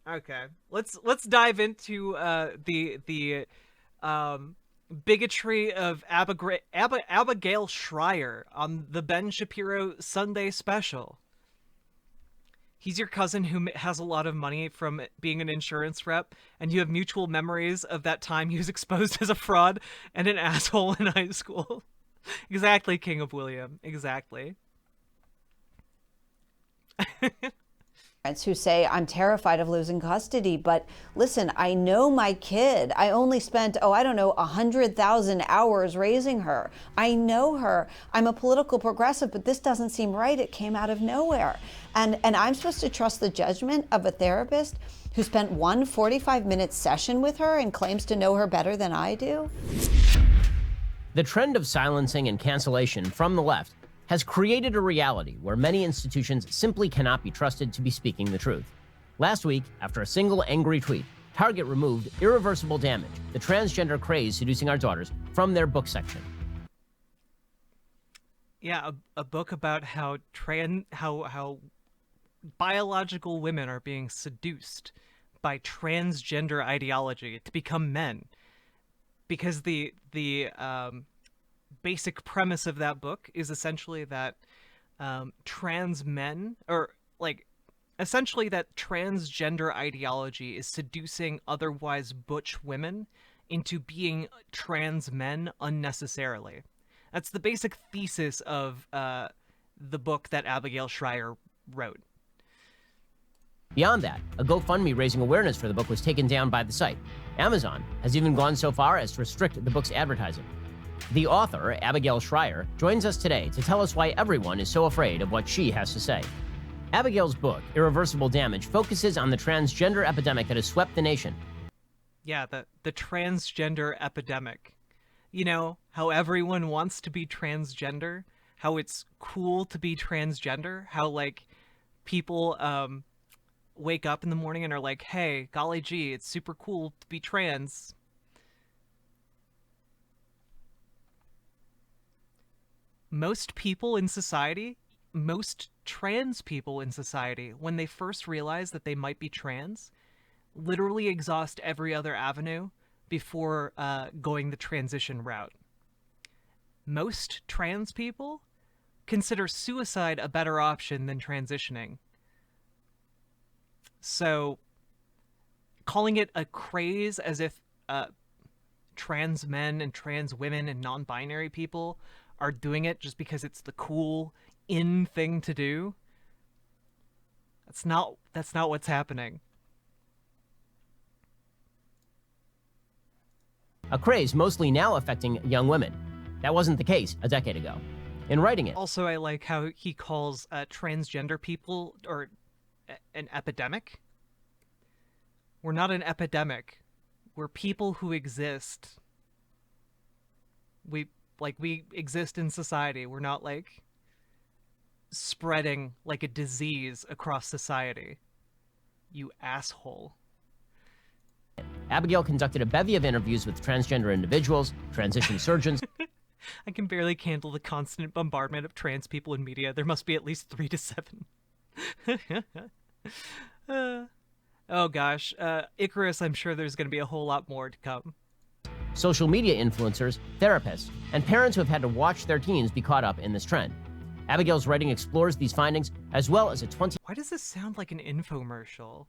Okay, let's dive into the bigotry of Abigail Schreier on the Ben Shapiro Sunday Special. He's your cousin who has a lot of money from being an insurance rep, and you have mutual memories of that time he was exposed as a fraud and an asshole in high school. Exactly, King of William. Exactly. Who say, I'm terrified of losing custody, but listen, I know my kid. I only spent, I don't know, 100,000 hours raising her. I know her. I'm a political progressive, but this doesn't seem right. It came out of nowhere. And I'm supposed to trust the judgment of a therapist who spent one 45-minute session with her and claims to know her better than I do? The trend of silencing and cancellation from the left has created a reality where many institutions simply cannot be trusted to be speaking the truth. Last week, after a single angry tweet, Target removed Irreversible Damage, the transgender craze seducing our daughters, from their book section. Yeah, a book about how biological women are being seduced by transgender ideology to become men. Because the basic premise of that book is essentially that trans men, or like essentially that transgender ideology is seducing otherwise butch women into being trans men unnecessarily. That's the basic thesis of the book that Abigail Schreier wrote. Beyond that, a GoFundMe raising awareness for the book was taken down by the site. Amazon has even gone so far as to restrict the book's advertising. The author, Abigail Schreier, joins us today to tell us why everyone is so afraid of what she has to say. Abigail's book, Irreversible Damage, focuses on the transgender epidemic that has swept the nation. Yeah, the transgender epidemic. You know, how everyone wants to be transgender, how it's cool to be transgender, how, like, people wake up in the morning and are like, hey, golly gee, it's super cool to be trans. Most people in society, most trans people in society, when they first realize that they might be trans, literally exhaust every other avenue before going the transition route. Most trans people consider suicide a better option than transitioning. So, calling it a craze as if trans men and trans women and non-binary people are doing it just because it's the cool, in thing to do, that's not what's happening. A craze mostly now affecting young women. That wasn't the case a decade ago. In writing it, Also, I like how he calls transgender people or an epidemic. We're not an epidemic. We're people who exist. We exist in society. We're not like spreading like a disease across society. You asshole. Abigail conducted a bevy of interviews with transgender individuals, transition surgeons, I can barely handle the constant bombardment of trans people in media. There must be at least 3 to 7. Oh gosh, Icarus, I'm sure there's going to be a whole lot more to come. social media influencers, therapists, and parents who have had to watch their teens be caught up in this trend. Abigail's writing explores these findings, as well as a 20... Why does this sound like an infomercial?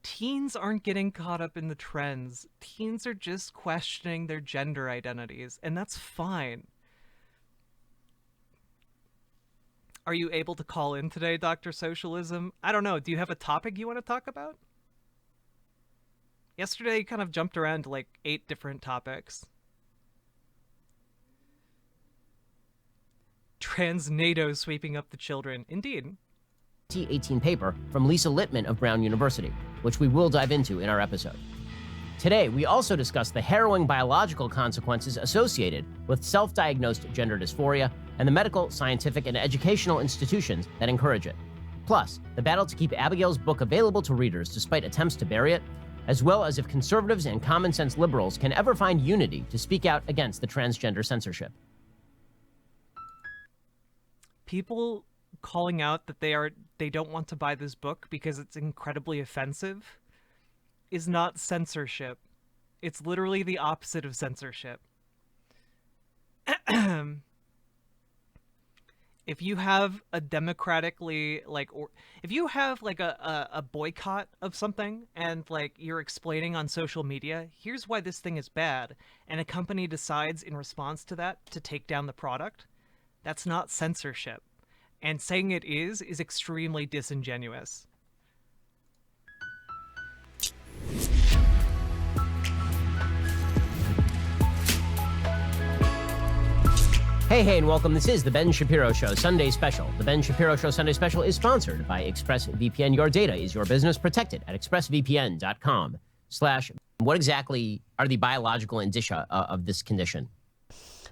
Teens aren't getting caught up in the trends. Teens are just questioning their gender identities, and that's fine. Are you able to call in today, Dr. Socialism? I don't know. Do you have a topic you want to talk about? Yesterday, you kind of jumped around to like 8 different topics. Trans NATO sweeping up the children. Indeed. 2018 paper from Lisa Littman of Brown University, which we will dive into in our episode. Today, we also discuss the harrowing biological consequences associated with self-diagnosed gender dysphoria and the medical, scientific, and educational institutions that encourage it. Plus, the battle to keep Abigail's book available to readers despite attempts to bury it, as well as if conservatives and common-sense liberals can ever find unity to speak out against the transgender censorship. People calling out that they are they don't want to buy this book because it's incredibly offensive is not censorship. It's literally the opposite of censorship. If you have a democratically or if you have a boycott of something and you're explaining on social media, here's why this thing is bad, and a company decides in response to that to take down the product, that's not censorship. And saying it is extremely disingenuous. Hey, and welcome. This is The Ben Shapiro Show Sunday Special. The Ben Shapiro Show Sunday Special is sponsored by ExpressVPN. Your data is your business. Protected at expressvpn.com/. What exactly are the biological indicia of this condition?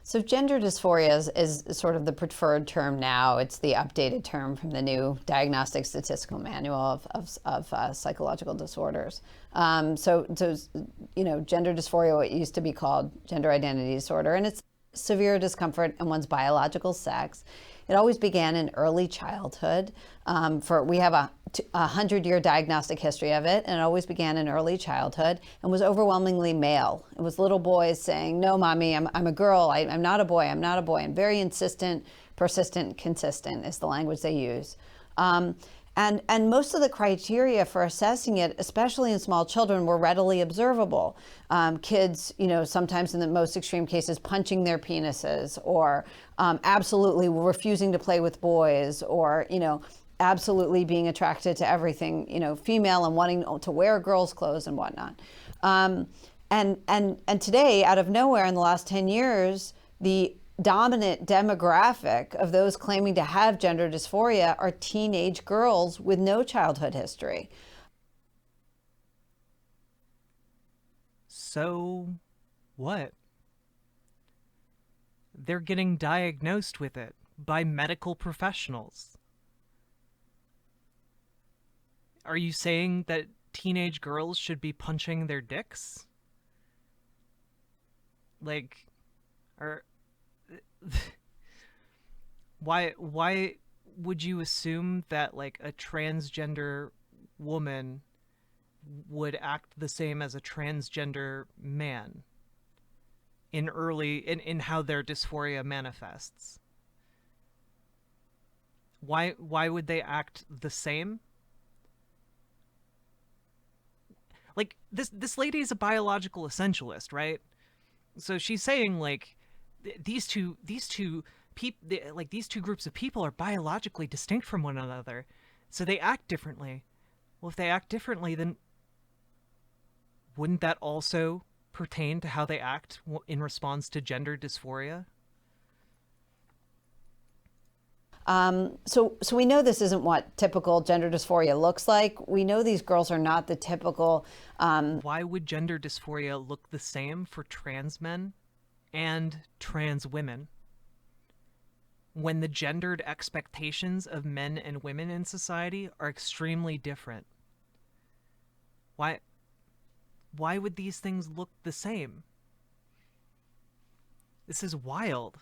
So gender dysphoria is sort of the preferred term now. It's the updated term from the new Diagnostic Statistical Manual of Psychological Disorders. So gender dysphoria, what used to be called gender identity disorder, and it's severe discomfort in one's biological sex. It always began in early childhood. We have a 100-year diagnostic history of it, and it always began in early childhood and was overwhelmingly male. It was little boys saying, "No, mommy, I'm a girl. I'm not a boy. I'm not a boy." And very insistent, persistent, consistent is the language they use. And most of the criteria for assessing it, especially in small children, were readily observable. Kids, sometimes in the most extreme cases, punching their penises, or absolutely refusing to play with boys, or, absolutely being attracted to everything, female and wanting to wear girls' clothes and whatnot. And today, out of nowhere in the last 10 years, the dominant demographic of those claiming to have gender dysphoria are teenage girls with no childhood history. So what? They're getting diagnosed with it by medical professionals. Are you saying that teenage girls should be punching their dicks? Why would you assume that a transgender woman would act the same as a transgender man in how their dysphoria manifests? Why would they act the same? This lady is a biological essentialist, right? So she's saying these two groups of people are biologically distinct from one another, so they act differently. Well, if they act differently, then wouldn't that also pertain to how they act in response to gender dysphoria? So we know this isn't what typical gender dysphoria looks like. We know these girls are not the typical. Why would gender dysphoria look the same for trans men and trans women when the gendered expectations of men and women in society are extremely different? Why would these things look the same? This is wild.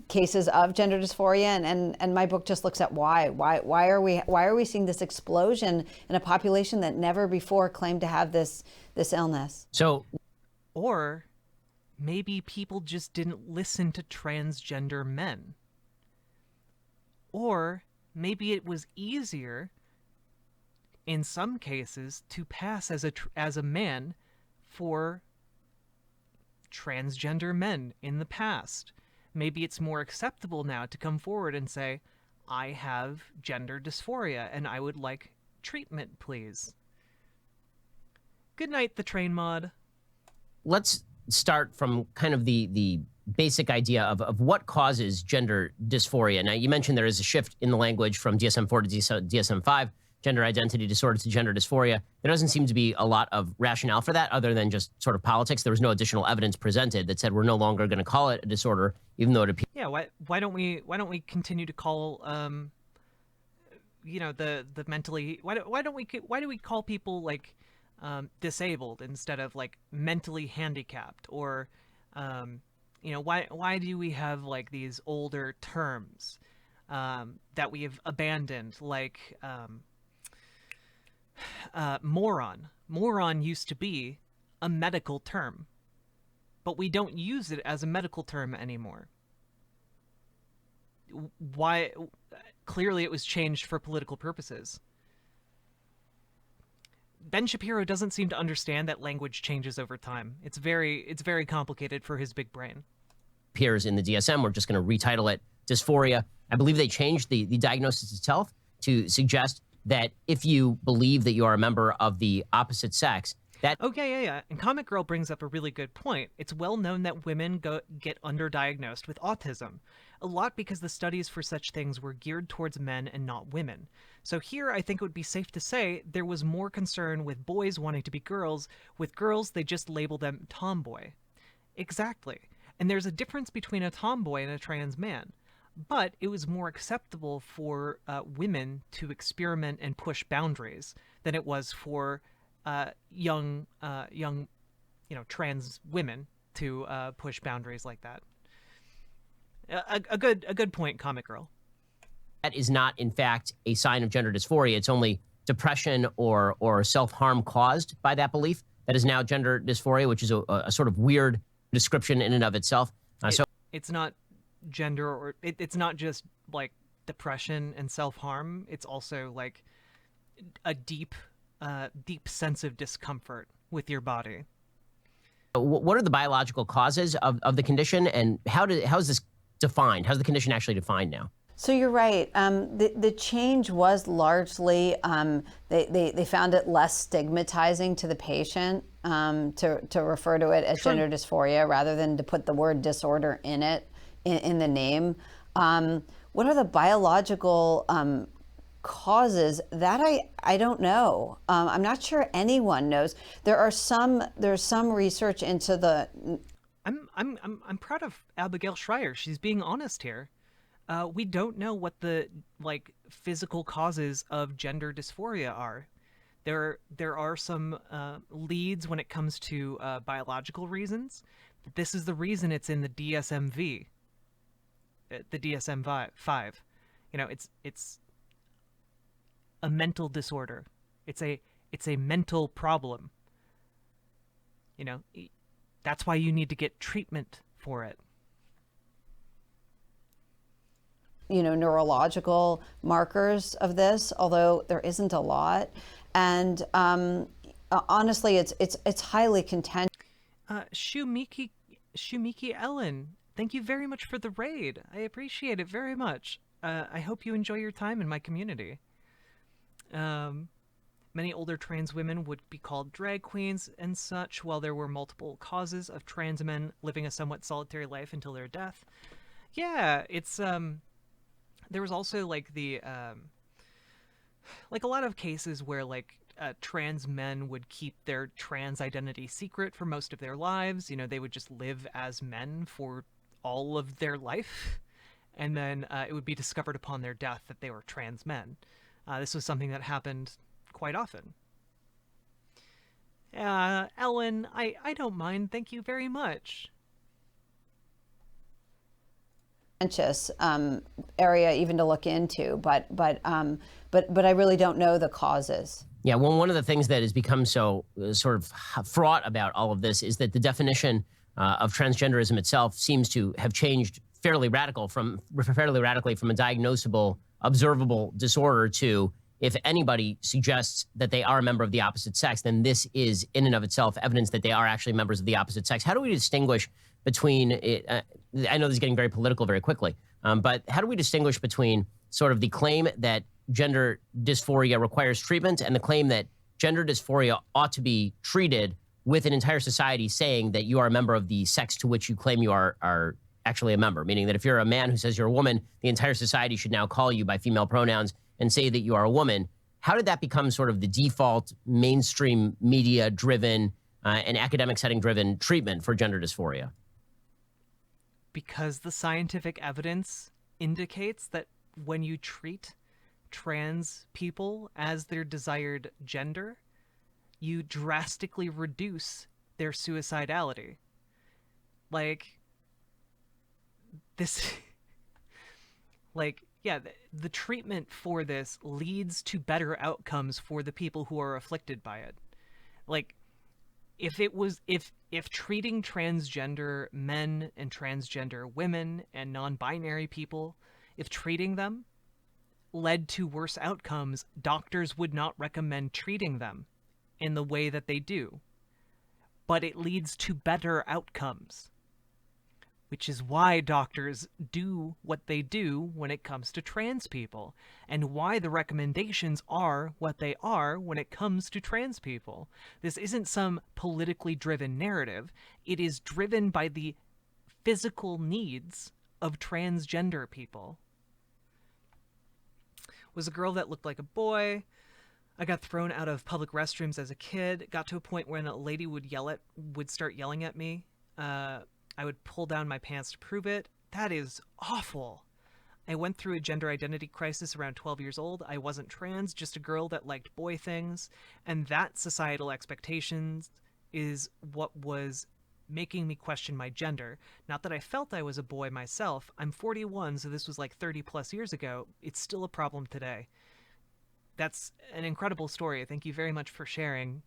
Cases of gender dysphoria, and my book just looks at why are we seeing this explosion in a population that never before claimed to have this illness. Or maybe people just didn't listen to transgender men. Or maybe it was easier in some cases to pass as a man for transgender men in the past. Maybe it's more acceptable now to come forward and say, I have gender dysphoria and I would like treatment, please. Good night, the train mod. Let's start from kind of the basic idea of what causes gender dysphoria. Now, you mentioned there is a shift in the language from DSM-4 to DSM-5, gender identity disorder to gender dysphoria. There doesn't seem to be a lot of rationale for that other than just sort of politics. There was no additional evidence presented that said we're no longer going to call it a disorder, even though it appears. Yeah, why don't we continue to call the mentally why do we call people disabled instead of mentally handicapped, or why do we have these older terms? that we have abandoned, like moron. Moron used to be a medical term, but we don't use it as a medical term anymore. Why? Clearly, it was changed for political purposes. Ben Shapiro doesn't seem to understand that language changes over time. It's very complicated for his big brain. Appears in the DSM. We're just going to retitle it dysphoria. I believe they changed the diagnosis itself to suggest that if you believe that you are a member of the opposite sex, that... Okay, yeah. And Comic Girl brings up a really good point. It's well known that women get underdiagnosed with autism, a lot because the studies for such things were geared towards men and not women. So here, I think it would be safe to say there was more concern with boys wanting to be girls. With girls, they just label them tomboy. Exactly. And there's a difference between a tomboy and a trans man. But it was more acceptable for women to experiment and push boundaries than it was for young, trans women to push boundaries like that. A good point, Comic Girl. That is not, in fact, a sign of gender dysphoria. It's only depression or self-harm caused by that belief that is now gender dysphoria, which is a sort of weird description in and of itself. It's not gender, or it's not just like depression and self-harm. It's also like a deep sense of discomfort with your body. What are the biological causes of the condition, and how is this defined? How's the condition actually defined now? So you're right. The change was largely, they found it less stigmatizing to the patient to refer to it as gender dysphoria rather than to put the word disorder in it, in the name. What are the biological causes? That I don't know. I'm not sure anyone knows. There's some research into the... I'm proud of Abigail Schreier. She's being honest here. We don't know what the physical causes of gender dysphoria are. There are some leads when it comes to biological reasons. This is the reason it's in the DSM-V, the DSM-5. It's a mental disorder. It's a mental problem. That's why you need to get treatment for it. Neurological markers of this, although there isn't a lot. And honestly, it's highly contentious. Shumiki Ellen, thank you very much for the raid. I appreciate it very much. I hope you enjoy your time in my community. Many older trans women would be called drag queens and such, while there were multiple causes of trans men living a somewhat solitary life until their death. Yeah, it's there was also like a lot of cases where trans men would keep their trans identity secret for most of their lives. They would just live as men for all of their life, and then it would be discovered upon their death that they were trans men. This was something that happened quite often. Ellen, I don't mind. Thank you very much. Area even to look into, but I really don't know the causes. Yeah, well, one of the things that has become so sort of fraught about all of this is that the definition of transgenderism itself seems to have changed fairly radically from a diagnosable, observable disorder to, if anybody suggests that they are a member of the opposite sex, then this is in and of itself evidence that they are actually members of the opposite sex. How do we distinguish between it? I know this is getting very political very quickly, but how do we distinguish between sort of the claim that gender dysphoria requires treatment and the claim that gender dysphoria ought to be treated with an entire society saying that you are a member of the sex to which you claim you are actually a member? Meaning that if you're a man who says you're a woman, the entire society should now call you by female pronouns and say that you are a woman. How did that become sort of the default mainstream media-driven and academic setting-driven treatment for gender dysphoria? Because the scientific evidence indicates that when you treat trans people as their desired gender, you drastically reduce their suicidality. yeah, the treatment for this leads to better outcomes for the people who are afflicted by it. Like, if treating transgender men and transgender women and non-binary people, if treating them led to worse outcomes, doctors would not recommend treating them in the way that they do. But it leads to better outcomes, which is why doctors do what they do when it comes to trans people, and why the recommendations are what they are when it comes to trans people. This isn't some politically driven narrative. It is driven by the physical needs of transgender people. Was a girl that looked like a boy. I got thrown out of public restrooms as a kid. It got to a point when a lady would start yelling at me. I would pull down my pants to prove it. That is awful. I went through a gender identity crisis around 12 years old. I wasn't trans, just a girl that liked boy things. And that societal expectations is what was making me question my gender. Not that I felt I was a boy myself. I'm 41, so this was like 30 plus years ago. It's still a problem today. That's an incredible story. Thank you very much for sharing.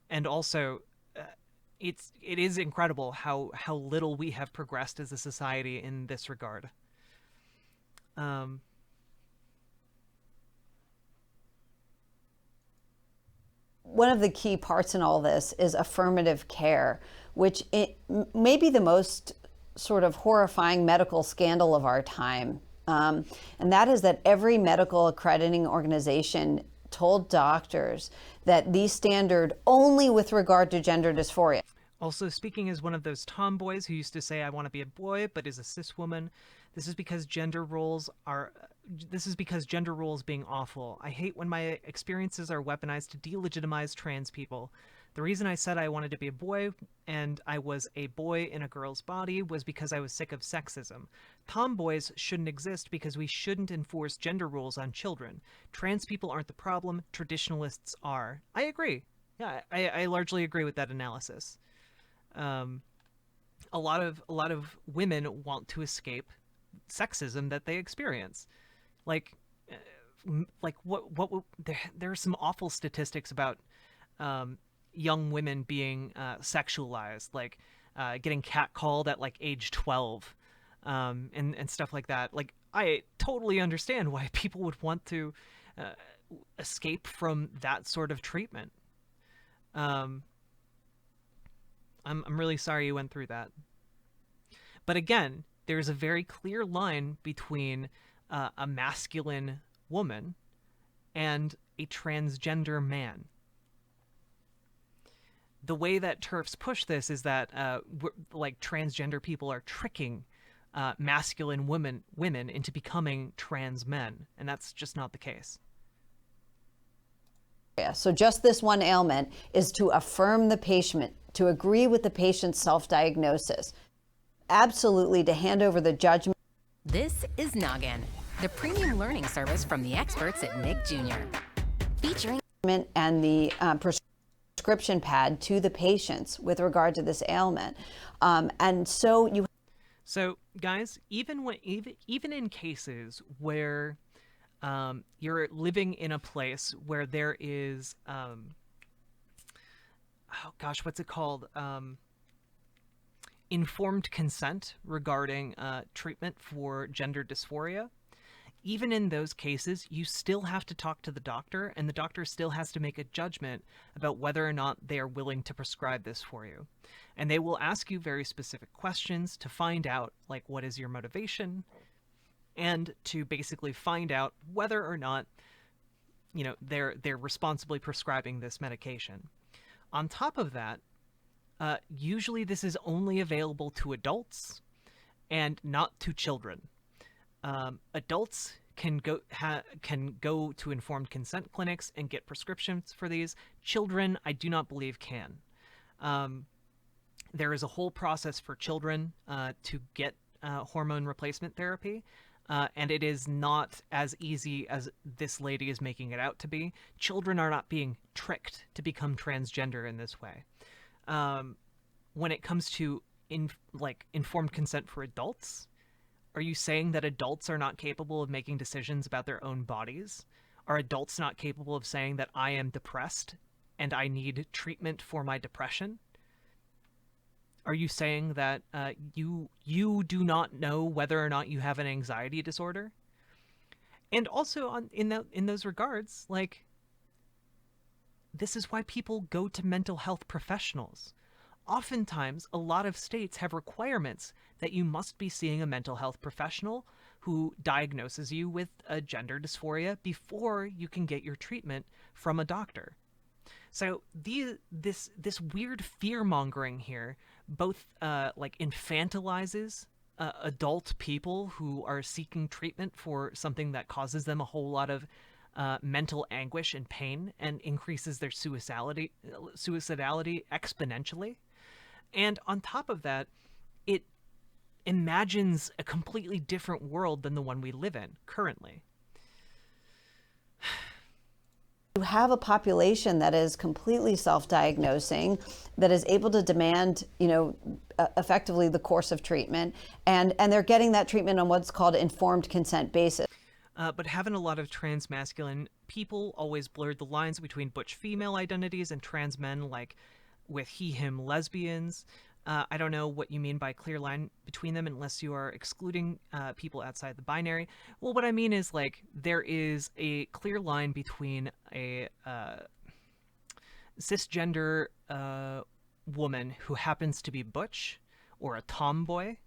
And also, it is incredible how little we have progressed as a society in this regard. One of the key parts in all this is affirmative care, which may be the most sort of horrifying medical scandal of our time. And that is that every medical accrediting organization told doctors that these standard only with regard to gender dysphoria. Also, speaking as one of those tomboys who used to say I want to be a boy but is a cis woman, this is because gender roles being awful. I hate when my experiences are weaponized to delegitimize trans people. The reason I said I wanted to be a boy and I was a boy in a girl's body was because I was sick of sexism. Tomboys shouldn't exist because we shouldn't enforce gender rules on children. Trans people aren't the problem, traditionalists are. I agree. Yeah, I largely agree with that analysis. A lot of women want to escape sexism that they experience. Like there are some awful statistics about young women being sexualized, like getting catcalled at like age 12, and stuff like that. Like, I totally understand why people would want to escape from that sort of treatment. I'm really sorry you went through that. But again, there's a very clear line between a masculine woman and a transgender man. The way that TERFs push this is that like transgender people are tricking masculine women into becoming trans men, and that's just not the case. So just this one ailment is to affirm the patient, to agree with the patient's self-diagnosis, absolutely to hand over the judgment. This is Noggin, the premium learning service from the experts at Nick Jr. Featuring and the prescription pad to the patients with regard to this ailment. So guys, even in cases where you're living in a place where there is what's it called? Informed consent regarding treatment for gender dysphoria. Even in those cases, you still have to talk to the doctor, and the doctor still has to make a judgment about whether or not they are willing to prescribe this for you. And they will ask you very specific questions to find out, like, what is your motivation, and to basically find out whether or not, you know, they're responsibly prescribing this medication. On top of that, usually this is only available to adults and not to children. Adults can go to informed consent clinics and get prescriptions for these. Children, I do not believe, can. There is a whole process for children to get hormone replacement therapy, and it is not as easy as this lady is making it out to be. Children are not being tricked to become transgender in this way. When it comes to informed consent for adults, Are you saying that adults are not capable of making decisions about their own bodies? Are adults not capable of saying that I am depressed and I need treatment for my depression? Are you saying that you do not know whether or not you have an anxiety disorder? And also in those regards, like, this is why people go to mental health professionals. Oftentimes, a lot of states have requirements that you must be seeing a mental health professional who diagnoses you with a gender dysphoria before you can get your treatment from a doctor. So this weird fear mongering here both like infantilizes adult people who are seeking treatment for something that causes them a whole lot of mental anguish and pain, and increases their suicidality exponentially. And on top of that, it imagines a completely different world than the one we live in currently. You have a population that is completely self-diagnosing, that is able to demand, effectively the course of treatment, and they're getting that treatment on what's called informed consent basis. But having a lot of trans masculine people always blurred the lines between butch female identities and trans men, like with he, him lesbians. I don't know what you mean by clear line between them unless you are excluding people outside the binary. Well, what I mean is, like, there is a clear line between a cisgender woman who happens to be butch or a tomboy,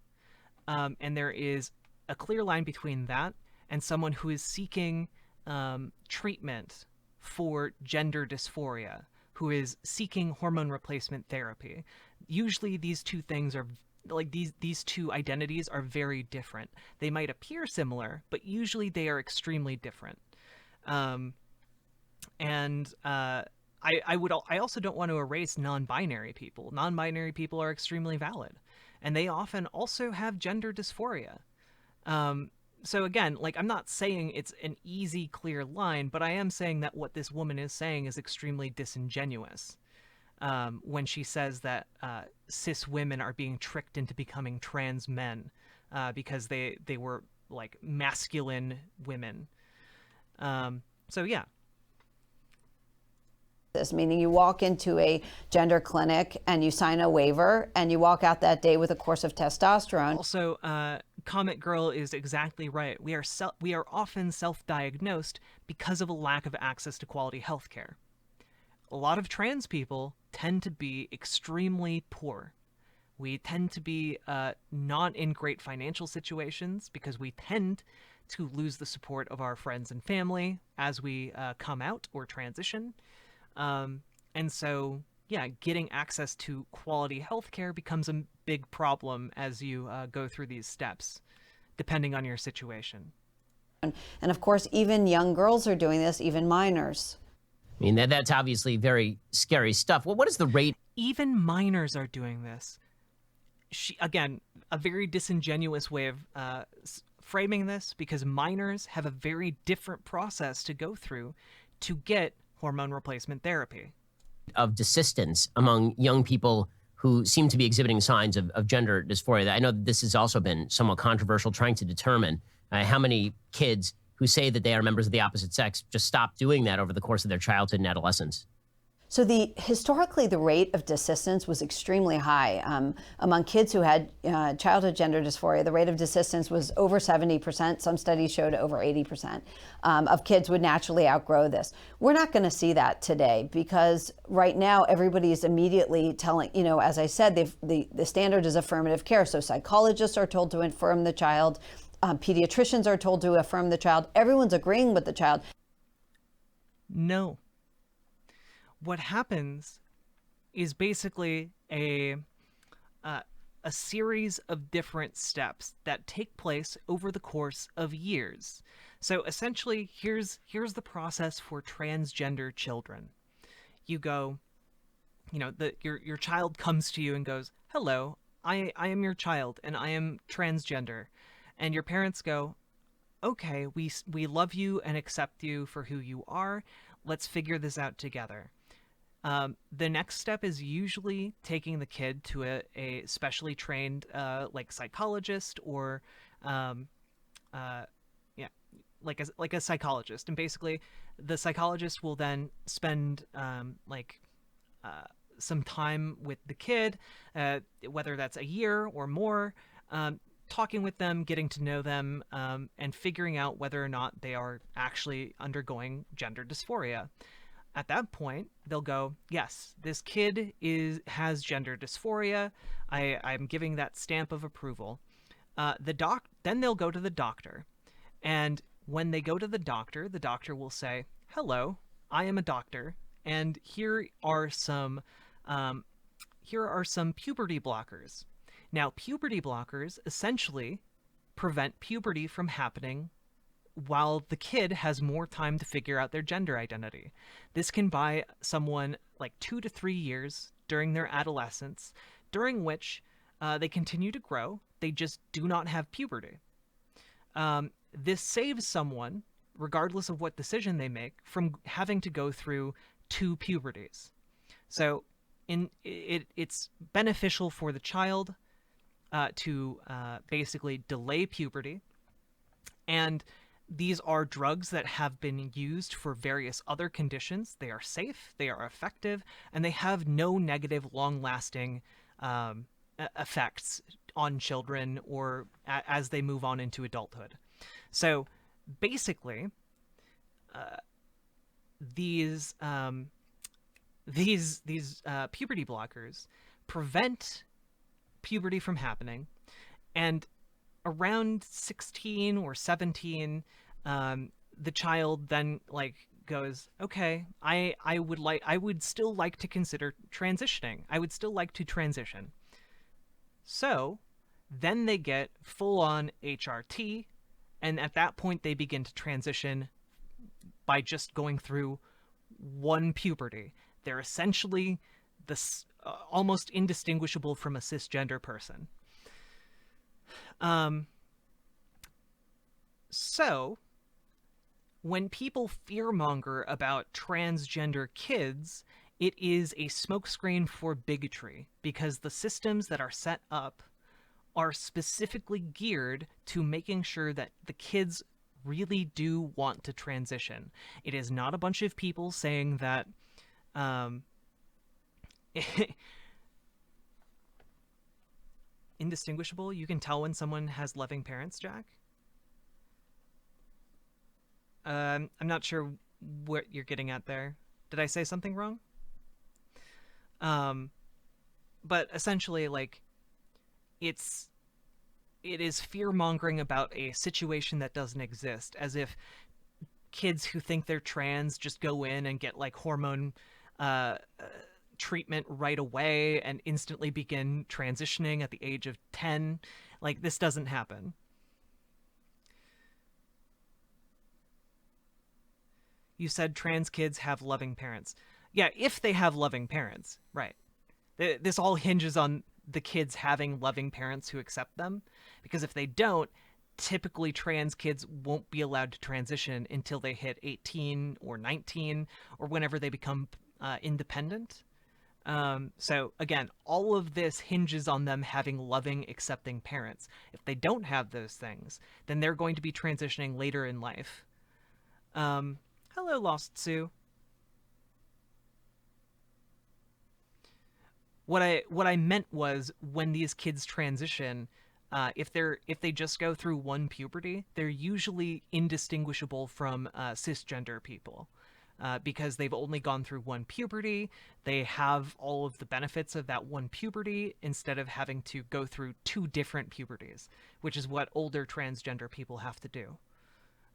and there is a clear line between that and someone who is seeking treatment for gender dysphoria, who is seeking hormone replacement therapy. Usually these two things are, like, these two identities are very different. They might appear similar, but usually they are extremely different. I also don't want to erase non-binary people. Non-binary people are extremely valid, and they often also have gender dysphoria. So again, like, I'm not saying it's an easy, clear line, but I am saying that what this woman is saying is extremely disingenuous when she says that cis women are being tricked into becoming trans men because they were, like, masculine women. So yeah. Meaning you walk into a gender clinic and you sign a waiver and you walk out that day with a course of testosterone. Also, Comet Girl is exactly right. We are often self-diagnosed because of a lack of access to quality health care. A lot of trans people tend to be extremely poor. We tend to be not in great financial situations because we tend to lose the support of our friends and family as we come out or transition. And so, yeah, getting access to quality healthcare becomes a big problem as you go through these steps, depending on your situation. And of course, even young girls are doing this, even minors. I mean, that's obviously very scary stuff. Well, what is the rate? Even minors are doing this. Again, a very disingenuous way of framing this, because minors have a very different process to go through to get hormone replacement therapy. Of desistance among young people who seem to be exhibiting signs of gender dysphoria. I know that this has also been somewhat controversial, trying to determine how many kids who say that they are members of the opposite sex just stop doing that over the course of their childhood and adolescence. So historically, the rate of desistance was extremely high. Among kids who had childhood gender dysphoria, the rate of desistance was over 70%. Some studies showed over 80% of kids would naturally outgrow this. We're not going to see that today because right now everybody is immediately telling, as I said, the standard is affirmative care. So psychologists are told to affirm the child. Pediatricians are told to affirm the child. Everyone's agreeing with the child. No. What happens is basically a series of different steps that take place over the course of years. So essentially, here's the process for transgender children. You go, your child comes to you and goes, "Hello, I am your child and I am transgender," and your parents go, "Okay, we love you and accept you for who you are. Let's figure this out together." The next step is usually taking the kid to a specially trained like psychologist or um, yeah, like a psychologist, and basically, the psychologist will then spend some time with the kid, whether that's a year or more, talking with them, getting to know them, and figuring out whether or not they are actually undergoing gender dysphoria. At that point, they'll go, yes, this kid has gender dysphoria. I'm giving that stamp of approval. Then they'll go to the doctor, and when they go to the doctor will say, "Hello, I am a doctor, and here are some puberty blockers." Now, puberty blockers essentially prevent puberty from happening while the kid has more time to figure out their gender identity. This can buy someone like 2 to 3 years during their adolescence, during which they continue to grow. They just do not have puberty. This saves someone, regardless of what decision they make, from having to go through 2 puberties. So it's beneficial for the child to basically delay puberty. And these are drugs that have been used for various other conditions. They are safe, they are effective, and they have no negative, long-lasting effects on children or as they move on into adulthood. So basically, these puberty blockers prevent puberty from happening, and around 16 or 17, the child then goes, okay, I would still like to consider transitioning. I would still like to transition. So then they get full-on HRT, and at that point they begin to transition by just going through one puberty. They're essentially almost indistinguishable from a cisgender person. So when people fearmonger about transgender kids, it is a smokescreen for bigotry, because the systems that are set up are specifically geared to making sure that the kids really do want to transition. It is not a bunch of people saying that indistinguishable, you can tell when someone has loving parents, Jack? I'm not sure what you're getting at there. Did I say something wrong? But essentially, it is fear-mongering about a situation that doesn't exist, as if kids who think they're trans just go in and get hormone treatment right away and instantly begin transitioning at the age of 10. This doesn't happen. You said trans kids have loving parents. Yeah, if they have loving parents, right. This all hinges on the kids having loving parents who accept them, because if they don't, typically trans kids won't be allowed to transition until they hit 18 or 19 or whenever they become independent. So again, all of this hinges on them having loving, accepting parents. If they don't have those things, then they're going to be transitioning later in life. Hello, Lost Sue. What I meant was, when these kids transition, if they just go through one puberty, they're usually indistinguishable from cisgender people. Because they've only gone through one puberty, they have all of the benefits of that one puberty instead of having to go through 2 different puberties, which is what older transgender people have to do.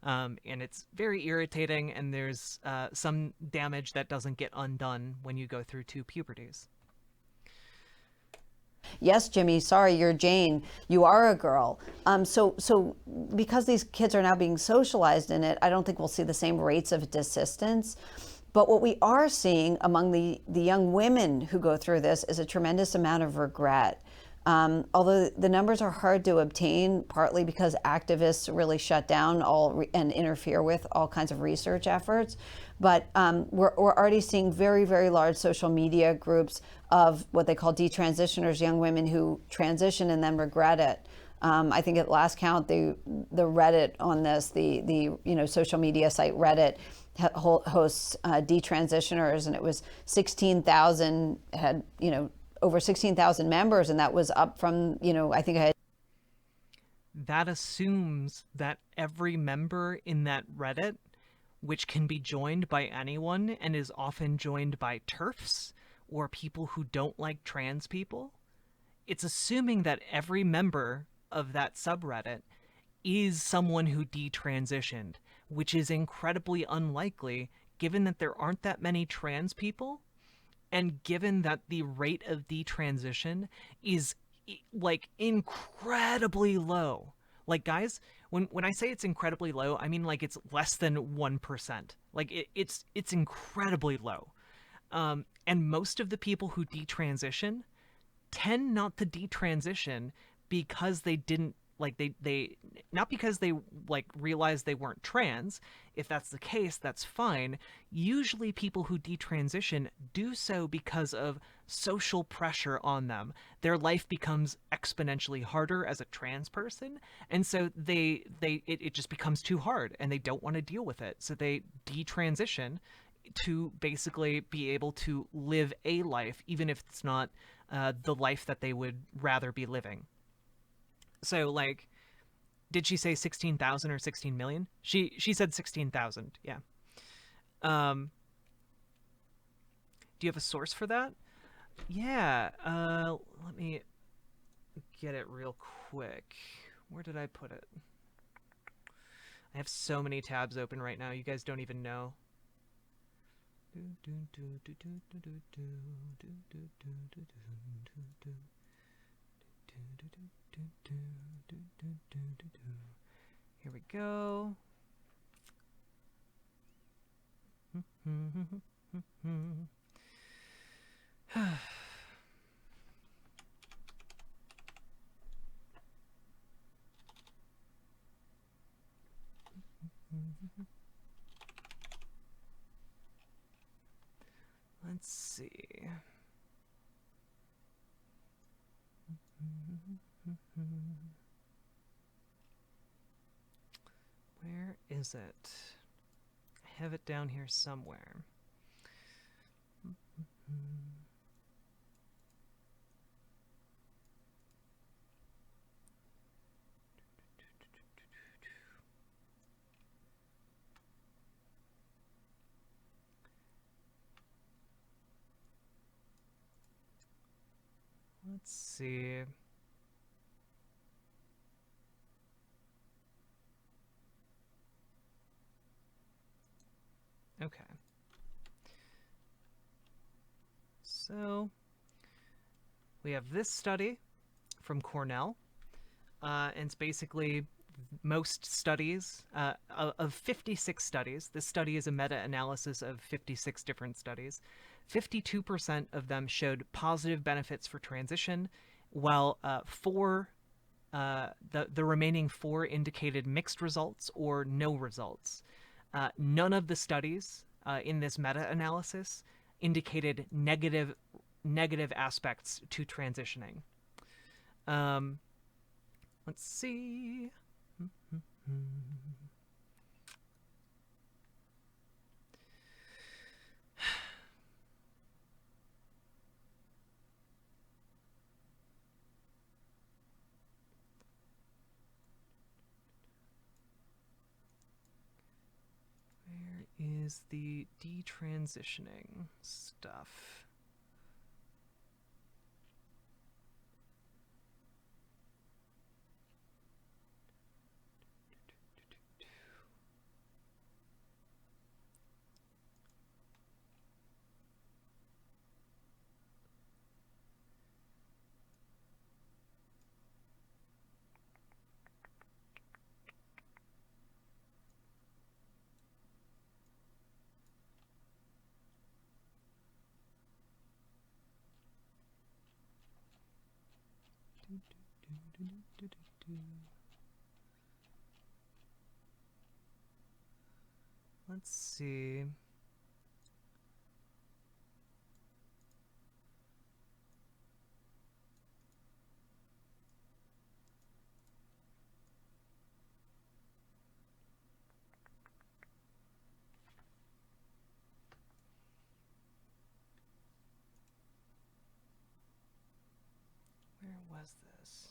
And it's very irritating, and there's some damage that doesn't get undone when you go through 2 puberties. Yes, Jimmy, sorry, you're Jane. You are a girl. So because these kids are now being socialized in it, I don't think we'll see the same rates of desistance. But what we are seeing among the young women who go through this is a tremendous amount of regret. Although the numbers are hard to obtain, partly because activists really shut down and interfere with all kinds of research efforts. But we're already seeing very, very large social media groups of what they call detransitioners, young women who transition and then regret it. I think at last count, the Reddit on this, the social media site Reddit hosts detransitioners, and it was 16,000 had over 16,000 members, and that was up from I think I had. That assumes that every member in that Reddit, which can be joined by anyone and is often joined by TERFs or people who don't like trans people, it's assuming that every member of that subreddit is someone who detransitioned, which is incredibly unlikely given that there aren't that many trans people, and given that the rate of detransition is like incredibly low. Like, guys, when I say it's incredibly low, I mean like it's less than 1%. Like it's incredibly low. And most of the people who detransition tend not to detransition because they didn't like they not because they like realized they weren't trans. If that's the case, that's fine. Usually people who detransition do so because of social pressure on them. Their life becomes exponentially harder as a trans person, and so it just becomes too hard and they don't want to deal with it. So they detransition to basically be able to live a life, even if it's not the life that they would rather be living. So, like, did she say 16,000 or 16 million? She said 16,000. Yeah. Do you have a source for that? Yeah. Let me get it real quick. Where did I put it? I have so many tabs open right now. You guys don't even know. Here we go. Let's see. Where is it? I have it down here somewhere. Let's see. Okay. So we have this study from Cornell, and it's basically most studies of 56 studies. This study is a meta-analysis of 56 different studies. 52% of them showed positive benefits for transition, while the remaining 4 indicated mixed results or no results. None of the studies in this meta-analysis indicated negative aspects to transitioning. Let's see. Where is the detransitioning stuff? Let's see. was this?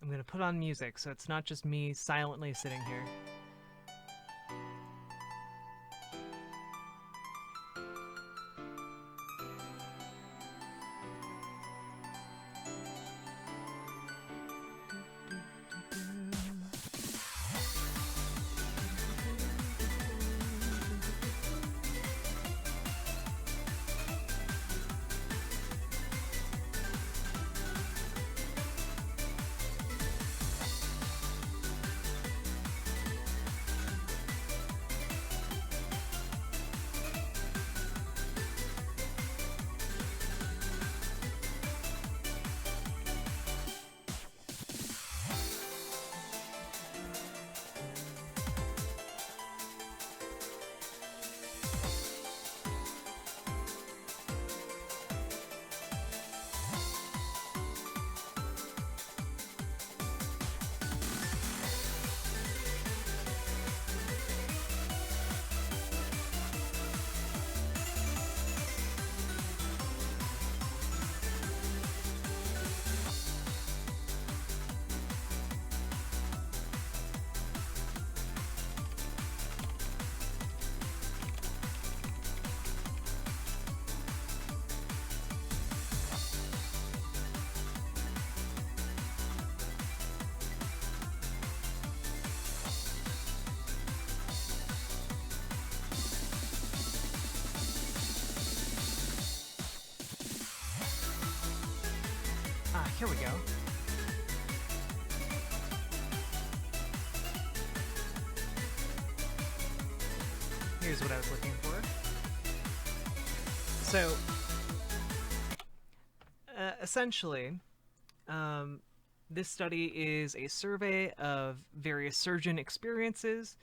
I'm going to put on music so it's not just me silently sitting here. Here we go. Here's what I was looking for. So, essentially, this study is a survey of various surgeon experiences,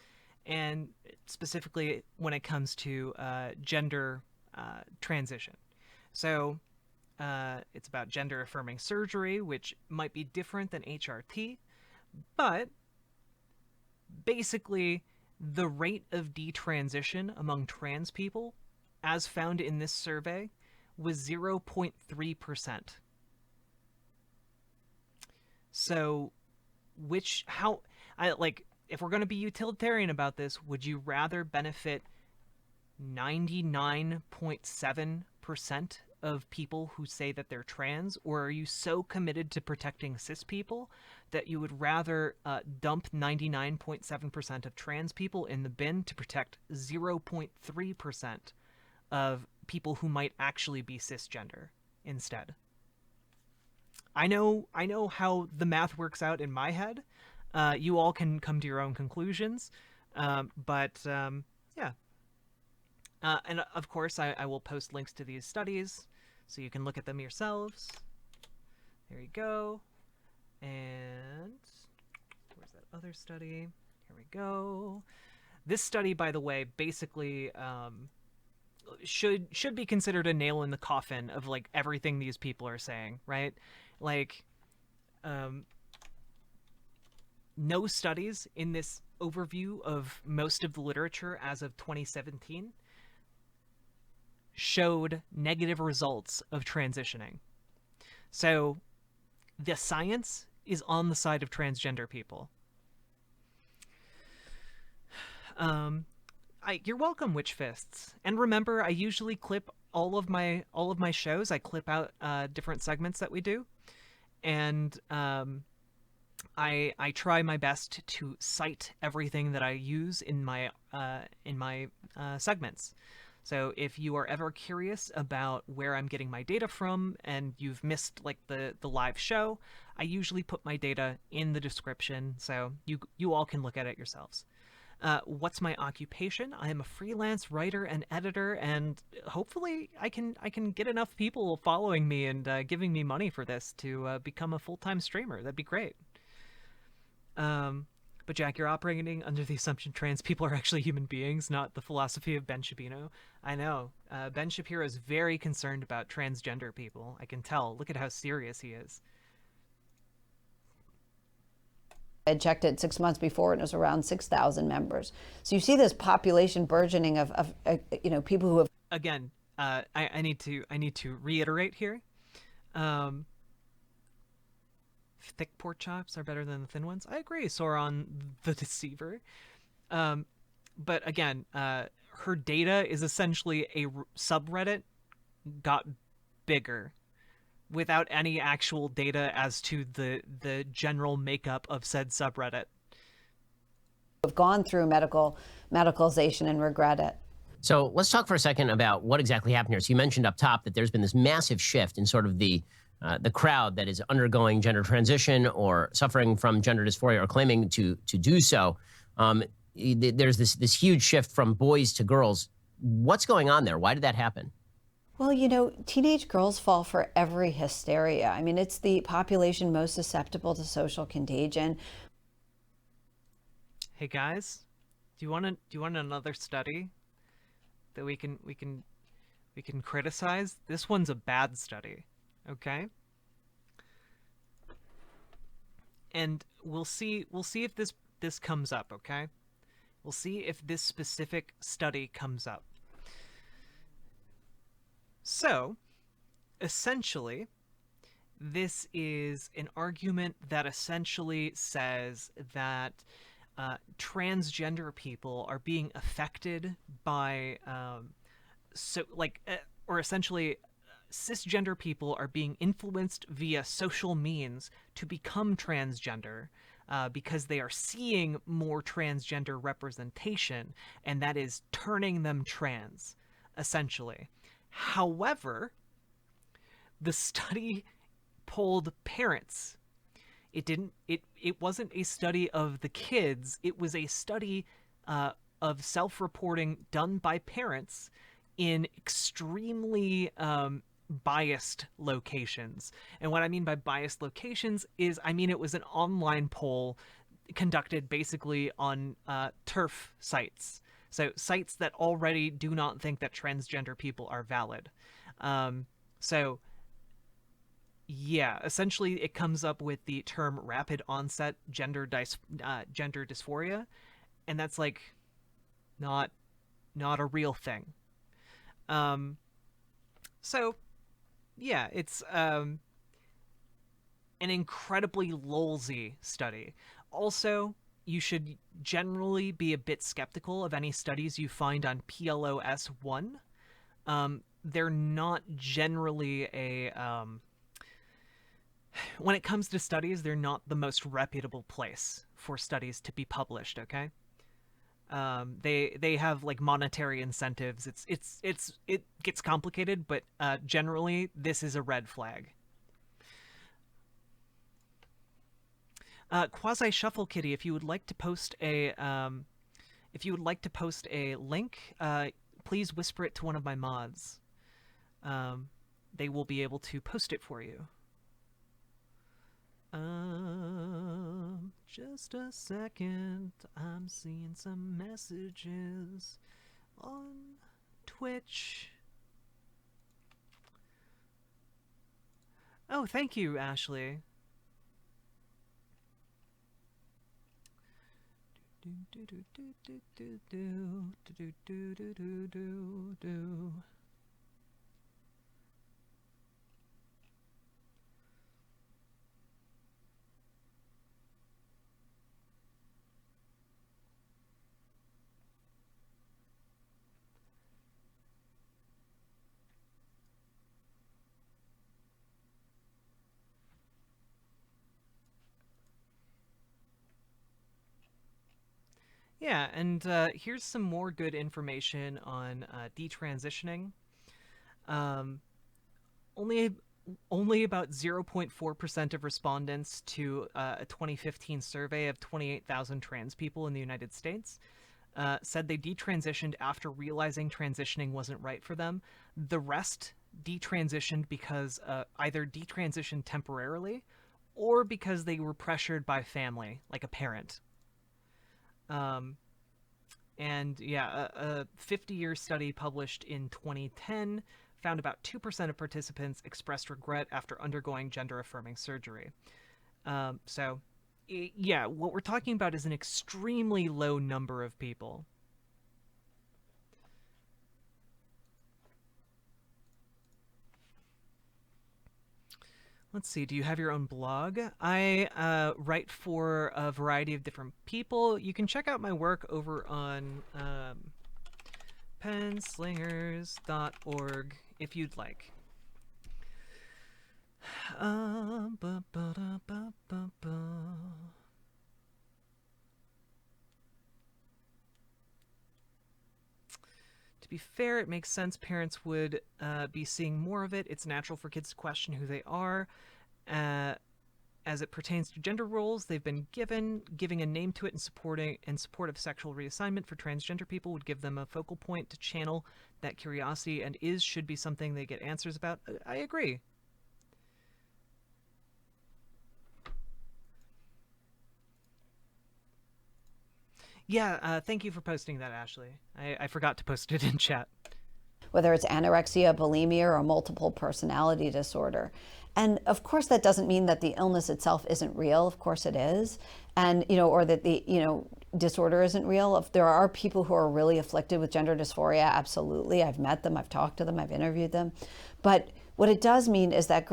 and specifically when it comes to gender transition. So, it's about gender affirming surgery, which might be different than HRT, but basically the rate of detransition among trans people, as found in this survey, was 0.3%. So, if we're going to be utilitarian about this, would you rather benefit 99.7% of people who say that they're trans, or are you so committed to protecting cis people that you would rather dump 99.7% of trans people in the bin to protect 0.3% of people who might actually be cisgender instead? I know how the math works out in my head. You all can come to your own conclusions, but yeah. And of course, I will post links to these studies so you can look at them yourselves. There you go. And where's that other study? Here we go. This study, by the way, basically should be considered a nail in the coffin of like everything these people are saying, right? Like, no studies in this overview of most of the literature as of 2017 showed negative results of transitioning. So the science is on the side of transgender people. You're welcome, Witch Fists. And remember, I usually clip all of my shows. I clip out different segments that we do, and I try my best to cite everything that I use in my segments. So if you are ever curious about where I'm getting my data from and you've missed like the live show, I usually put my data in the description so you all can look at it yourselves. What's my occupation? I am a freelance writer and editor, and hopefully I can get enough people following me and giving me money for this to become a full-time streamer. That'd be great. But Jack, you're operating under the assumption trans people are actually human beings, not the philosophy of Ben Shapiro. I know. Ben Shapiro is very concerned about transgender people. I can tell. Look at how serious he is. I had checked it 6 months before, and it was around 6,000 members. So you see this population burgeoning of people who have. Again, I need to reiterate here. Thick pork chops are better than the thin ones. I agree. Sauron the Deceiver. But again, her data is essentially a subreddit got bigger without any actual data as to the general makeup of said subreddit. Have gone through medicalization and regret it. So let's talk for a second about what exactly happened here. So you mentioned up top that there's been this massive shift in sort of the crowd that is undergoing gender transition or suffering from gender dysphoria or claiming to do so. There's this huge shift from boys to girls. What's going on there? Why did that happen? Well, teenage girls fall for every hysteria. I mean, it's the population most susceptible to social contagion. Hey guys, do you want another study that we can criticize? This one's a bad study, okay? And we'll see if this comes up, okay? We'll see if this specific study comes up. So, essentially, this is an argument that essentially says that transgender people are being affected by, or essentially, cisgender people are being influenced via social means to become transgender because they are seeing more transgender representation, and that is turning them trans, essentially. However, the study polled parents. It wasn't a study of the kids. It was a study of self-reporting done by parents in extremely biased locations. And what I mean by biased locations is, it was an online poll conducted basically on TERF sites. So sites that already do not think that transgender people are valid. Yeah, essentially it comes up with the term rapid onset gender dysphoria, and that's like not a real thing. So yeah, it's an incredibly lolsy study. Also, you should generally be a bit skeptical of any studies you find on PLOS 1. They're not generally when it comes to studies, they're not the most reputable place for studies to be published, okay? They have like monetary incentives. It gets complicated, but generally this is a red flag. Quasi Shuffle Kitty, if you would like to post a link, please whisper it to one of my mods. They will be able to post it for you. Just a second. I'm seeing some messages on Twitch. Oh, thank you, Ashley. Yeah, and here's some more good information on detransitioning. Only about 0.4% of respondents to a 2015 survey of 28,000 trans people in the United States said they detransitioned after realizing transitioning wasn't right for them. The rest detransitioned because either detransitioned temporarily or because they were pressured by family, like a parent. And yeah, a 50-year study published in 2010 found about 2% of participants expressed regret after undergoing gender-affirming surgery. So, yeah, what we're talking about is an extremely low number of people. Let's see, do you have your own blog? I write for a variety of different people. You can check out my work over on penslingers.org if you'd like. Ba, ba, da, ba, ba, ba. To be fair, it makes sense parents would be seeing more of it. It's natural for kids to question who they are. As it pertains to gender roles they've been given, giving a name to it and support of sexual reassignment for transgender people would give them a focal point to channel that curiosity, and should be something they get answers about. I agree. Yeah, thank you for posting that, Ashley. I forgot to post it in chat. Whether it's anorexia, bulimia, or multiple personality disorder. And of course, that doesn't mean that the illness itself isn't real. Of course it is. And, or that the, disorder isn't real. If there are people who are really afflicted with gender dysphoria, absolutely. I've met them, I've talked to them, I've interviewed them. But what it does mean is that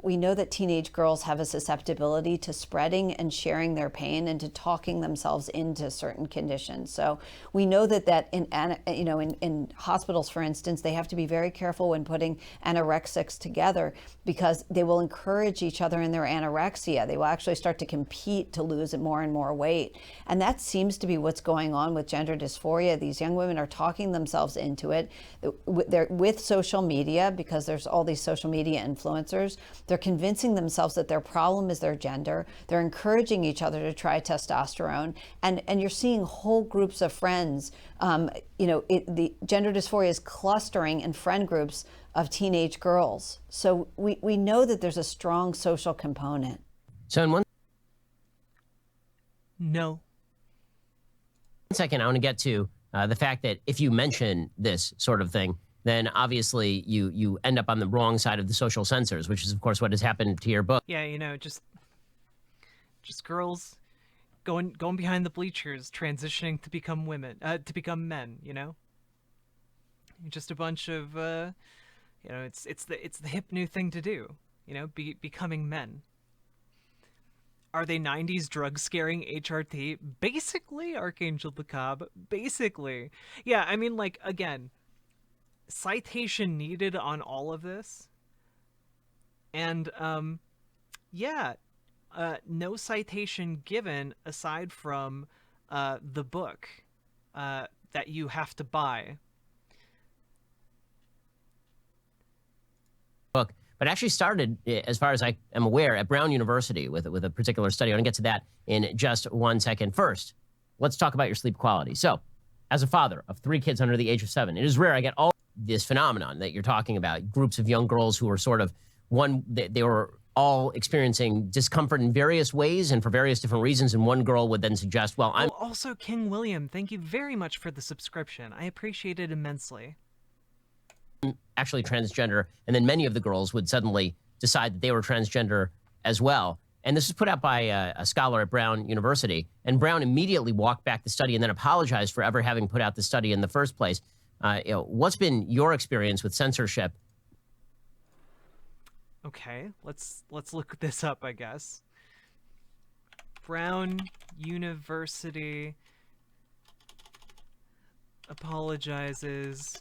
we know that teenage girls have a susceptibility to spreading and sharing their pain and to talking themselves into certain conditions. So we know that in hospitals, for instance, they have to be very careful when putting anorexics together because they will encourage each other in their anorexia. They will actually start to compete to lose more and more weight. And that seems to be what's going on with gender dysphoria. These young women are talking themselves into it. They're with social media because there's all these social media influencers. They're convincing themselves that their problem is their gender. They're encouraging each other to try testosterone. And you're seeing whole groups of friends. The gender dysphoria is clustering in friend groups of teenage girls. So we know that there's a strong social component. So in one No. second, I want to get to the fact that if you mention this sort of thing, then obviously you end up on the wrong side of the social censors, which is, of course, what has happened to your book. Yeah, just girls going behind the bleachers, transitioning to become women, to become men. Just a bunch of, it's the hip new thing to do. Becoming men. Are they 90s drug scaring HRT? Basically, Archangel Macabre. Basically. Yeah, I mean, again, citation needed on all of this. And, no citation given aside from the book that you have to buy. Book, but actually started, as far as I am aware, at Brown University with a particular study. I want to get to that in just 1 second. First, let's talk about your sleep quality. So, as a father of 3 kids under the age of 7, it is rare I get all this phenomenon that you're talking about. Groups of young girls who are sort of they were all experiencing discomfort in various ways and for various different reasons. And one girl would then suggest, well, I'm also King William. Thank you very much for the subscription. I appreciate it immensely. Actually transgender. And then many of the girls would suddenly decide that they were transgender as well. And this was put out by a scholar at Brown University. And Brown immediately walked back the study and then apologized for ever having put out the study in the first place. What's been your experience with censorship? Okay, let's look this up, I guess. Brown University apologizes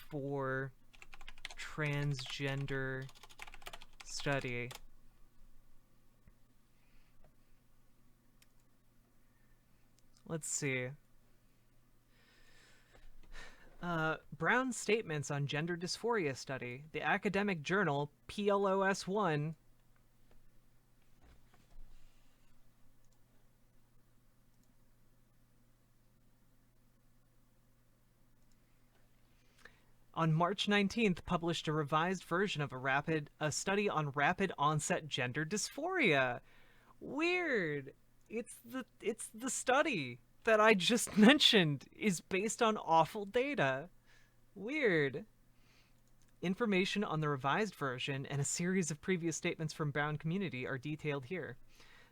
for transgender study. Let's see. Brown's statements on gender dysphoria study, the academic journal PLOS 1. On March 19th, published a revised version of a study on rapid onset gender dysphoria. Weird. It's the study that I just mentioned is based on awful data. Weird. Information on the revised version and a series of previous statements from Brown community are detailed here.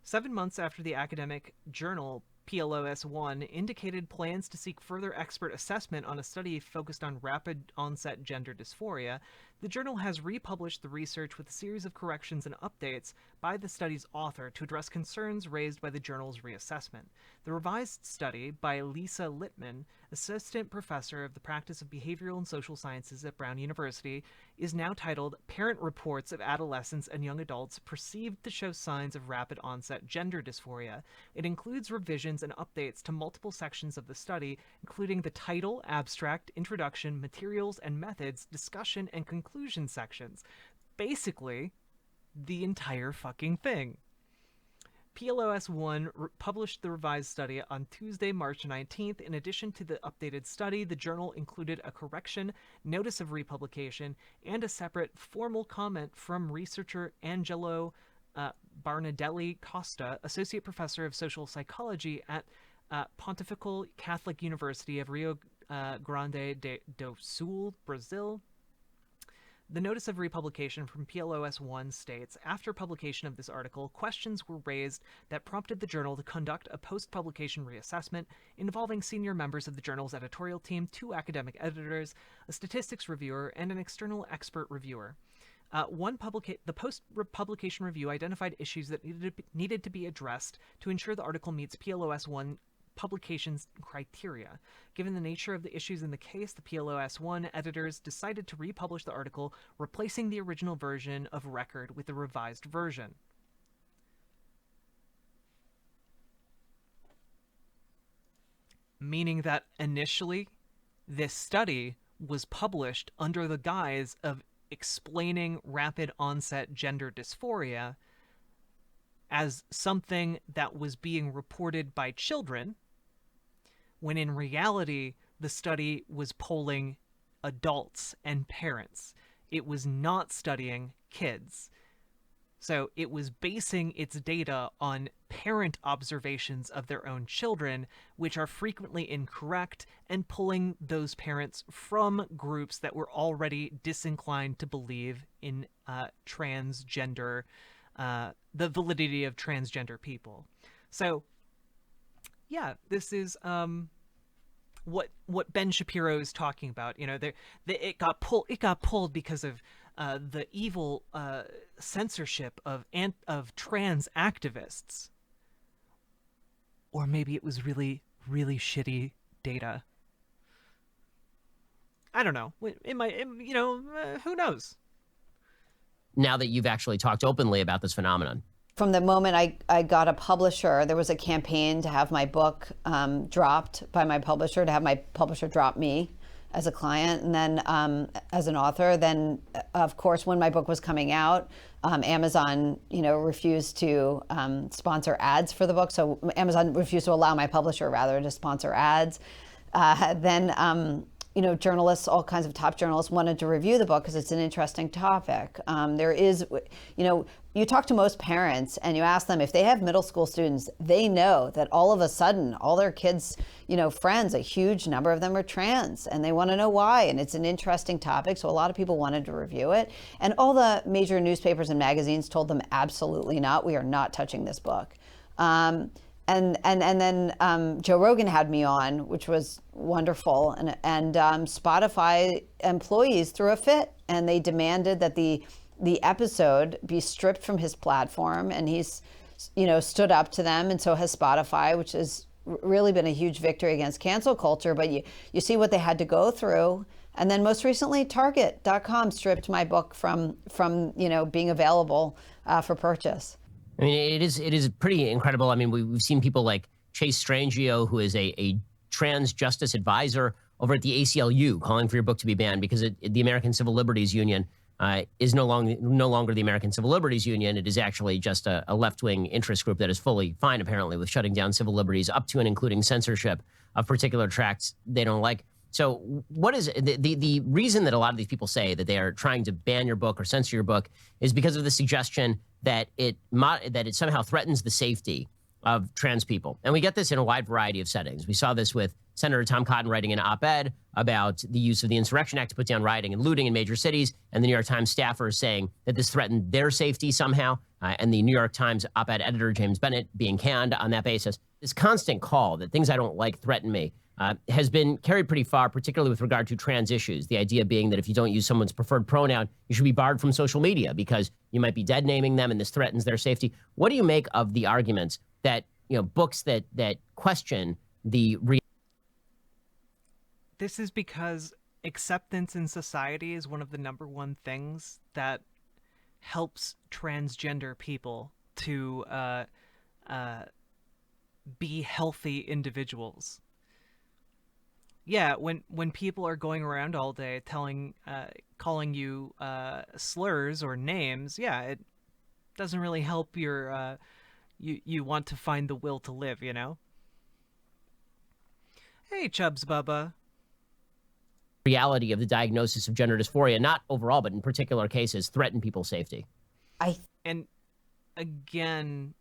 7 months after the academic journal PLOS1 indicated plans to seek further expert assessment on a study focused on rapid onset gender dysphoria, the journal has republished the research with a series of corrections and updates by the study's author to address concerns raised by the journal's reassessment. The revised study by Lisa Littman, assistant professor of the practice of behavioral and social sciences at Brown University, is now titled Parent Reports of Adolescents and Young Adults Perceived to Show Signs of Rapid Onset Gender Dysphoria. It includes revisions and updates to multiple sections of the study, including the title, abstract, introduction, materials and methods, discussion, and conclusion sections. Basically, the entire fucking thing. PLOS1 published the revised study on Tuesday, March 19th. In addition to the updated study, the journal included a correction, notice of republication, and a separate formal comment from researcher Angelo Barnadelli Costa, associate professor of social psychology at Pontifical Catholic University of Rio Grande do Sul, Brazil. The notice of republication from PLOS1 states, after publication of this article, questions were raised that prompted the journal to conduct a post-publication reassessment involving senior members of the journal's editorial team, 2 academic editors, a statistics reviewer, and an external expert reviewer. The post-publication review identified issues that needed to be addressed to ensure the article meets PLOS1 publication's criteria. Given the nature of the issues in the case, the PLOS1 editors decided to republish the article, replacing the original version of record with the revised version. Meaning that initially, this study was published under the guise of explaining rapid onset gender dysphoria as something that was being reported by children, when in reality, the study was polling adults and parents. It was not studying kids. So it was basing its data on parent observations of their own children, which are frequently incorrect, and pulling those parents from groups that were already disinclined to believe in transgender, the validity of transgender people. So, yeah, this is what Ben Shapiro is talking about. You know, it got pulled because of the evil censorship of trans activists, or maybe it was really, really shitty data. I don't know. Who knows? Now that you've actually talked openly about this phenomenon. From the moment I got a publisher, there was a campaign to have my book dropped by my publisher, to have my publisher drop me as a client, and then as an author. Then, of course, when my book was coming out, Amazon, refused to sponsor ads for the book. So Amazon refused to allow my publisher, rather, to sponsor ads. Then journalists, all kinds of top journalists, wanted to review the book because it's an interesting topic. There is, you talk to most parents and you ask them if they have middle school students, they know that all of a sudden, all their kids, friends, a huge number of them are trans, and they want to know why. And it's an interesting topic. So a lot of people wanted to review it. And all the major newspapers and magazines told them, absolutely not. We are not touching this book. And then Joe Rogan had me on, which was wonderful. And Spotify employees threw a fit, and they demanded that the episode be stripped from his platform. And he's, stood up to them, and so has Spotify, which has really been a huge victory against cancel culture. But you see what they had to go through. And then most recently, Target.com stripped my book from being available for purchase. I mean, it is pretty incredible. I mean, we've seen people like Chase Strangio, who is a trans justice advisor over at the ACLU, calling for your book to be banned because the American Civil Liberties Union is no longer the American Civil Liberties Union. It is actually just a left-wing interest group that is fully fine, apparently, with shutting down civil liberties up to and including censorship of particular tracts they don't like. So what is the reason that a lot of these people say that they are trying to ban your book or censor your book is because of the suggestion that it somehow threatens the safety of trans people. And we get this in a wide variety of settings. We saw this with Senator Tom Cotton writing an op-ed about the use of the Insurrection Act to put down rioting and looting in major cities, and the New York Times staffers saying that this threatened their safety somehow, and the New York Times op-ed editor, James Bennett, being canned on that basis. This constant call that things I don't like threaten me has been carried pretty far, particularly with regard to trans issues. The idea being that if you don't use someone's preferred pronoun, you should be barred from social media because you might be dead naming them and this threatens their safety. What do you make of the arguments that, books that question the This is because acceptance in society is one of the number one things that helps transgender people to be healthy individuals. Yeah, when people are going around all day calling you slurs or names, yeah, it doesn't really help your you want to find the will to live, Hey, Chubbs Bubba. reality of the diagnosis of gender dysphoria, not overall, but in particular cases, threaten people's safety? And again,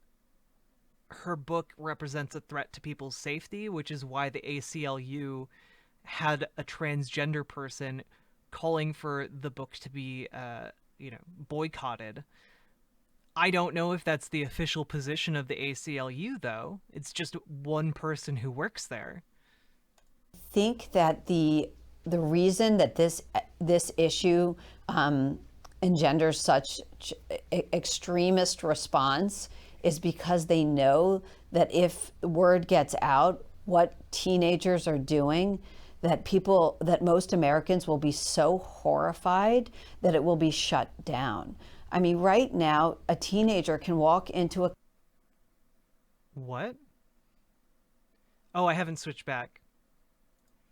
her book represents a threat to people's safety, which is why the ACLU had a transgender person calling for the book to be, boycotted. I don't know if that's the official position of the ACLU, though. It's just one person who works there. I think that the reason that this issue engenders such extremist response is because they know that if word gets out what teenagers are doing, that most Americans will be so horrified that it will be shut down. I mean, right now, a teenager can walk into a... What? Oh, I haven't switched back.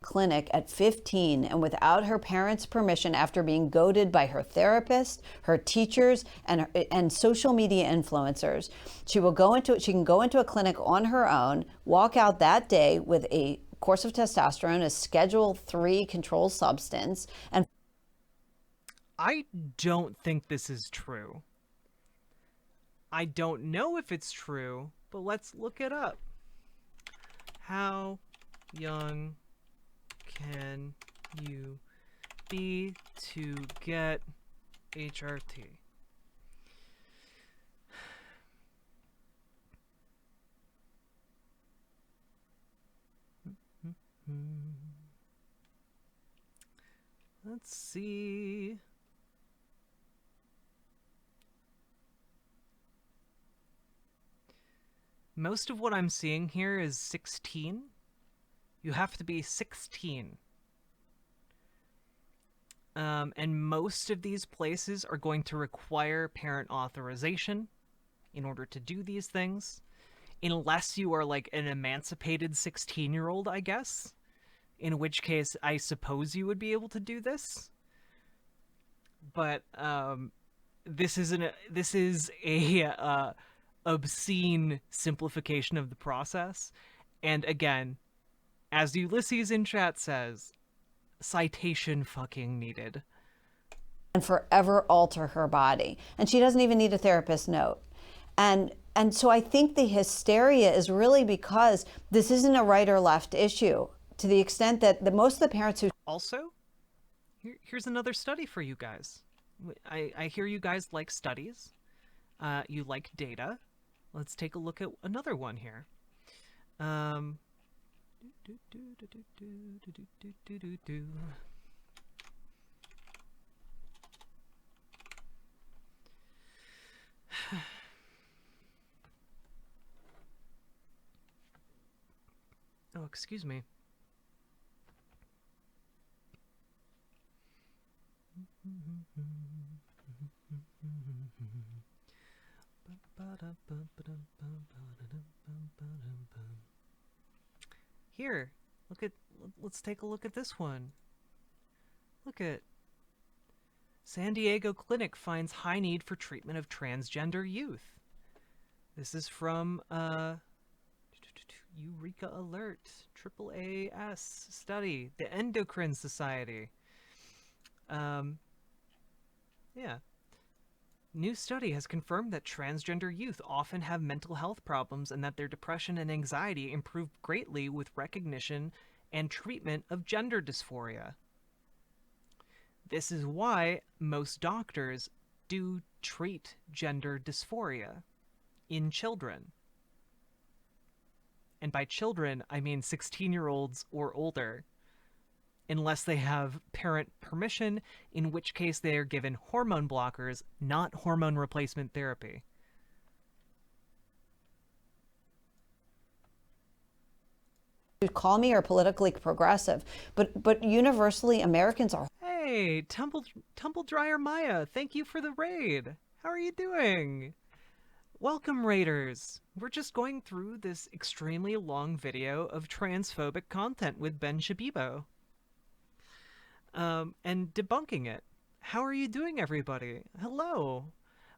Clinic at 15 and without her parents' permission, after being goaded by her therapist, her teachers, and social media influencers, she can go into a clinic on her own, walk out that day with a course of testosterone, a Schedule III controlled substance, and... I don't think this is true. I don't know if it's true, but let's look it up. How young can you be to get HRT? Let's see. Most of what I'm seeing here is 16. You have to be 16. And most of these places are going to require parent authorization in order to do these things. Unless you are like an emancipated 16-year-old, I guess. In which case, I suppose you would be able to do this. But this is a obscene simplification of the process. And again, as Ulysses in chat says, citation fucking needed. And forever alter her body. And she doesn't even need a therapist note. And so I think the hysteria is really because this isn't a right or left issue, to the extent that most of the parents who... Also, here's another study for you guys. I hear you guys like studies. You like data. Let's take a look at another one here. Oh, excuse me. Here, let's take a look at this one. Look at San Diego clinic finds high need for treatment of transgender youth. This is from Eureka Alert, AAAS study, the Endocrine Society. Yeah. New study has confirmed that transgender youth often have mental health problems and that their depression and anxiety improve greatly with recognition and treatment of gender dysphoria. This is why most doctors do treat gender dysphoria in children. And by children, I mean 16-year-olds or older, unless they have parent permission, in which case they are given hormone blockers, not hormone replacement therapy. Call me or politically progressive, but universally Americans are. Hey, Tumble Dryer Maya, thank you for the raid. How are you doing? Welcome, raiders. We're just going through this extremely long video of transphobic content with Ben Shabibo. And debunking it. How are you doing, everybody? Hello.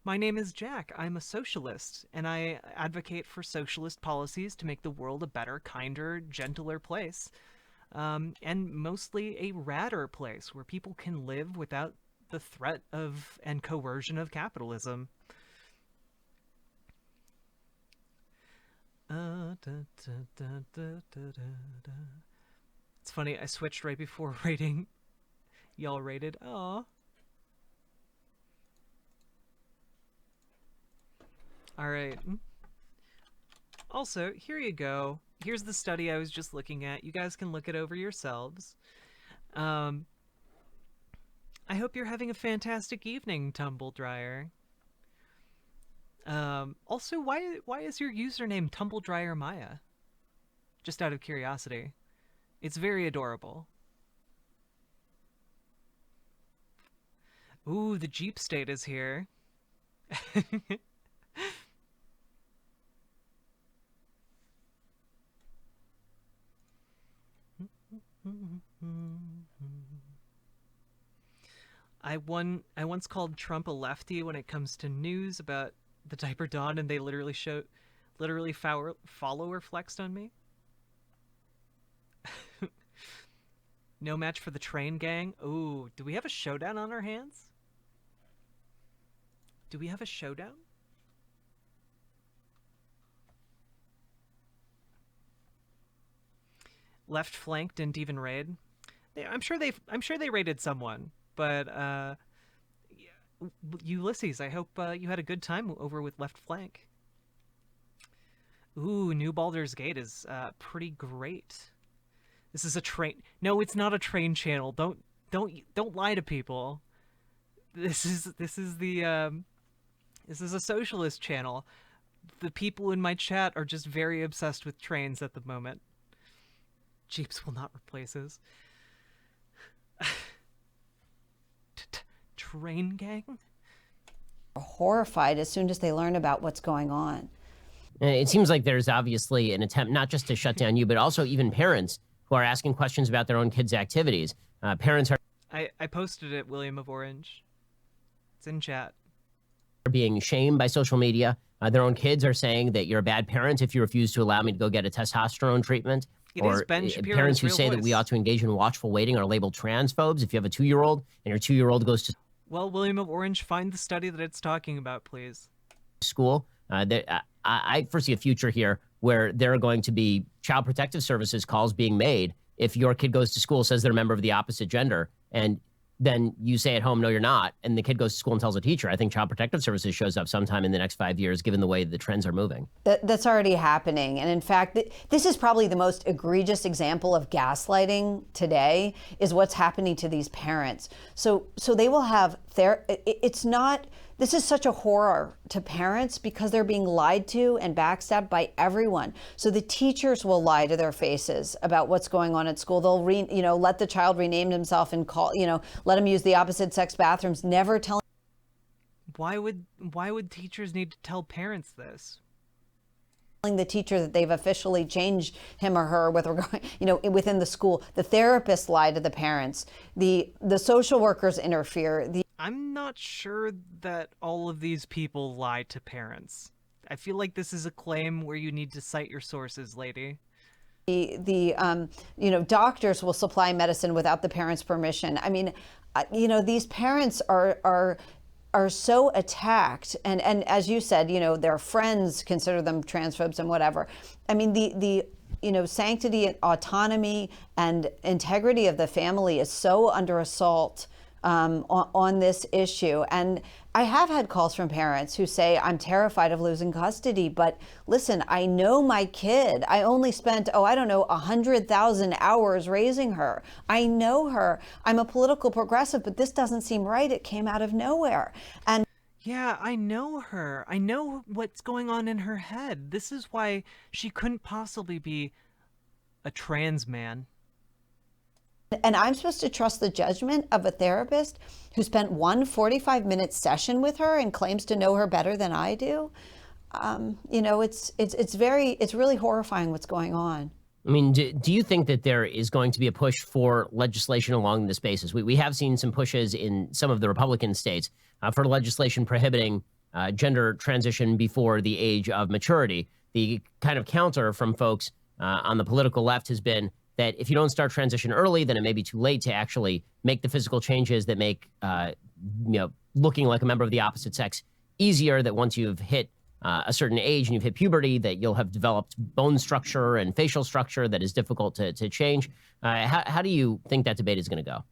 My name is Jack. I'm a socialist, and I advocate for socialist policies to make the world a better, kinder, gentler place, and mostly a radder place where people can live without the threat of and coercion of capitalism. It's funny, I switched right before rating. Y'all rated. Aw. Alright. Also, here you go. Here's the study I was just looking at. You guys can look it over yourselves. I hope you're having a fantastic evening, Tumble Dryer. Also, why is your username Tumble Dryer Maya? Just out of curiosity. It's very adorable. Ooh, the Jeep State is here. I once called Trump a lefty when it comes to news about the diaper Dawn, and they literally follow or flexed on me. No match for the train gang. Ooh, do we have a showdown on our hands? Do we have a showdown? Left flank didn't even raid. I'm sure they raided someone, but Ulysses, I hope you had a good time over with Left Flank. Ooh, New Baldur's Gate is pretty great. This is a train. No, it's not a train channel. Don't lie to people. This is a socialist channel. The people in my chat are just very obsessed with trains at the moment. Jeeps will not replace us. Train gang? Horrified as soon as they learn about what's going on. It seems like there's obviously an attempt not just to shut down you, but also even parents who are asking questions about their own kids' activities. Parents are... I posted it, William of Orange. It's in chat. Being shamed by social media. Their own kids are saying that you're a bad parent if you refuse to allow me to go get a testosterone treatment. It is Ben Shapiro's parents who real say voice. that we ought to engage in watchful waiting are labeled transphobes. If you have a 2-year-old and your 2-year-old goes to Well, William of Orange, find the study that it's talking about, please. school, I foresee a future here where there are going to be child protective services calls being made if your kid goes to school, says they're a member of the opposite gender, and then you say at home, no, you're not, and the kid goes to school and tells a teacher. I think Child Protective Services shows up sometime in the next 5 years, given the way the trends are moving. That's already happening. And in fact, this is probably the most egregious example of gaslighting today, is what's happening to these parents. So they will have it's not, this is such a horror to parents because they're being lied to and backstabbed by everyone. So the teachers will lie to their faces about what's going on at school. They'll let the child rename himself and let him use the opposite sex bathrooms, never telling. Why would teachers need to tell parents this? The teacher that they've officially changed him or her with regard, within the school. The therapists lie to the parents. The social workers interfere. I'm not sure that all of these people lie to parents. I feel like this is a claim where you need to cite your sources, lady. Doctors will supply medicine without the parents' permission. I mean, these parents are are so attacked, and as you said, their friends consider them transphobes and whatever. I mean, the sanctity and autonomy and integrity of the family is so under assault on this issue. And I have had calls from parents who say, I'm terrified of losing custody, but listen, I know my kid. I only spent, 100,000 hours raising her. I know her. I'm a political progressive, but this doesn't seem right. It came out of nowhere. And yeah, I know her. I know what's going on in her head. This is why she couldn't possibly be a trans man. And I'm supposed to trust the judgment of a therapist who spent one 45-minute session with her and claims to know her better than I do. It's really horrifying what's going on. I mean, do you think that there is going to be a push for legislation along this basis? We have seen some pushes in some of the Republican states for legislation prohibiting gender transition before the age of maturity. The kind of counter from folks on the political left has been that if you don't start transition early, then it may be too late to actually make the physical changes that make looking like a member of the opposite sex easier, that once you've hit a certain age and you've hit puberty, that you'll have developed bone structure and facial structure that is difficult to change. How do you think that debate is going to go?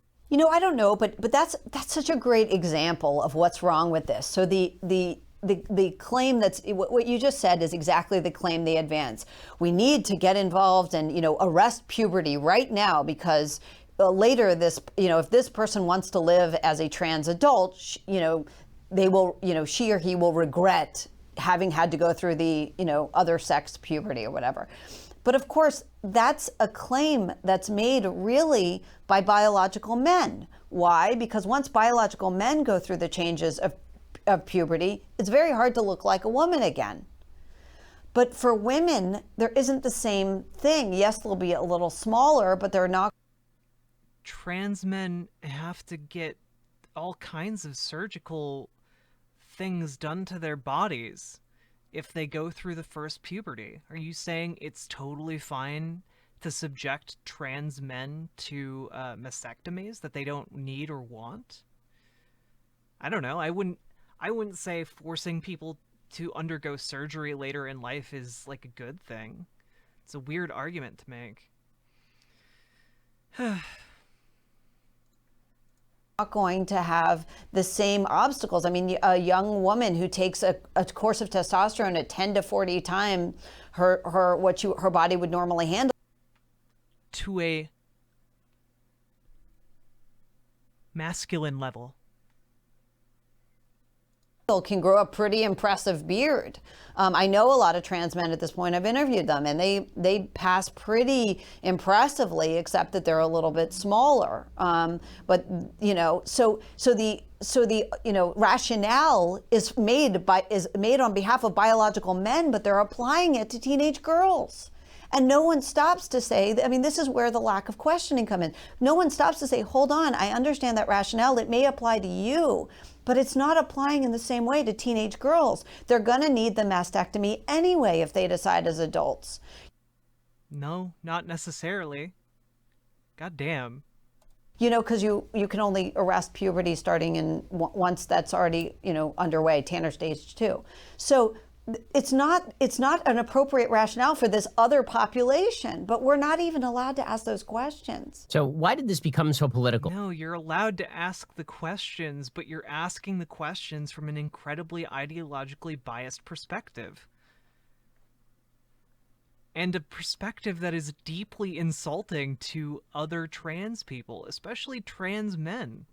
I don't know, but that's such a great example of what's wrong with this. So the claim that's what you just said is exactly the claim they advance. We need to get involved and arrest puberty right now because later if this person wants to live as a trans adult, they will she or he will regret having had to go through the other sex puberty or whatever. But of course, that's a claim that's made really by biological men. Why? Because once biological men go through the changes of puberty, it's very hard to look like a woman again. But for women, there isn't the same thing. Yes, they'll be a little smaller, but they're not. Trans men have to get all kinds of surgical things done to their bodies if they go through the first puberty. Are you saying it's totally fine to subject trans men to mastectomies that they don't need or want? I don't know. I wouldn't say forcing people to undergo surgery later in life is like a good thing. It's a weird argument to make. Not going to have the same obstacles. I mean, a young woman who takes a course of testosterone at 10 to 40 times her body would normally handle to a masculine level can grow a pretty impressive beard. I know a lot of trans men at this point. I've interviewed them, and they pass pretty impressively, except that they're a little bit smaller. But so the rationale is made on behalf of biological men, but they're applying it to teenage girls. And no one stops to say, I mean, this is where the lack of questioning comes in. No one stops to say, hold on, I understand that rationale. It may apply to you, but it's not applying in the same way to teenage girls. They're going to need the mastectomy anyway if they decide as adults. No, not necessarily. God damn. Because you can only arrest puberty starting once that's already, underway, Tanner stage 2. So it's not an appropriate rationale for this other population, but we're not even allowed to ask those questions. So why did this become so political? No, you're allowed to ask the questions, but you're asking the questions from an incredibly ideologically biased perspective. And a perspective that is deeply insulting to other trans people, especially trans men.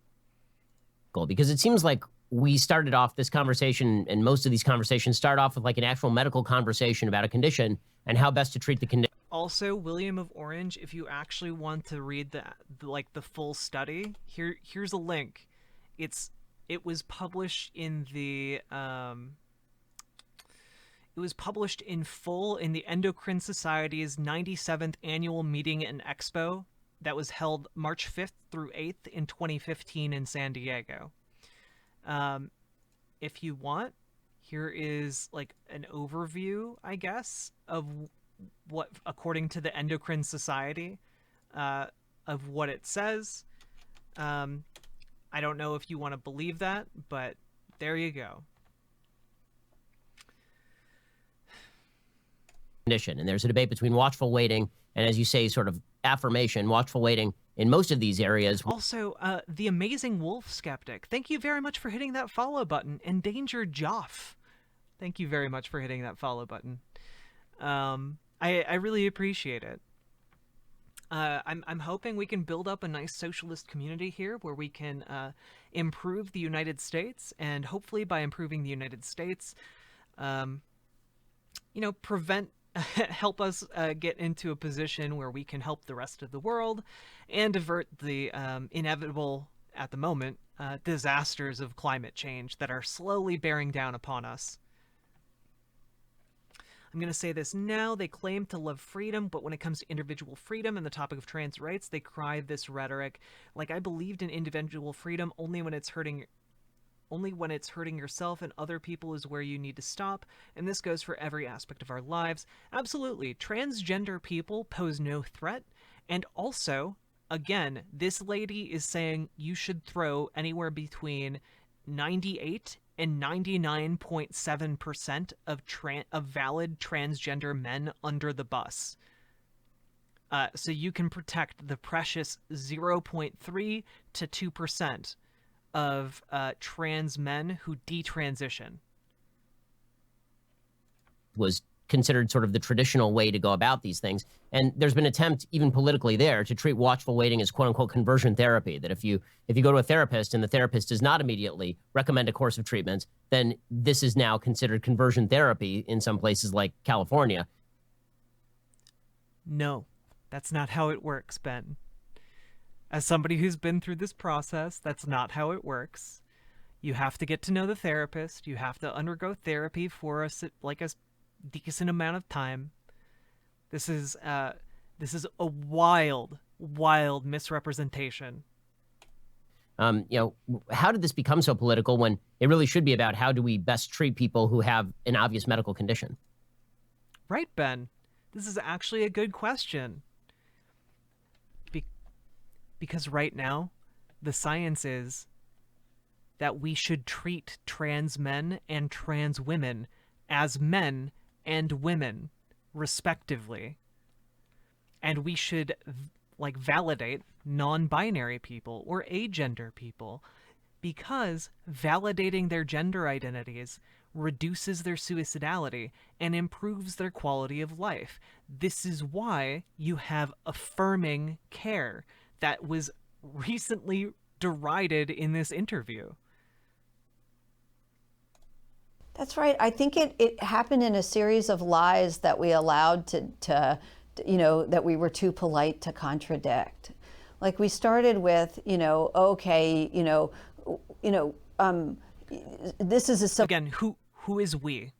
Because it seems like we started off this conversation, and most of these conversations start off with like an actual medical conversation about a condition and how best to treat the condition. Also, William of Orange, if you actually want to read the full study, here's a link. It was published in the it was published in full in the Endocrine Society's 97th annual meeting and expo that was held March 5th through 8th in 2015 in San Diego. If you want, here is like an overview, I guess, of what, according to the Endocrine Society, of what it says. I don't know if you want to believe that, but There you go. Condition. And there's a debate between watchful waiting and, as you say, sort of affirmation. Watchful waiting in most of these areas. Also, the amazing wolf skeptic, thank you very much for hitting that follow button. Endangered Joff, thank you very much for hitting that follow button. I really appreciate it. I'm hoping we can build up a nice socialist community here where we can improve the United States, and hopefully by improving the United States, help us get into a position where we can help the rest of the world and avert the inevitable, at the moment, disasters of climate change that are slowly bearing down upon us. I'm going to say this now. They claim to love freedom, but when it comes to individual freedom and the topic of trans rights, they cry this rhetoric. Like, I believed in individual freedom only when it's hurting yourself and other people is where you need to stop, and this goes for every aspect of our lives. Absolutely. Transgender people pose no threat, and also, again, this lady is saying you should throw anywhere between 98 and 99.7% of valid transgender men under the bus. So you can protect the precious 0.3 to 2% of trans men who detransition. Was considered sort of the traditional way to go about these things. And there's been an attempt, even politically there, to treat watchful waiting as quote-unquote conversion therapy, that if you go to a therapist and the therapist does not immediately recommend a course of treatment, then this is now considered conversion therapy in some places like California. No, that's not how it works, Ben. As somebody who's been through this process, that's not how it works. You have to get to know the therapist. You have to undergo therapy for a decent amount of time. This is a wild misrepresentation. How did this become so political when it really should be about how do we best treat people who have an obvious medical condition? Right, Ben. This is actually a good question. Because right now, the science is that we should treat trans men and trans women as men and women, respectively. And we should, validate non-binary people or agender people, because validating their gender identities reduces their suicidality and improves their quality of life. This is why you have affirming care that was recently derided in this interview. That's right. I think it happened in a series of lies that we allowed to that we were too polite to contradict. Like, we started with, this is Again, who is we,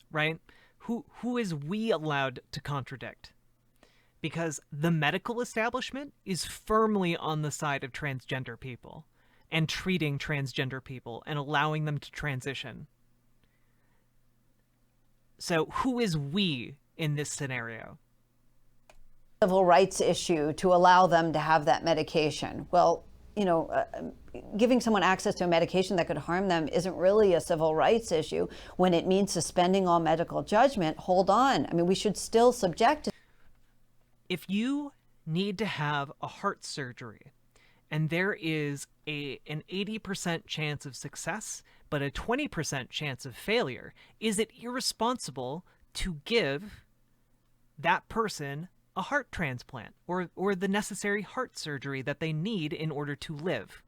right? Who is we allowed to contradict? Because the medical establishment is firmly on the side of transgender people and treating transgender people and allowing them to transition. So who is we in this scenario? Civil rights issue to allow them to have that medication. Well, giving someone access to a medication that could harm them isn't really a civil rights issue when it means suspending all medical judgment. Hold on. I mean, we should still subject to. If you need to have a heart surgery and there is an 80% chance of success but a 20% chance of failure, is it irresponsible to give that person a heart transplant or the necessary heart surgery that they need in order to live?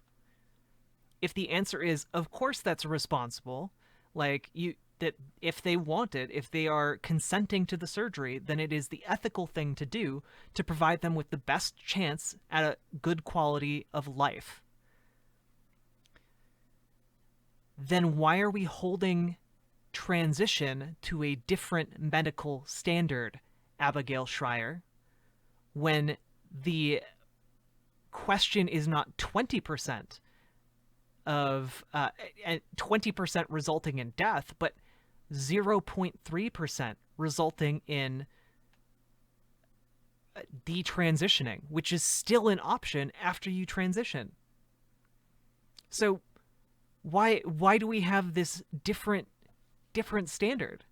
If the answer is, of course that's responsible, that if they want it, if they are consenting to the surgery, then it is the ethical thing to do to provide them with the best chance at a good quality of life. Then why are we holding transition to a different medical standard, Abigail Schreier, when the question is not 20% of 20% resulting in death, but 0.3% resulting in detransitioning, which is still an option after you transition. So Why do we have this different standard?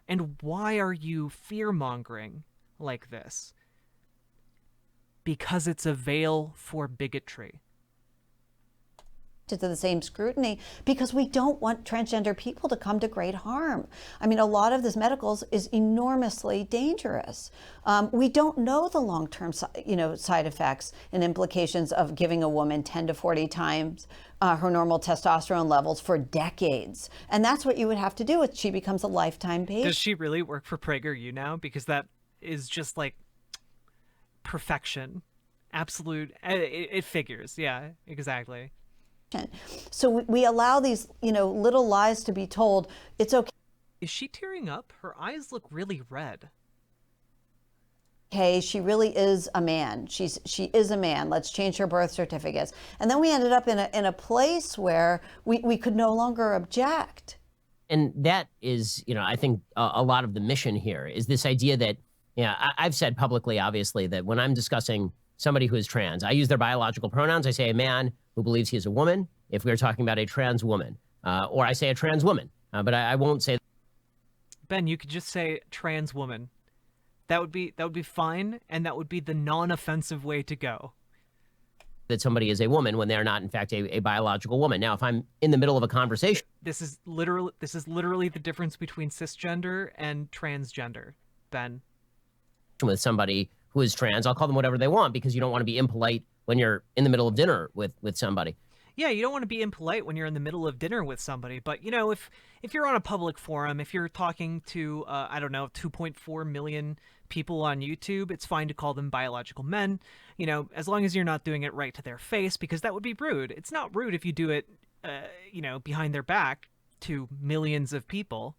And why are you fear-mongering like this? Because it's a veil for bigotry. To the same scrutiny, because we don't want transgender people to come to great harm. I mean, a lot of this medicals is enormously dangerous. We don't know the long-term, side effects and implications of giving a woman 10 to 40 times her normal testosterone levels for decades. And that's what you would have to do if she becomes a lifetime patient. Does she really work for PragerU now? Because that is just like perfection. Absolute. It figures. Yeah, exactly. So we allow these, little lies to be told. It's okay. Is she tearing up? Her eyes look really red. Okay, she really is a man. She is a man. Let's change her birth certificates. And then we ended up in a place where we could no longer object. And that is, I think a lot of the mission here is this idea that, I've said publicly, obviously, that when I'm discussing somebody who is trans, I use their biological pronouns. I say a man who believes he is a woman, if we're talking about a trans woman, or I say a trans woman, but I won't say. Ben, you could just say trans woman. That would be fine, and that would be the non-offensive way to go. That somebody is a woman when they are not, in fact, a biological woman. Now, if I'm in the middle of a conversation, this is literally the difference between cisgender and transgender, Ben. With somebody who is trans, I'll call them whatever they want because you don't want to be impolite when you're in the middle of dinner with somebody. Yeah, you don't want to be impolite when you're in the middle of dinner with somebody, but if you're on a public forum, if you're talking to 2.4 million people on YouTube, it's fine to call them biological men, as long as you're not doing it right to their face, because that would be rude. It's not rude if you do it behind their back to millions of people.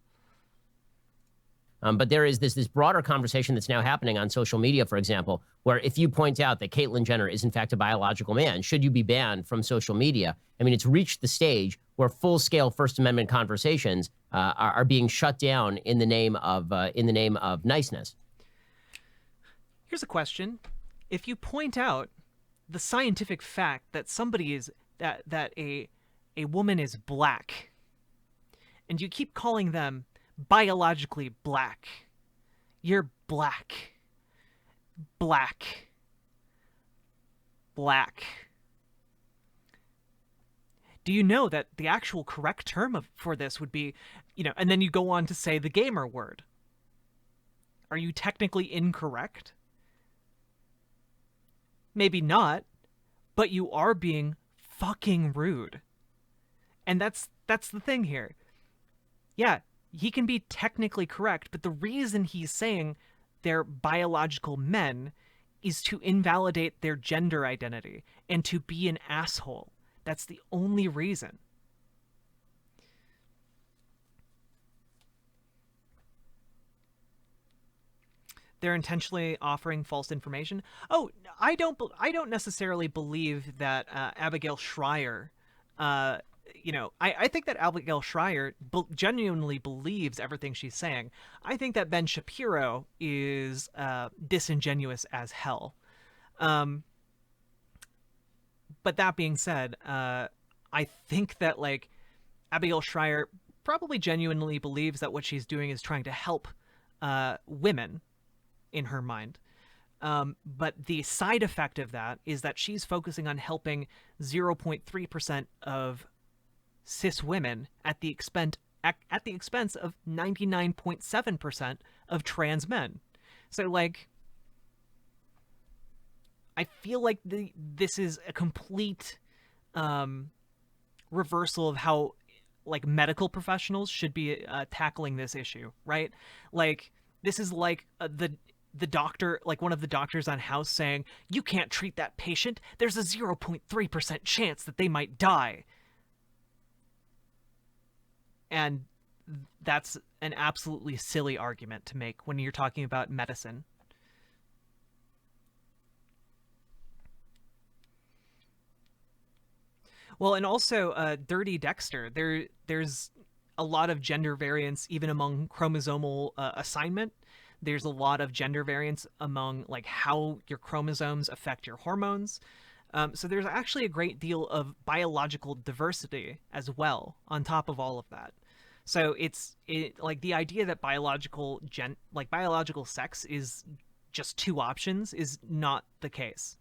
But there is this broader conversation that's now happening on social media, for example, where if you point out that Caitlyn Jenner is in fact a biological man, should you be banned from social media? I mean, it's reached the stage where full-scale First Amendment conversations are being shut down in the name of niceness. Here's a question: if you point out the scientific fact that somebody is that a woman is black, and you keep calling them biologically black. You're black. Black. Black. Do you know that the actual correct term for this would be, and then you go on to say the gamer word. Are you technically incorrect? Maybe not, but you are being fucking rude. And that's the thing here. Yeah, he can be technically correct, but the reason he's saying they're biological men is to invalidate their gender identity and to be an asshole. That's the only reason. They're intentionally offering false information. Oh, I don't necessarily believe that Abigail Schreier I think that Abigail Schreier genuinely believes everything she's saying. I think that Ben Shapiro is disingenuous as hell. But that being said, I think that Abigail Schreier probably genuinely believes that what she's doing is trying to help women in her mind. But the side effect of that is that she's focusing on helping 0.3% of cis women at the expense of 99.7% of trans men. So I feel like this is a complete reversal of how medical professionals should be tackling this issue, right? This is the doctor, one of the doctors on House saying, you can't treat that patient. There's a 0.3% chance that they might die. And that's an absolutely silly argument to make when you're talking about medicine. Well, and also Dirty Dexter, there's a lot of gender variance even among chromosomal assignment. There's a lot of gender variance among how your chromosomes affect your hormones. So there's actually a great deal of biological diversity as well on top of all of that. So like the idea that biological sex is just two options is not the case.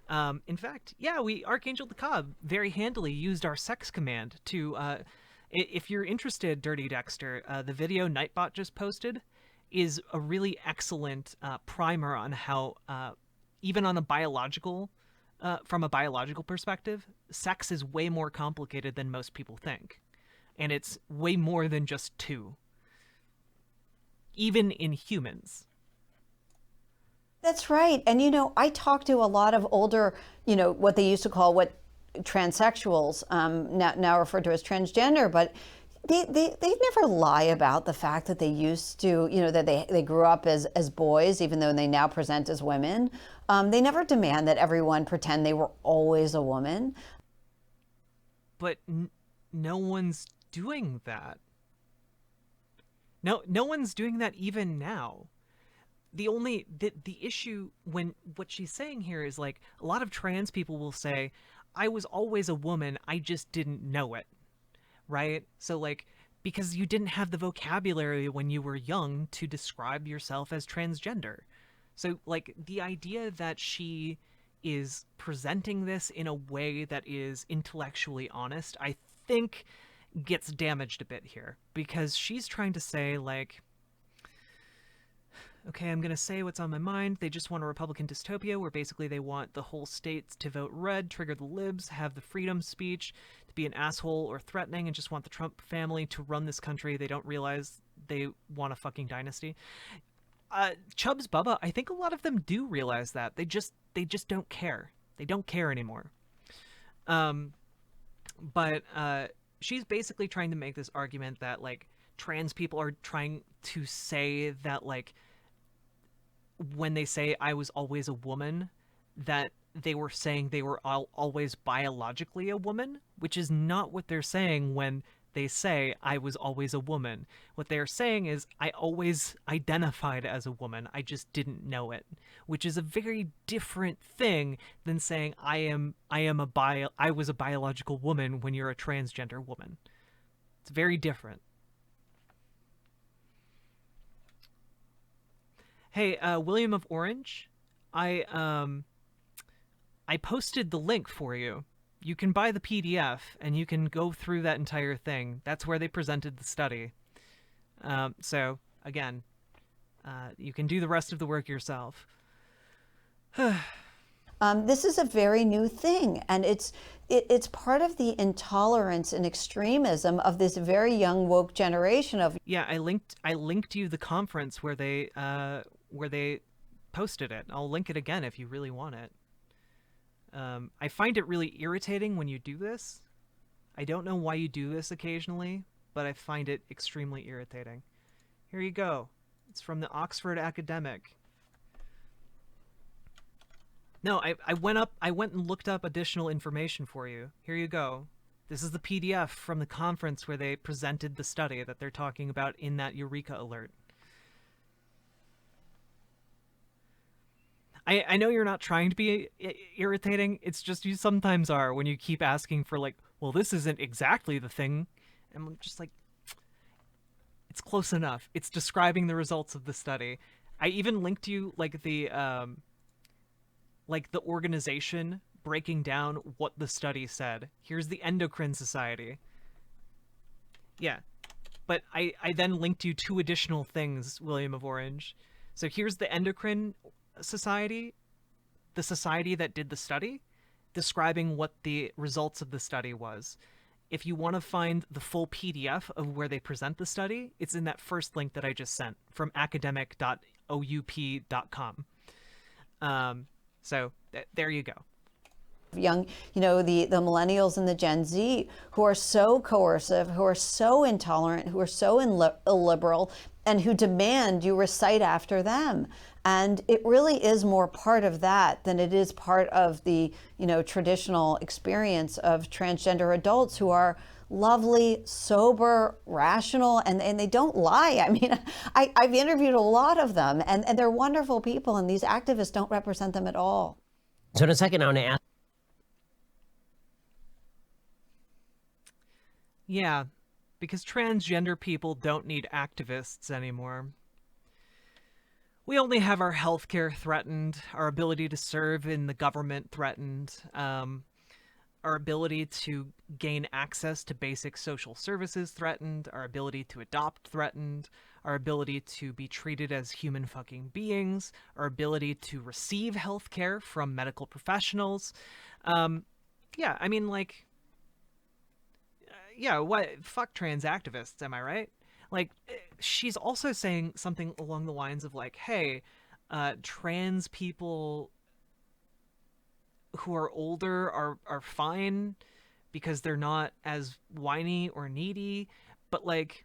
In fact, yeah, Archangel DeKalb very handily used our sex command to. If you're interested, Dirty Dexter, the video Nightbot just posted is a really excellent primer on how, even on a biological, from a biological perspective, sex is way more complicated than most people think, and it's way more than just two, even in humans. That's right. And, I talk to a lot of older, what they used to call transsexuals, now referred to as transgender, but they never lie about the fact that they used to, that they grew up as boys, even though they now present as women. They never demand that everyone pretend they were always a woman. But no one's doing that. No one's doing that even now. The issue when what she's saying here is like a lot of trans people will say, I was always a woman, I just didn't know it. Right? So like, because you didn't have the vocabulary when you were young to describe yourself as transgender. So like the idea that she is presenting this in a way that is intellectually honest, I think gets damaged a bit here, because she's trying to say like, okay, I'm going to say what's on my mind. They just want a Republican dystopia where basically they want the whole states to vote red, trigger the libs, have the freedom speech, to be an asshole or threatening, and just want the Trump family to run this country. They don't realize they want a fucking dynasty. Chubbs Bubba, I think a lot of them do realize that. They just don't care. They don't care anymore. But she's basically trying to make this argument that, like, trans people are trying to say that, like, when they say I was always a woman, that they were saying they were always biologically a woman, which is not what they're saying when they say I was always a woman. What they're saying is I always identified as a woman, I just didn't know it, which is a very different thing than saying I was a biological woman when you're a transgender woman. It's very different. Hey, William of Orange, I posted the link for you. You can buy the PDF, and you can go through that entire thing. That's where they presented the study. So, again, you can do the rest of the work yourself. This is a very new thing, and it's part of the intolerance and extremism of this very young woke generation of. Yeah, I linked you the conference where they posted it. I'll link it again if you really want it. I find it really irritating when you do this. I don't know why you do this occasionally, but I find it extremely irritating. Here you go. It's from the Oxford Academic. No, I went and looked up additional information for you. Here you go. This is the PDF from the conference where they presented the study that they're talking about in that Eureka alert. I know you're not trying to be irritating. It's just you sometimes are when you keep asking for, like, well, this isn't exactly the thing. And I'm just like, it's close enough. It's describing the results of the study. I even linked you, like, the organization breaking down what the study said. Here's the Endocrine Society. Yeah. But I then linked you two additional things, William of Orange. So here's the Endocrine Society, the society that did the study, describing what the results of the study was. If you want to find the full PDF of where they present the study, it's in that first link that I just sent from academic.oup.com. So there you go. Young, the millennials and the Gen Z who are so coercive, who are so intolerant, who are so illiberal, and who demand you recite after them. And it really is more part of that than it is part of the, traditional experience of transgender adults who are lovely, sober, rational, and they don't lie. I mean, I've interviewed a lot of them, and they're wonderful people, and these activists don't represent them at all. So in a second, I want to ask. Yeah, because transgender people don't need activists anymore. We only have our healthcare threatened, our ability to serve in the government threatened, our ability to gain access to basic social services threatened, our ability to adopt threatened, our ability to be treated as human fucking beings, our ability to receive healthcare from medical professionals. Yeah, I mean, like, yeah, what? Fuck trans activists, am I right? Like, she's also saying something along the lines of, like, hey, trans people who are older are fine because they're not as whiny or needy, but like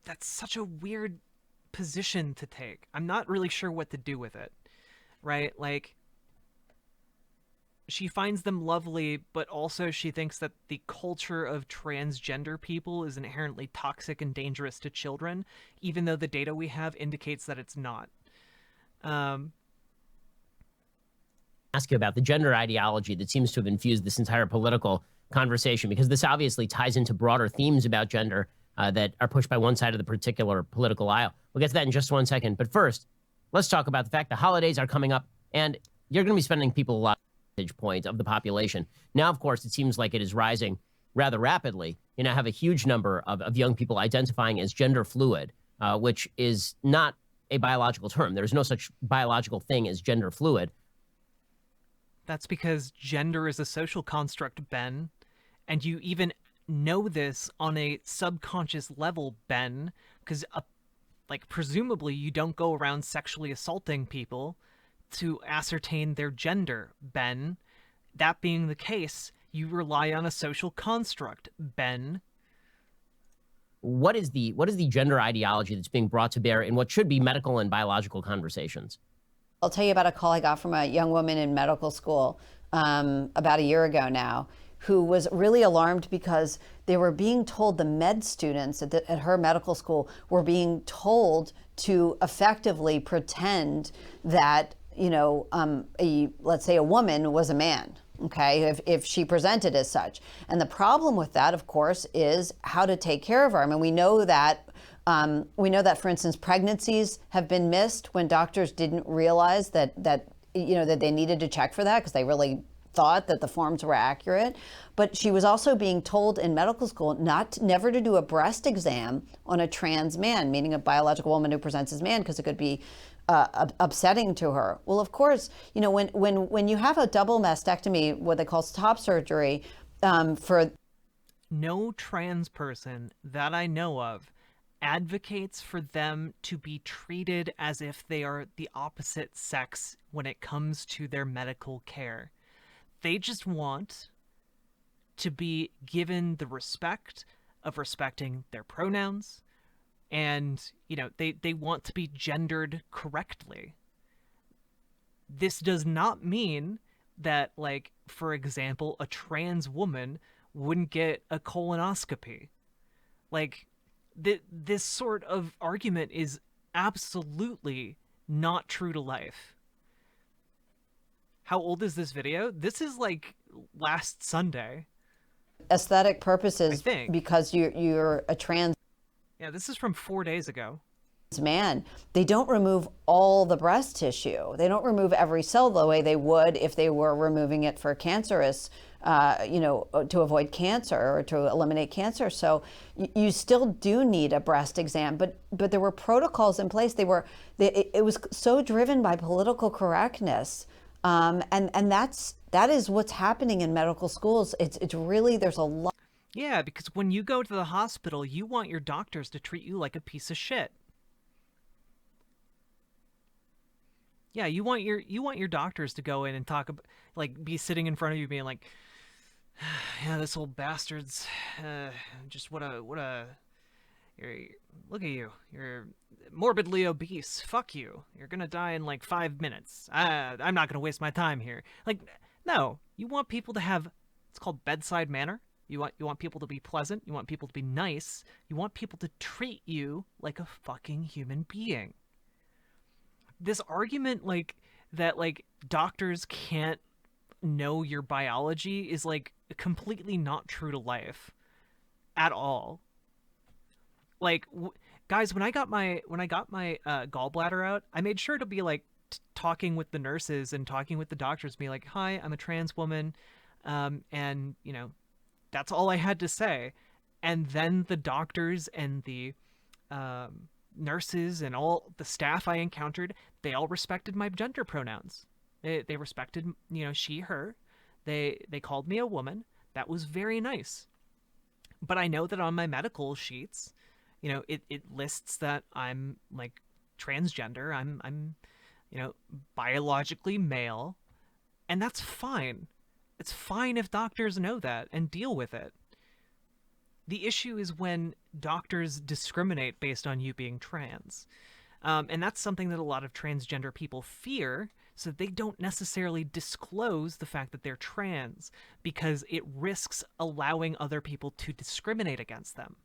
that's such a weird position to take. I'm not really sure what to do with it, right? Like, she finds them lovely, but also she thinks that the culture of transgender people is inherently toxic and dangerous to children, even though the data we have indicates that it's not. Um, Ask you about the gender ideology that seems to have infused this entire political conversation, because this obviously ties into broader themes about gender that are pushed by one side of the particular political aisle. We'll get to that in just 1 second. But first, let's talk about the fact the holidays are coming up, and you're going to be spending people a lot of point of the population. Now, of course, it seems like it is rising rather rapidly. You now have a huge number of young people identifying as gender fluid, which is not a biological term. There's no such biological thing as gender fluid. That's because gender is a social construct, Ben, and you even know this on a subconscious level, Ben, because, like, presumably you don't go around sexually assaulting people to ascertain their gender, Ben. That being the case, you rely on a social construct, Ben. What is the gender ideology that's being brought to bear in what should be medical and biological conversations? I'll tell you about a call I got from a young woman in medical school about a year ago now, who was really alarmed because they were being told, the med students at her medical school were being told to effectively pretend that, you know, let's say a woman was a man. Okay, if she presented as such. And the problem with that, of course, is how to take care of her. I mean, we know that, for instance, pregnancies have been missed when doctors didn't realize that they needed to check for that because they really thought that the forms were accurate. But she was also being told in medical school never to do a breast exam on a trans man, meaning a biological woman who presents as man, because it could be upsetting to her. Well, of course, you know, when you have a double mastectomy, what they call top surgery, for No trans person that I know of advocates for them to be treated as if they are the opposite sex when it comes to their medical care. They just want to be given the respect of respecting their pronouns, and, you know, they want to be gendered correctly. This does not mean that, like, for example, a trans woman wouldn't get a colonoscopy. Like, this sort of argument is absolutely not true to life. How old is this video? This is like last Sunday. aesthetic purposes, I think. because you're a trans Yeah, this is from 4 days ago. man, they don't remove all the breast tissue. They don't remove every cell the way they would if they were removing it for cancerous, to avoid cancer or to eliminate cancer. So you still do need a breast exam, but there were protocols in place. It was so driven by political correctness, and that is what's happening in medical schools. It's really, there's a lot. Yeah, because when you go to the hospital, you want your doctors to treat you like a piece of shit. Yeah, you want your doctors to go in and talk about, like, be sitting in front of you being like, yeah, this old bastard's just what a look at you. You're morbidly obese. Fuck you. You're gonna die in like 5 minutes. I'm not gonna waste my time here. Like, no, you want people to have, it's called bedside manner. You want people to be pleasant. You want people to be nice. You want people to treat you like a fucking human being. This argument, like, that, like, doctors can't know your biology is, like, completely not true to life at all. Like, guys, when I got my gallbladder out, I made sure to be like talking with the nurses and talking with the doctors, be like, "Hi, I'm a trans woman," and that's all I had to say. And then the doctors and the nurses and all the staff I encountered, they all respected my gender pronouns. They respected, she, her. They called me a woman. That was very nice. But I know that on my medical sheets, it lists that I'm like transgender. I'm biologically male, and that's fine. It's fine if doctors know that and deal with it. The issue is when doctors discriminate based on you being trans. And that's something that a lot of transgender people fear, so they don't necessarily disclose the fact that they're trans because it risks allowing other people to discriminate against them.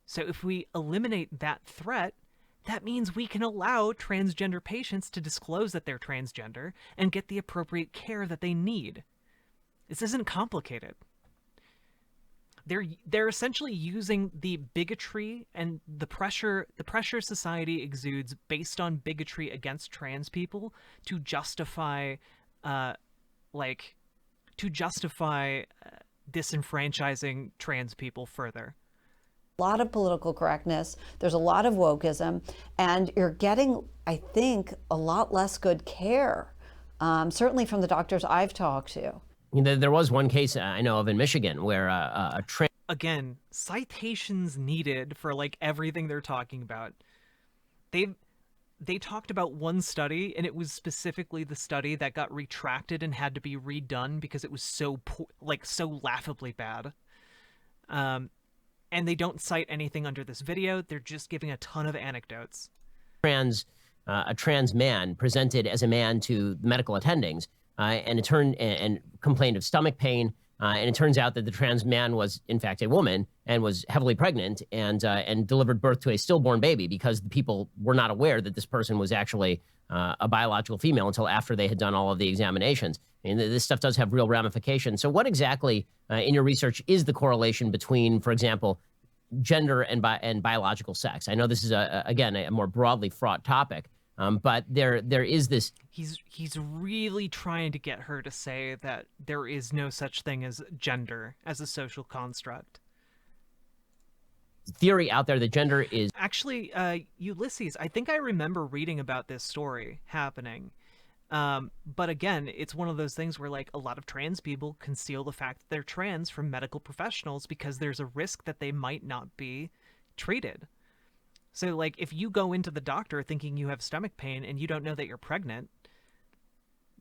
So if we eliminate that threat, that means we can allow transgender patients to disclose that they're transgender and get the appropriate care that they need. This isn't complicated. They're essentially using the bigotry and the pressure society exudes based on bigotry against trans people to justify disenfranchising trans people further. A lot of political correctness, there's a lot of wokeism, and you're getting, I think, a lot less good care, certainly from the doctors I've talked to. There was one case I know of in Michigan where a trans... Again, citations needed for like everything they're talking about. They talked about one study, and it was specifically the study that got retracted and had to be redone because it was so so laughably bad. And they don't cite anything under this video. They're just giving a ton of anecdotes. A trans man presented as a man to the medical attendings, and complained of stomach pain. And it turns out that the trans man was, in fact, a woman and was heavily pregnant and delivered birth to a stillborn baby because the people were not aware that this person was actually a biological female until after they had done all of the examinations. And this stuff does have real ramifications. So what exactly, in your research, is the correlation between, for example, gender and biological sex? I know this is, again, a more broadly fraught topic. But there is this. He's really trying to get her to say that there is no such thing as gender as a social construct. Theory out there that gender is actually Ulysses. I think I remember reading about this story happening. But again, it's one of those things where like a lot of trans people conceal the fact that they're trans from medical professionals because there's a risk that they might not be treated. So, like, if you go into the doctor thinking you have stomach pain and you don't know that you're pregnant,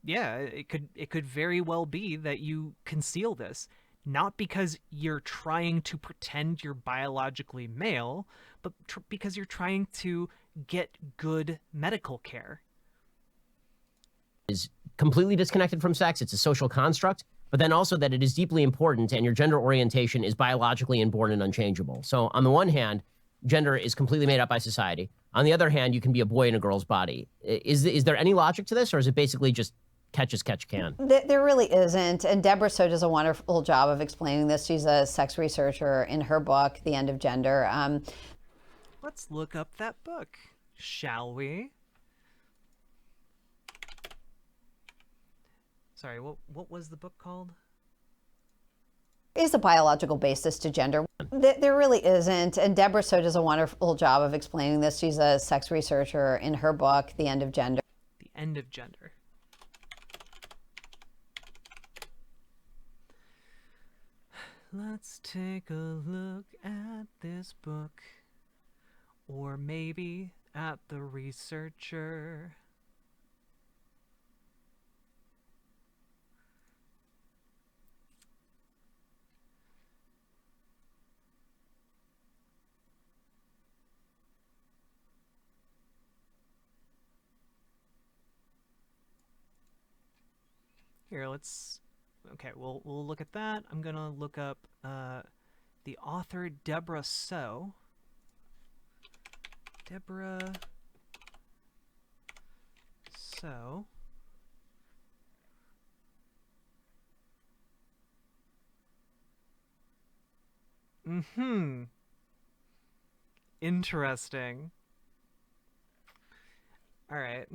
yeah, it could very well be that you conceal this, not because you're trying to pretend you're biologically male, but because you're trying to get good medical care. Is completely disconnected from sex. It's a social construct, but then also that it is deeply important and your gender orientation is biologically inborn and unchangeable. So on the one hand, gender is completely made up by society. On the other hand, you can be a boy in a girl's body. Is there any logic to this, or is it basically just catch as catch can? There really isn't. And Deborah So does a wonderful job of explaining this. She's a sex researcher in her book, The End of Gender. Let's look up that book, shall we? Sorry, what was the book called? Is a biological basis to gender. There really isn't. And Deborah So does a wonderful job of explaining this. She's a sex researcher in her book, The End of Gender. The End of Gender. Let's take a look at this book. Or maybe at the researcher. Here, okay, we'll look at that. I'm gonna look up the author Deborah So. Deborah So. Hmm. Interesting. All right.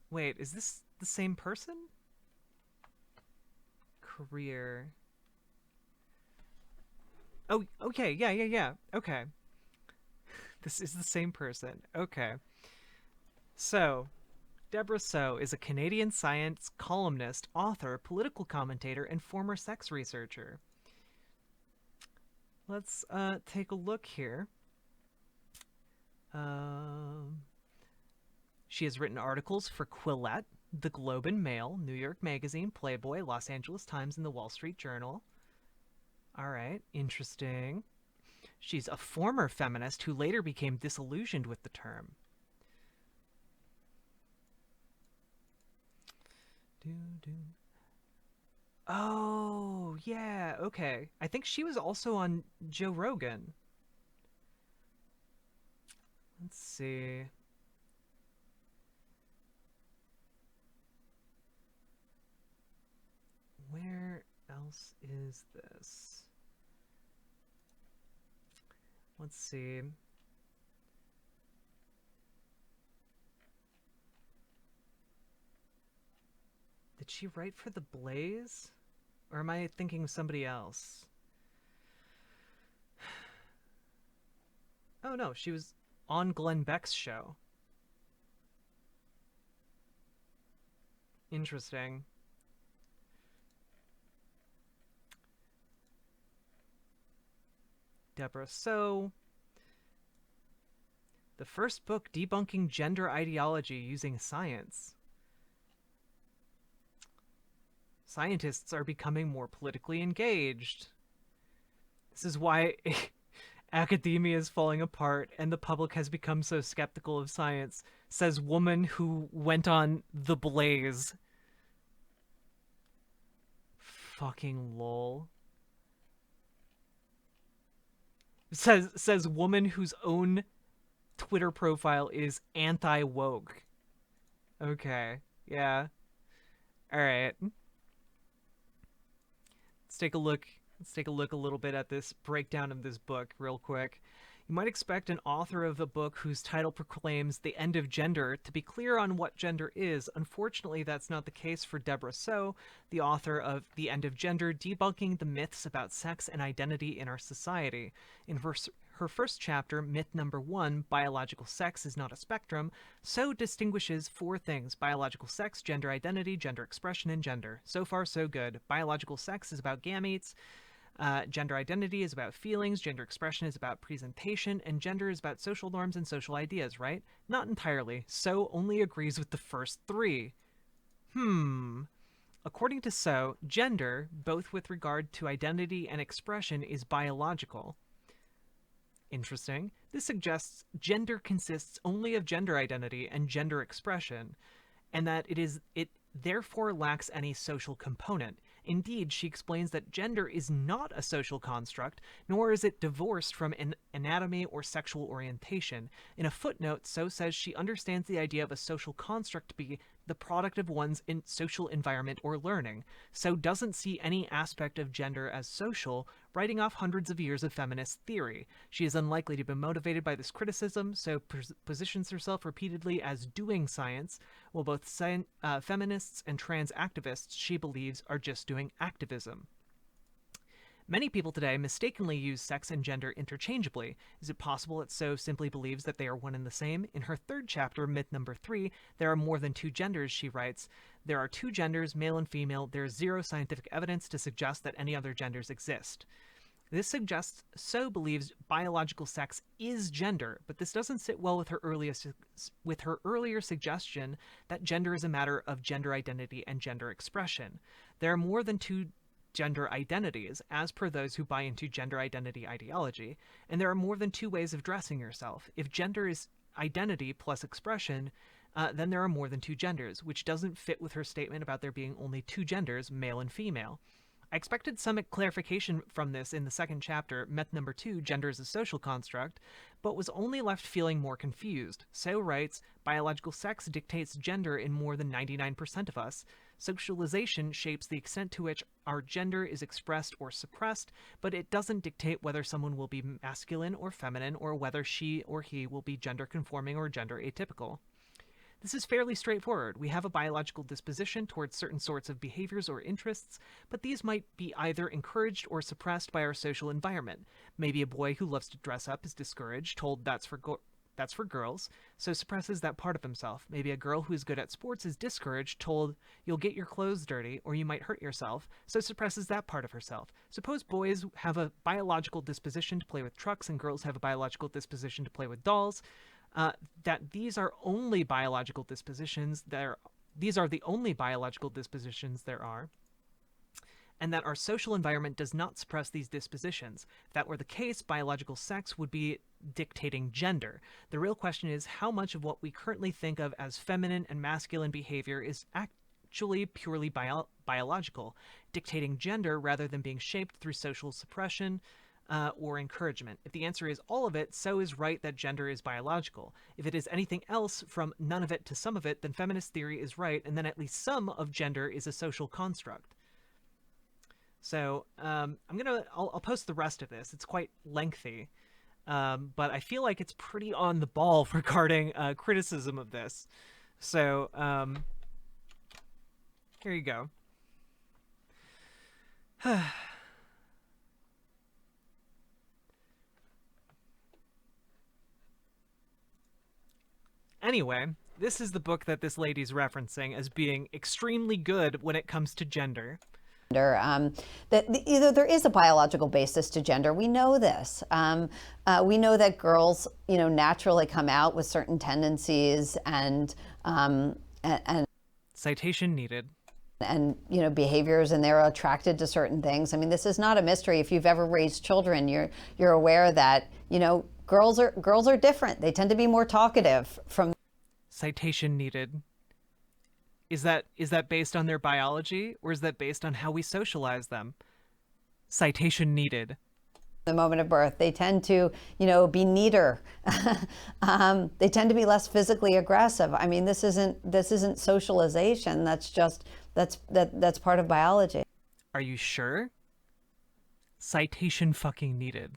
Wait, is this the same person? Career. Oh, okay. Yeah, yeah, yeah. Okay. This is the same person. Okay. So, Deborah So is a Canadian science columnist, author, political commentator, and former sex researcher. Let's take a look here. Um, she has written articles for Quillette, The Globe and Mail, New York Magazine, Playboy, Los Angeles Times, and The Wall Street Journal. All right, interesting. She's a former feminist who later became disillusioned with the term. Oh, yeah, okay. I think she was also on Joe Rogan. Let's see. Where else is this? Let's see. Did she write for The Blaze? Or am I thinking of somebody else? Oh no, she was on Glenn Beck's show. Interesting. Deborah So. The first book debunking gender ideology using science. Scientists are becoming more politically engaged. This is why academia is falling apart and the public has become so skeptical of science, says woman who went on The Blaze. Fucking lol. Says woman whose own Twitter profile is anti-woke. Okay. Yeah. All right. Let's take a look. Let's take a look a little bit at this breakdown of this book real quick. You might expect an author of a book whose title proclaims the end of gender to be clear on what gender is. Unfortunately, that's not the case for Deborah So, the author of The End of Gender, Debunking the Myths About Sex and Identity in Our Society. In her first chapter, Myth Number 1, Biological Sex is Not a Spectrum, So distinguishes four things: biological sex, gender identity, gender expression, and gender. So far, so good. Biological sex is about gametes. Gender identity is about feelings, gender expression is about presentation, and gender is about social norms and social ideas, right? Not entirely. So only agrees with the first three. According to So, gender, both with regard to identity and expression, is biological. Interesting. This suggests gender consists only of gender identity and gender expression, and that it therefore lacks any social component. Indeed, she explains that gender is not a social construct, nor is it divorced from an anatomy or sexual orientation. In a footnote, So says she understands the idea of a social construct to be the product of one's social environment or learning. So doesn't see any aspect of gender as social, writing off hundreds of years of feminist theory. She is unlikely to be motivated by this criticism, so positions herself repeatedly as doing science, while both feminists and trans activists, she believes, are just doing activism. Many people today mistakenly use sex and gender interchangeably. Is it possible that So simply believes that they are one and the same? In her third chapter, Myth Number 3, There Are More Than Two Genders, she writes, there are two genders, male and female. There is zero scientific evidence to suggest that any other genders exist. This suggests So believes biological sex is gender, but this doesn't sit well with her earlier suggestion that gender is a matter of gender identity and gender expression. There are more than two gender identities, as per those who buy into gender identity ideology, and there are more than two ways of dressing yourself. If gender is identity plus expression, then there are more than two genders, which doesn't fit with her statement about there being only two genders, male and female. I expected some clarification from this in the second chapter, Myth Number 2, Gender is a Social Construct, but was only left feeling more confused. So writes, biological sex dictates gender in more than 99% of us. Socialization shapes the extent to which our gender is expressed or suppressed, but it doesn't dictate whether someone will be masculine or feminine, or whether she or he will be gender conforming or gender atypical. This is fairly straightforward. We have a biological disposition towards certain sorts of behaviors or interests, but these might be either encouraged or suppressed by our social environment. Maybe a boy who loves to dress up is discouraged, told that's for girls, so suppresses that part of himself. Maybe a girl who is good at sports is discouraged, told you'll get your clothes dirty or you might hurt yourself, so suppresses that part of herself. Suppose boys have a biological disposition to play with trucks and girls have a biological disposition to play with dolls. That these are only biological dispositions. These are the only biological dispositions there are, and that our social environment does not suppress these dispositions. If that were the case, biological sex would be dictating gender. The real question is how much of what we currently think of as feminine and masculine behavior is actually purely biological, dictating gender rather than being shaped through social suppression or encouragement. If the answer is all of it, so is right that gender is biological. If it is anything else from none of it to some of it, then feminist theory is right, and then at least some of gender is a social construct. So I'll post the rest of this. It's quite lengthy, but I feel like it's pretty on the ball regarding criticism of this. So here you go. Anyway, this is the book that this lady's referencing as being extremely good when it comes to gender. That either there is a biological basis to gender. We know this. We know that girls, naturally come out with certain tendencies and citation needed. And behaviors, and they're attracted to certain things. I mean, this is not a mystery. If you've ever raised children, you're aware that girls are different. They tend to be more talkative. From citation needed. Is that based on their biology, or is that based on how we socialize them? Citation needed. The moment of birth, they tend to, be neater. They tend to be less physically aggressive. I mean, this isn't socialization. That's part of biology. Are you sure? Citation fucking needed.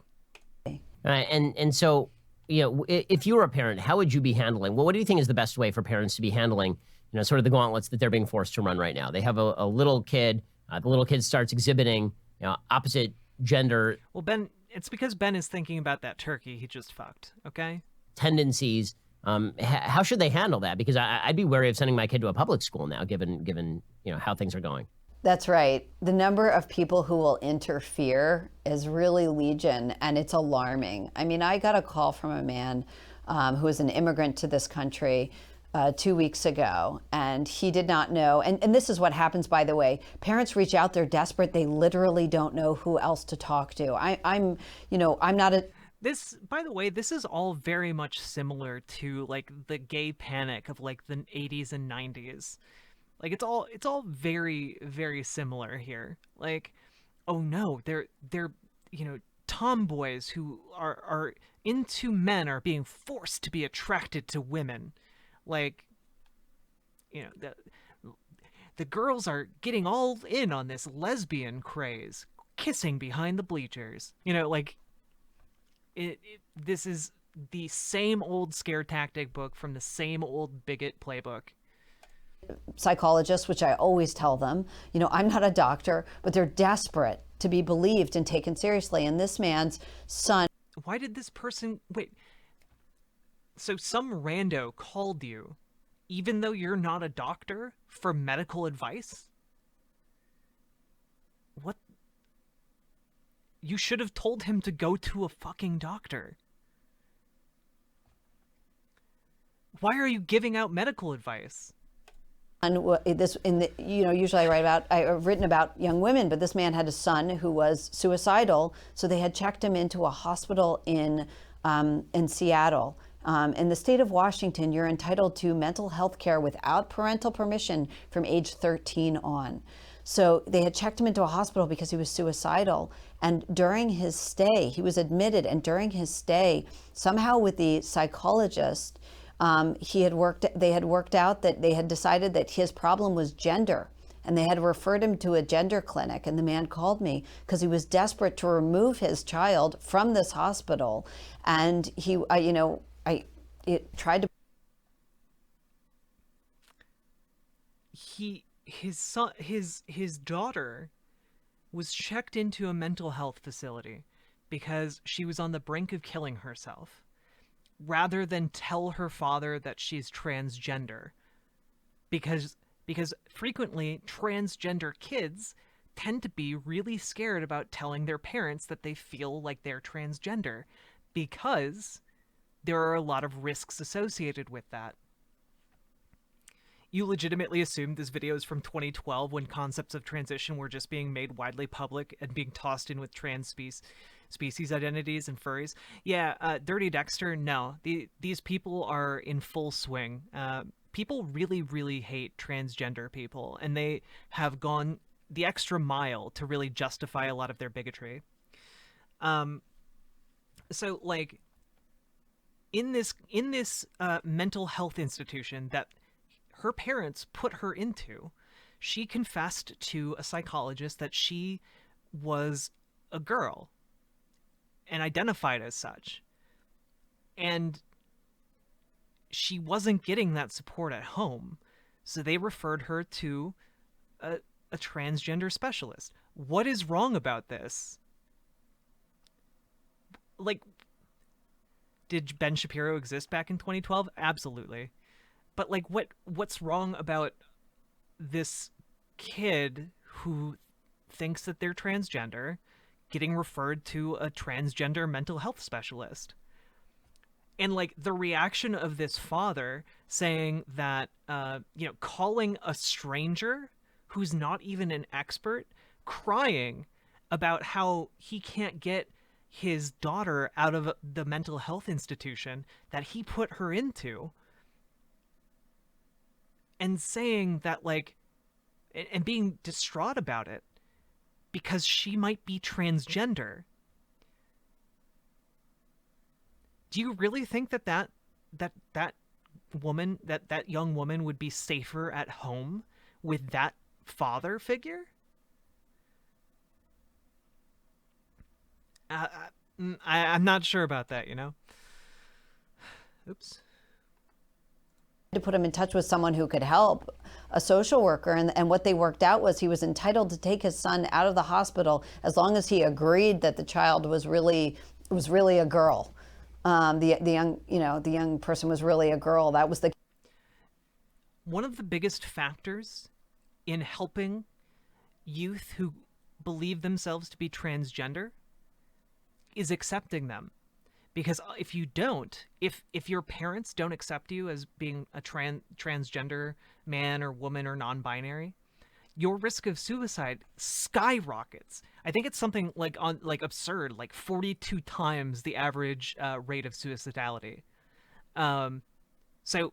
And so, if you were a parent, how would you be handling? Well, what do you think is the best way for parents to be handling, sort of the gauntlets that they're being forced to run right now? They have a little kid. The little kid starts exhibiting, opposite gender. Well, Ben, it's because Ben is thinking about that turkey he just fucked. Okay. Tendencies. How should they handle that? Because I'd be wary of sending my kid to a public school now, given how things are going. That's right. The number of people who will interfere is really legion, and it's alarming. I mean, I got a call from a man who is an immigrant to this country 2 weeks ago, and he did not know. And this is what happens, by the way. Parents reach out, they're desperate. They literally don't know who else to talk to. I'm not a... This, by the way, this is all very much similar to like the gay panic of like the 80s and 90s. Like it's all very, very similar here. Like, oh no, they're tomboys who are into men are being forced to be attracted to women. Like, the girls are getting all in on this lesbian craze, kissing behind the bleachers. This is the same old scare tactic book from the same old bigot playbook. Psychologists, which I always tell them, I'm not a doctor, but they're desperate to be believed and taken seriously. And this man's son... Why did this person... Wait. So some rando called you, even though you're not a doctor, for medical advice? What? You should have told him to go to a fucking doctor. Why are you giving out medical advice? Usually I've written about young women, but this man had a son who was suicidal, so they had checked him into a hospital in Seattle. In the state of Washington, you're entitled to mental health care without parental permission from age 13 on. So they had checked him into a hospital because he was suicidal. And during his stay, he was admitted, and during his stay, somehow with the psychologist, they had worked out that they had decided that his problem was gender. and they had referred him to a gender clinic. And the man called me because he was desperate to remove his child from this hospital. And he, tried to. His daughter was checked into a mental health facility because she was on the brink of killing herself, rather than tell her father that she's transgender, because frequently transgender kids tend to be really scared about telling their parents that they feel like they're transgender, because there are a lot of risks associated with that. You legitimately assumed this video is from 2012, when concepts of transition were just being made widely public and being tossed in with trans species identities and furries. Yeah, Dirty Dexter, no. These people are in full swing. People really, really hate transgender people, and they have gone the extra mile to really justify a lot of their bigotry. So, like, in this mental health institution that her parents put her into, she confessed to a psychologist that she was a girl and identified as such. And she wasn't getting that support at home, so they referred her to a transgender specialist. What is wrong about this? Like, did Ben Shapiro exist back in 2012? Absolutely. But, like, what's wrong about this kid who thinks that they're transgender getting referred to a transgender mental health specialist? And, like, the reaction of this father saying that, calling a stranger who's not even an expert, crying about how he can't get his daughter out of the mental health institution that he put her into, and saying that, like, and being distraught about it because she might be transgender. Do you really think that woman, that young woman, would be safer at home with that father figure? I'm not sure about that, you know? Oops. To put him in touch with someone who could help, a social worker, and what they worked out was he was entitled to take his son out of the hospital as long as he agreed that the child was really a girl. The young person was really a girl. That was the one of the biggest factors in helping youth who believe themselves to be transgender is accepting them. Because if you don't, if your parents don't accept you as being a transgender man or woman or non-binary, your risk of suicide skyrockets. I think it's something like absurd, like 42 times the average rate of suicidality. So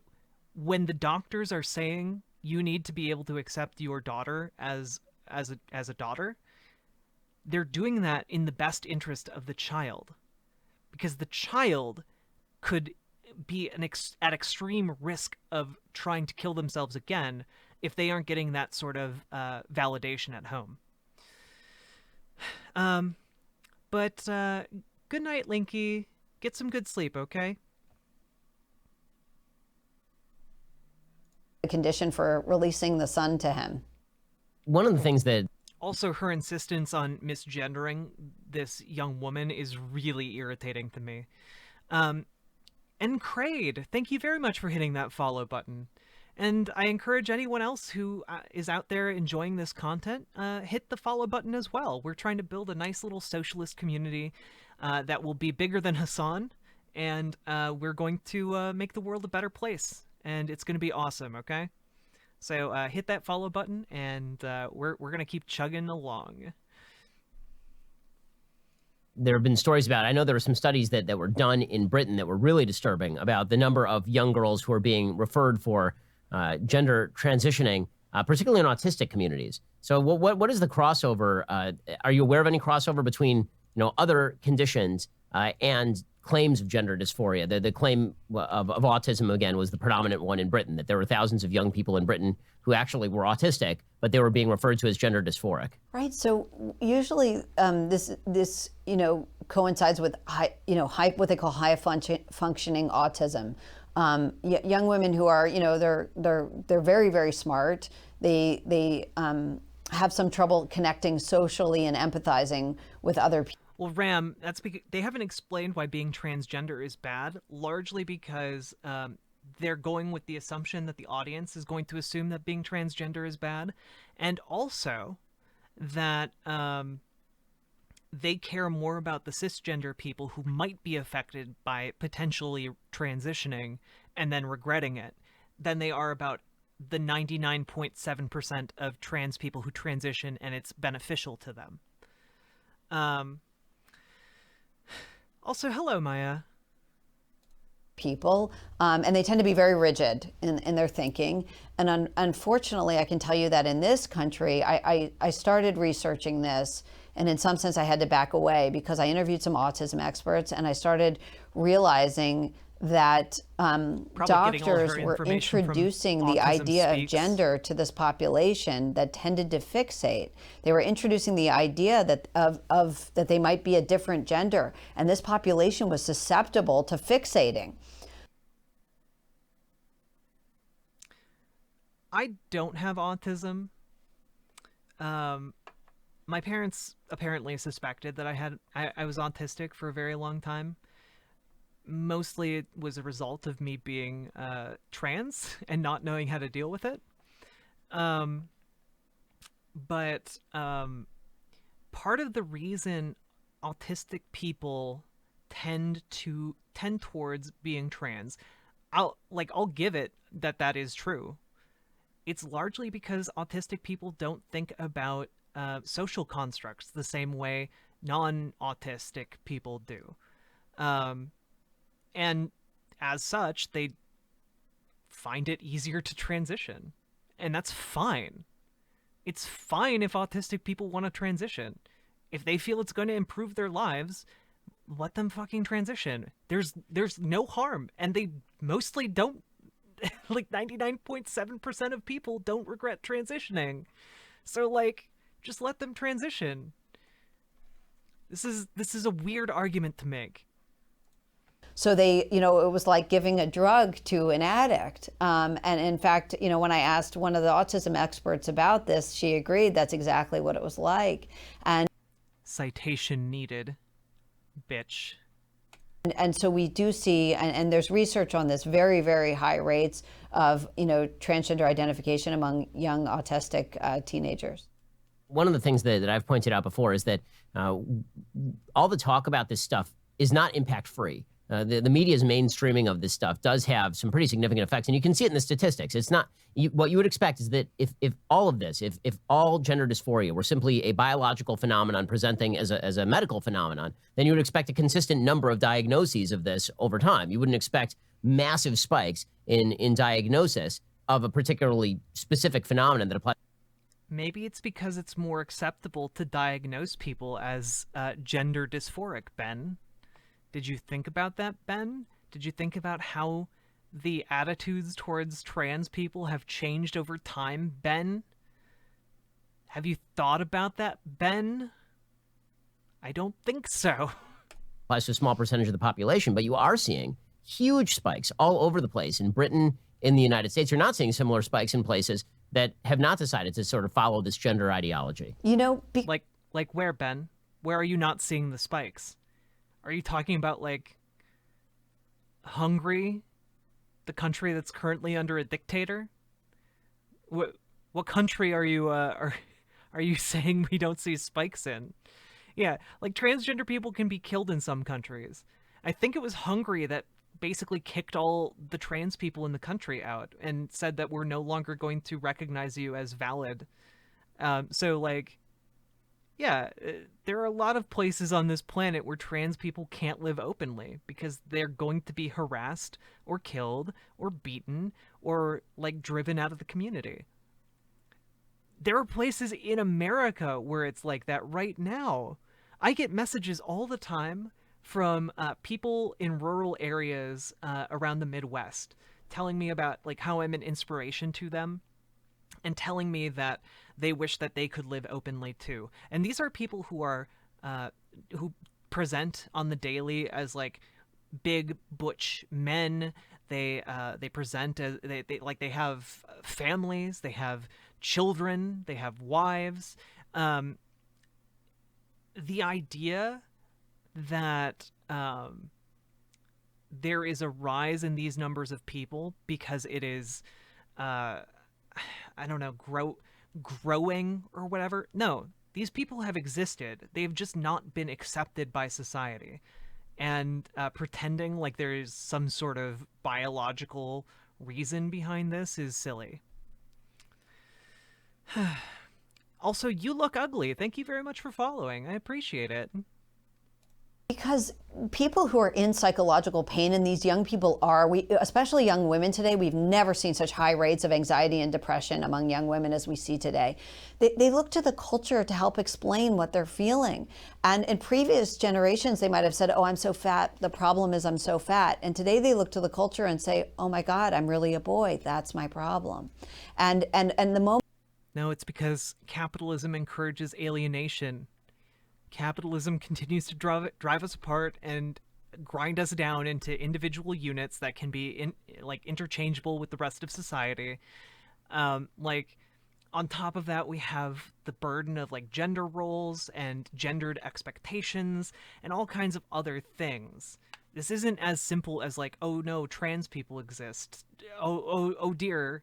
when the doctors are saying you need to be able to accept your daughter as a daughter, they're doing that in the best interest of the child. Because the child could be at extreme risk of trying to kill themselves again if they aren't getting that sort of validation at home. But good night, Linky. Get some good sleep, okay? condition for releasing the son to him. One of the things that also, her insistence on misgendering this young woman is really irritating to me. And Crade, thank you very much for hitting that follow button. And I encourage anyone else who is out there enjoying this content, hit the follow button as well. We're trying to build a nice little socialist community that will be bigger than Hassan, and we're going to make the world a better place. And it's going to be awesome, okay? So hit that follow button, and we're going to keep chugging along. There have been stories about, I know there were some studies that were done in Britain that were really disturbing about the number of young girls who are being referred for gender transitioning, particularly in autistic communities. So what is the crossover? Are you aware of any crossover between other conditions and claims of gender dysphoria. The claim of autism, again, was the predominant one in Britain, that there were thousands of young people in Britain who actually were autistic, but they were being referred to as gender dysphoric. Right. So usually this coincides with what they call high functioning autism. Young women who are they're very, very smart. They have some trouble connecting socially and empathizing with other people. Well, Ram, that's because they haven't explained why being transgender is bad, largely because they're going with the assumption that the audience is going to assume that being transgender is bad, and also that they care more about the cisgender people who might be affected by potentially transitioning and then regretting it than they are about the 99.7% of trans people who transition and it's beneficial to them. Also, hello, Maya. People, and they tend to be very rigid in their thinking. And unfortunately, I can tell you that in this country, I started researching this, and in some sense, I had to back away because I interviewed some autism experts, and I started realizing that doctors were introducing the idea of gender to this population that tended to fixate. They were introducing the idea that that they might be a different gender, and this population was susceptible to fixating. I don't have autism. My parents apparently suspected that I was autistic for a very long time. Mostly it was a result of me being trans and not knowing how to deal with it. But part of the reason autistic people tend towards being trans, I'll give it that is true. It's largely because autistic people don't think about social constructs the same way non-autistic people do. And as such, they find it easier to transition. And that's fine. It's fine if autistic people want to transition. If they feel it's going to improve their lives, let them fucking transition. There's no harm. And they mostly don't. Like 99.7% of people don't regret transitioning. So just let them transition. This is a weird argument to make. So it was like giving a drug to an addict. And in fact, when I asked one of the autism experts about this, she agreed that's exactly what it was like. And citation needed, bitch. And so we do see, and there's research on this, very, very high rates of, transgender identification among young autistic teenagers. One of the things that I've pointed out before is that all the talk about this stuff is not impact-free. The media's mainstreaming of this stuff does have some pretty significant effects, and you can see it in the statistics. It's not what you would expect is that if all of this, if all gender dysphoria were simply a biological phenomenon presenting as a medical phenomenon, then you would expect a consistent number of diagnoses of this over time. You wouldn't expect massive spikes in diagnosis of a particularly specific phenomenon that applies. Maybe it's because it's more acceptable to diagnose people as gender dysphoric, Ben. Did you think about that, Ben? Did you think about how the attitudes towards trans people have changed over time, Ben? Have you thought about that, Ben? I don't think so. Applies to a small percentage of the population, but you are seeing huge spikes all over the place. In Britain, in the United States, you're not seeing similar spikes in places that have not decided to sort of follow this gender ideology. Like where, Ben? Where are you not seeing the spikes? Are you talking about Hungary, the country that's currently under a dictator? What country are you saying we don't see spikes in? Yeah, transgender people can be killed in some countries. I think it was Hungary that basically kicked all the trans people in the country out and said that we're no longer going to recognize you as valid. Yeah, there are a lot of places on this planet where trans people can't live openly because they're going to be harassed or killed or beaten or driven out of the community. There are places in America where it's like that right now. I get messages all the time from people in rural areas around the Midwest telling me about like how I'm an inspiration to them and telling me that they wish that they could live openly too. And these are people who are who present on the daily as like big butch men. They present as they have families, they have children, they have wives. The idea that there is a rise in these numbers of people because it is I don't know, growing or whatever. No, these people have existed. They've just not been accepted by society. And pretending like there is some sort of biological reason behind this is silly. Also, you look ugly. Thank you very much for following. I appreciate it. Because people who are in psychological pain, and these young people are, especially young women today, we've never seen such high rates of anxiety and depression among young women as we see today. They look to the culture to help explain what they're feeling. And in previous generations, they might have said, oh, I'm so fat. The problem is I'm so fat. And today they look to the culture and say, oh my God, I'm really a boy. That's my problem. And the moment. No, it's because capitalism encourages alienation. Capitalism continues to drive us apart and grind us down into individual units that can be interchangeable with the rest of society. Like on top of that, we have the burden of like gender roles and gendered expectations and all kinds of other things. This isn't as simple as like, oh no, trans people exist. Oh dear,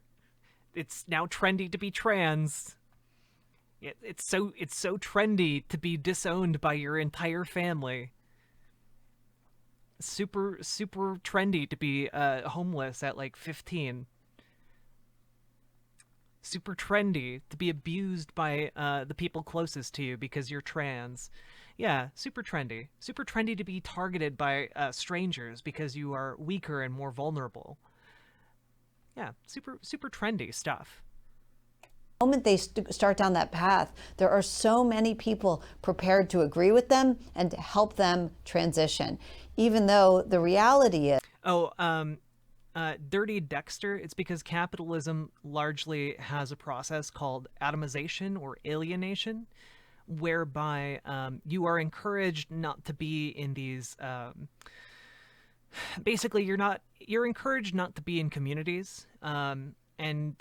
it's now trendy to be trans. It's so trendy to be disowned by your entire family. Super trendy to be homeless at like 15. Super trendy to be abused by the people closest to you because you're trans. Yeah, super trendy. Super trendy to be targeted by strangers because you are weaker and more vulnerable. Yeah, super trendy stuff. The moment they start down that path, there are so many people prepared to agree with them and to help them transition, even though the reality is. Dirty Dexter, it's because capitalism largely has a process called atomization or alienation, whereby you are encouraged not to be in these. Basically, you're encouraged not to be in communities, and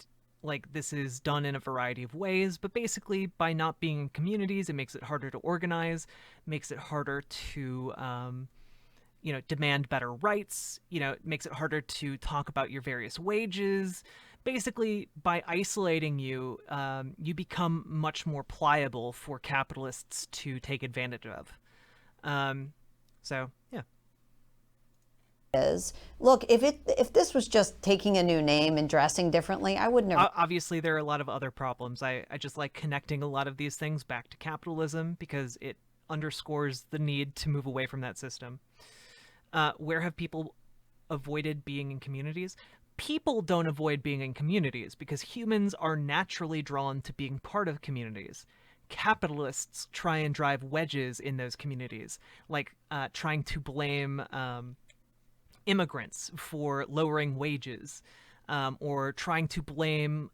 like this is done in a variety of ways, but basically by not being in communities, it makes it harder to organize, makes it harder to, demand better rights, it makes it harder to talk about your various wages. Basically, by isolating you, you become much more pliable for capitalists to take advantage of. So, yeah. Look, if this was just taking a new name and dressing differently, I wouldn't have. Obviously, there are a lot of other problems. I just like connecting a lot of these things back to capitalism because it underscores the need to move away from that system. Where have people avoided being in communities? People don't avoid being in communities because humans are naturally drawn to being part of communities. Capitalists try and drive wedges in those communities, like trying to blame immigrants for lowering wages, or trying to blame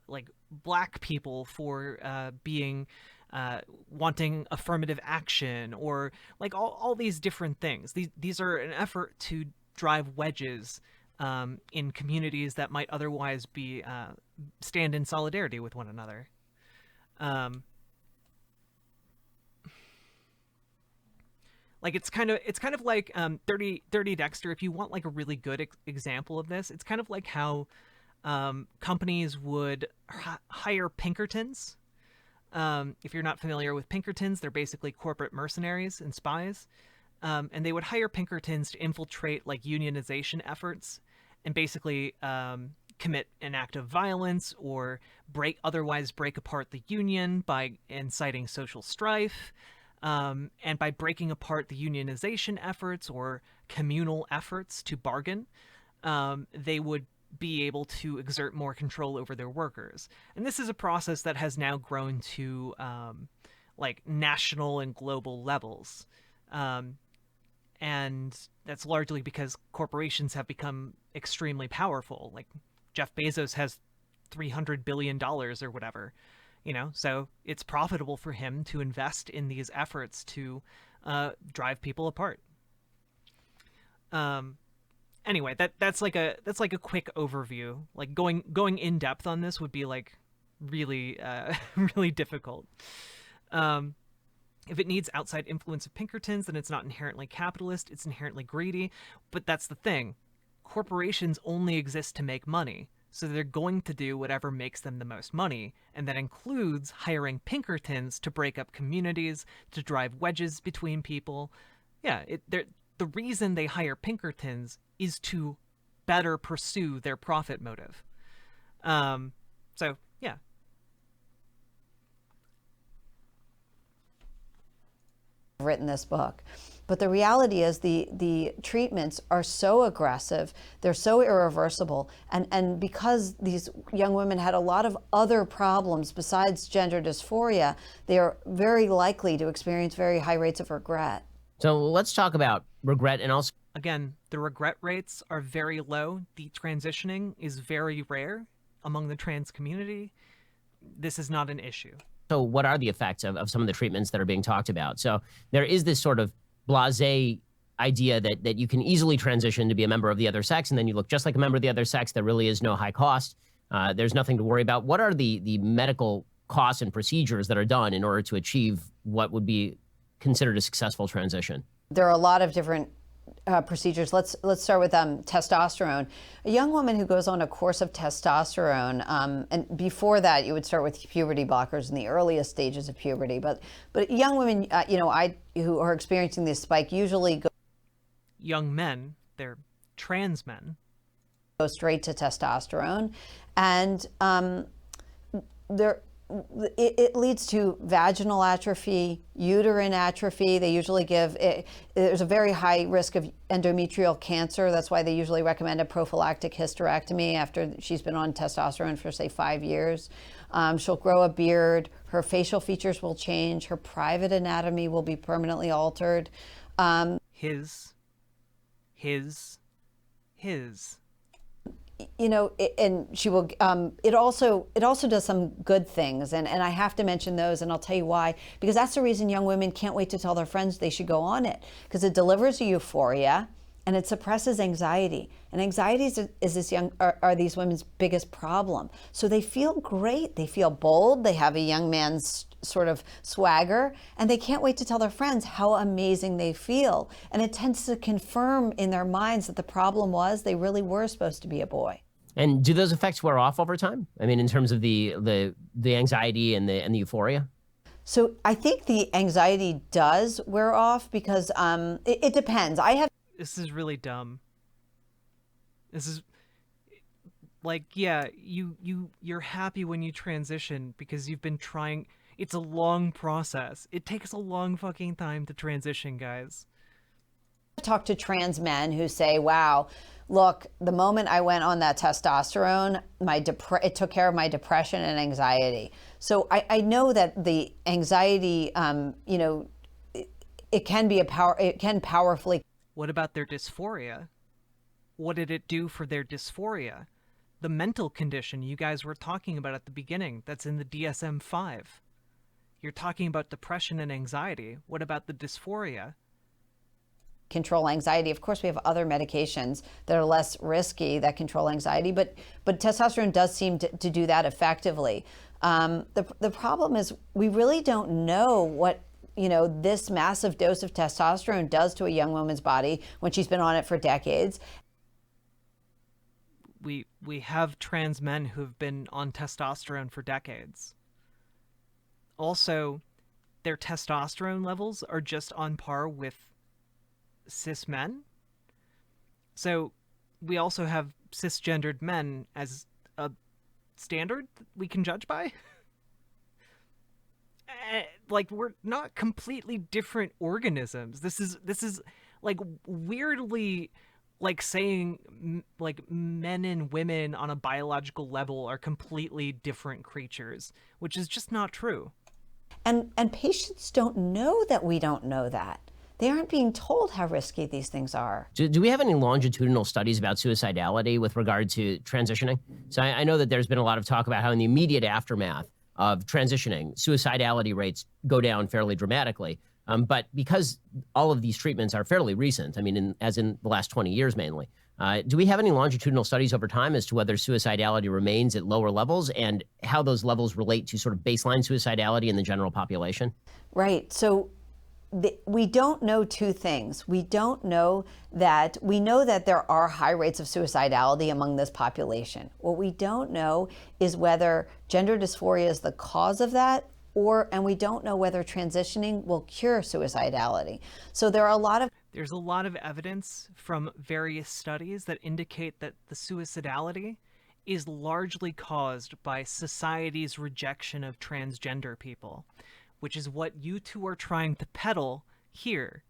like black people for being wanting affirmative action, or like all these different things. These are an effort to drive wedges in communities that might otherwise be stand in solidarity with one another. Like it's kind of like Dirty Dexter. If you want like a really good example of this, it's kind of like how companies would hire Pinkertons. If you're not familiar with Pinkertons, they're basically corporate mercenaries and spies, and they would hire Pinkertons to infiltrate like unionization efforts and basically commit an act of violence or otherwise break apart the union by inciting social strife. And by breaking apart the unionization efforts or communal efforts to bargain, they would be able to exert more control over their workers. And this is a process that has now grown to like national and global levels. And that's largely because corporations have become extremely powerful. Like Jeff Bezos has $300 billion or whatever, so it's profitable for him to invest in these efforts to drive people apart. Anyway, that's like a quick overview. Like going in depth on this would be like really really difficult. If it needs outside influence of Pinkertons, then it's not inherently capitalist, it's inherently greedy. But that's the thing. Corporations only exist to make money, so they're going to do whatever makes them the most money, and that includes hiring Pinkertons to break up communities, to drive wedges between people. Yeah, the reason they hire Pinkertons is to better pursue their profit motive. So, yeah. Written this book, but the reality is the treatments are so aggressive, they're so irreversible, and because these young women had a lot of other problems besides gender dysphoria, they are very likely to experience very high rates of regret. So let's talk about regret, and also again, the regret rates are very low. Detransitioning is very rare among the trans community. This is not an issue. So what are the effects of some of the treatments that are being talked about? So there is this sort of blasé idea that you can easily transition to be a member of the other sex, and then you look just like a member of the other sex. There really is no high cost. There's nothing to worry about. What are the medical costs and procedures that are done in order to achieve what would be considered a successful transition? There are a lot of different procedures. Let's start with testosterone. A young woman who goes on a course of testosterone, and before that, you would start with puberty blockers in the earliest stages of puberty. But young women, who are experiencing this spike usually go. Young men, they're trans men, go straight to testosterone, and it leads to vaginal atrophy, uterine atrophy. They usually give it, there's a very high risk of endometrial cancer. That's why they usually recommend a prophylactic hysterectomy after she's been on testosterone for, say, 5 years. She'll grow a beard. Her facial features will change. Her private anatomy will be permanently altered. His. And she will, it also does some good things. And I have to mention those, and I'll tell you why, because that's the reason young women can't wait to tell their friends they should go on it, because it delivers a euphoria and it suppresses anxiety. And anxiety are these women's biggest problem. So they feel great. They feel bold. They have a young man's sort of swagger, and they can't wait to tell their friends how amazing they feel. And it tends to confirm in their minds that the problem was they really were supposed to be a boy. And do those effects wear off over time? I mean, in terms of the anxiety and the euphoria? So I think the anxiety does wear off because it depends. This is really dumb. This is like, yeah, you're happy when you transition because you've been trying. It's a long process. It takes a long fucking time to transition, guys. I've talked to trans men who say, wow, look, the moment I went on that testosterone, it took care of my depression and anxiety. So I know that the anxiety, it can powerfully. What about their dysphoria? What did it do for their dysphoria? The mental condition you guys were talking about at the beginning, that's in the DSM-5. You're talking about depression and anxiety. What about the dysphoria? Control anxiety. Of course, we have other medications that are less risky that control anxiety, but testosterone does seem to do that effectively. The problem is we really don't know what this massive dose of testosterone does to a young woman's body when she's been on it for decades. We have trans men who've been on testosterone for decades. Also, their testosterone levels are just on par with cis men. So we also have cisgendered men as a standard we can judge by. Like, we're not completely different organisms. This is like weirdly like saying like men and women on a biological level are completely different creatures, which is just not true. And patients don't know that we don't know that. They aren't being told how risky these things are. Do we have any longitudinal studies about suicidality with regard to transitioning? So I know that there's been a lot of talk about how in the immediate aftermath of transitioning, suicidality rates go down fairly dramatically. But because all of these treatments are fairly recent, I mean, as in the last 20 years mainly, do we have any longitudinal studies over time as to whether suicidality remains at lower levels and how those levels relate to sort of baseline suicidality in the general population? Right. So we don't know two things. We know that there are high rates of suicidality among this population. What we don't know is whether gender dysphoria is the cause of that, and we don't know whether transitioning will cure suicidality. So there's a lot of evidence from various studies that indicate that the suicidality is largely caused by society's rejection of transgender people, which is what you two are trying to peddle here.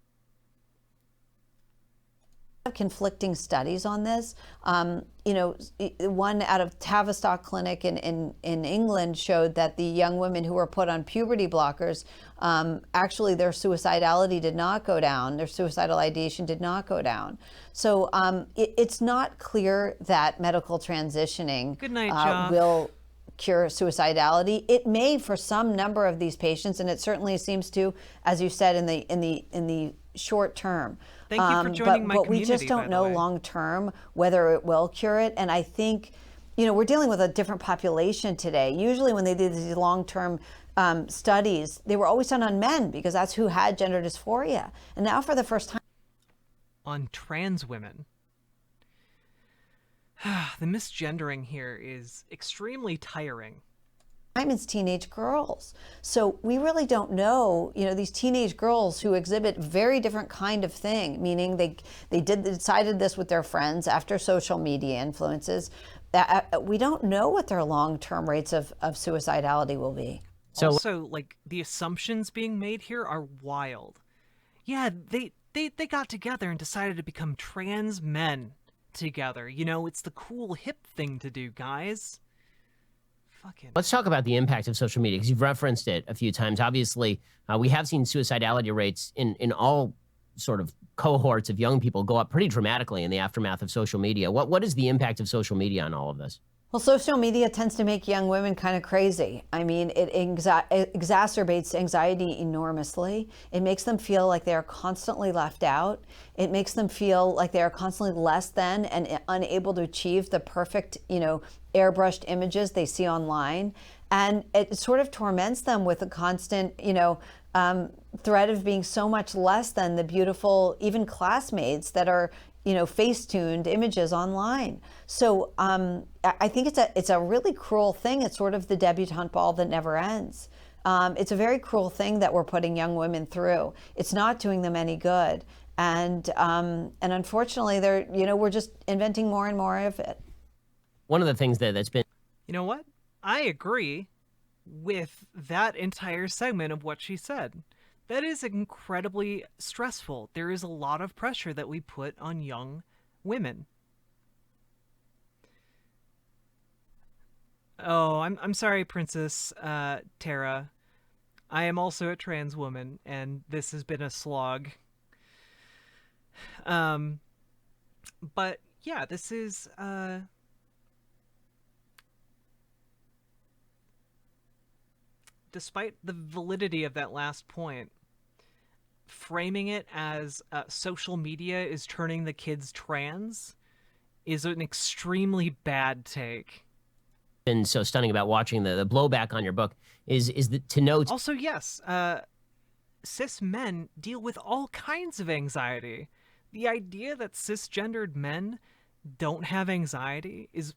Conflicting studies on this. One out of Tavistock Clinic in England showed that the young women who were put on puberty blockers, actually their suicidality did not go down, their suicidal ideation did not go down. So it's not clear that medical transitioning Good night, will cure suicidality. It may for some number of these patients, and it certainly seems to, as you said, in the short term. Thank you for joining my but we community, just don't by the know way. long term whether it will cure it. And I think, we're dealing with a different population today. Usually when they did these long term studies, they were always done on men because that's who had gender dysphoria. And now for the first time, On trans women. The misgendering here is extremely tiring. it's teenage girls. So we really don't know, these teenage girls who exhibit very different kind of thing, meaning they decided this with their friends after social media influences. We don't know what their long-term rates of suicidality will be. So also, the assumptions being made here are wild. Yeah, they got together and decided to become trans men together. It's the cool hip thing to do, guys. Let's talk about the impact of social media, because you've referenced it a few times. Obviously, we have seen suicidality rates in all sort of cohorts of young people go up pretty dramatically in the aftermath of social media. What is the impact of social media on all of this? Well, social media tends to make young women kind of crazy. I mean, it exacerbates anxiety enormously. It makes them feel like they're constantly left out. It makes them feel like they're constantly less than and unable to achieve the perfect, airbrushed images they see online. And it sort of torments them with a constant, threat of being so much less than the beautiful, even classmates that are, face-tuned images online. So I think it's a really cruel thing. It's sort of the debutante ball that never ends. It's a very cruel thing that we're putting young women through. It's not doing them any good. And unfortunately, we're just inventing more and more of it. One of the things that's been... You know what? I agree with that entire segment of what she said. That is incredibly stressful. There is a lot of pressure that we put on young women. Oh, I'm sorry, Princess Tara. I am also a trans woman, and this has been a slog. But yeah, this is despite the validity of that last point, framing it as social media is turning the kids trans is an extremely bad take. Been so stunning about watching the blowback on your book is to note... Also, yes, cis men deal with all kinds of anxiety. The idea that cisgendered men don't have anxiety is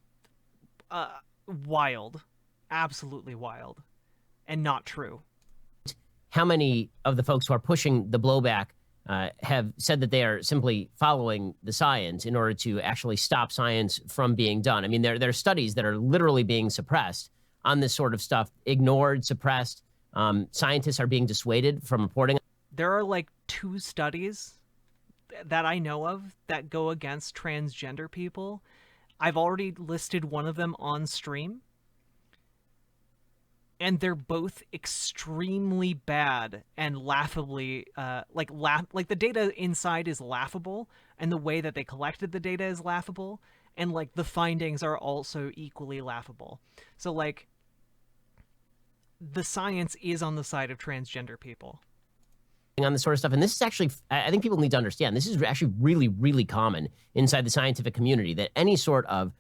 wild. Absolutely wild. And not true. How many of the folks who are pushing the blowback have said that they are simply following the science in order to actually stop science from being done? I mean, there are studies that are literally being suppressed on this sort of stuff, ignored, suppressed. Scientists are being dissuaded from reporting. There are 2 studies that I know of that go against transgender people. I've already listed one of them on stream. and they're both extremely bad and laughably like the data inside is laughable, and the way that they collected the data is laughable, and like the findings are also equally laughable. So like the science is on the side of transgender people on this sort of stuff. And this is actually, I think people need to understand, this is actually really, really common inside the scientific community, that any sort of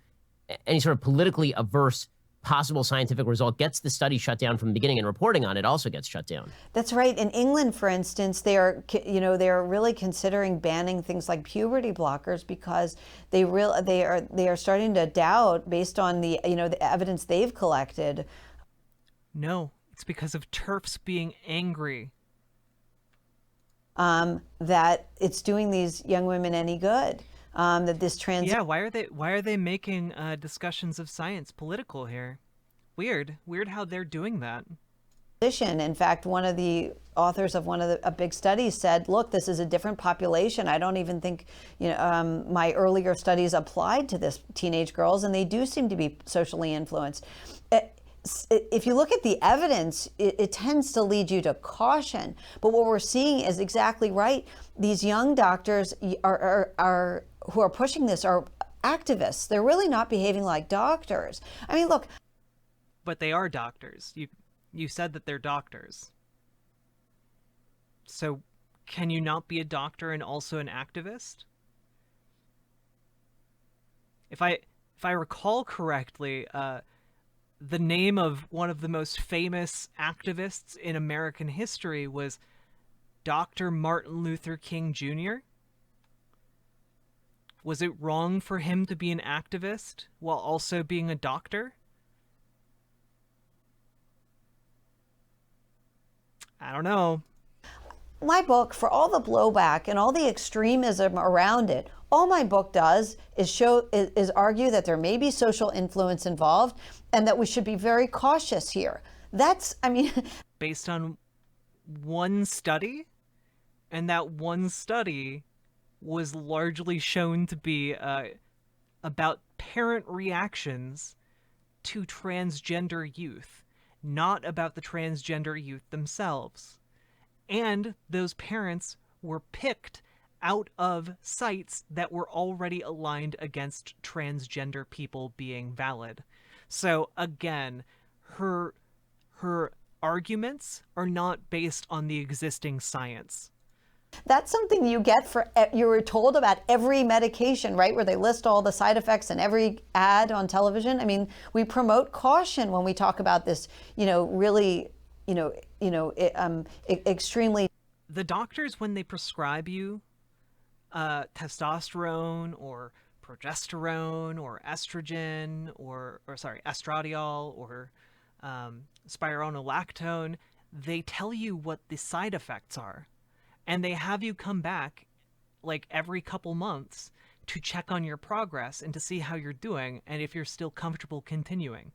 politically averse possible scientific result gets the study shut down from the beginning, and reporting on it also gets shut down. That's right. In England, for instance, they're really considering banning things like puberty blockers because they are starting to doubt, based on the the evidence they've collected. No, it's because of TERFs being angry. That it's doing these young women any good. That this trans why are they making discussions of science political here? Weird how they're doing that. In fact, one of the authors of one of the big studies said, look, this is a different population. I don't even think my earlier studies applied to this teenage girls, and they do seem to be socially influenced. If you look at the evidence, it tends to lead you to caution. But what we're seeing is exactly right. These young doctors who are pushing this are activists. They're really not behaving like doctors. I mean, look. But they are doctors. You said that they're doctors. So can you not be a doctor and also an activist? If I recall correctly, the name of one of the most famous activists in American history was Dr. Martin Luther King Jr. Was it wrong for him to be an activist while also being a doctor? I don't know. My book, for all the blowback and all the extremism around it, all my book does is argue that there may be social influence involved and that we should be very cautious here. Based on one study, and that one study was largely shown to be about parent reactions to transgender youth, not about the transgender youth themselves. And those parents were picked out of sites that were already aligned against transgender people being valid. So again, her arguments are not based on the existing science. That's something you were told about every medication, right? Where they list all the side effects in every ad on television. I mean, we promote caution when we talk about this, really, extremely. The doctors, when they prescribe you testosterone or progesterone or estrogen or estradiol or spironolactone, they tell you what the side effects are. And they have you come back like every couple months to check on your progress and to see how you're doing and if you're still comfortable continuing.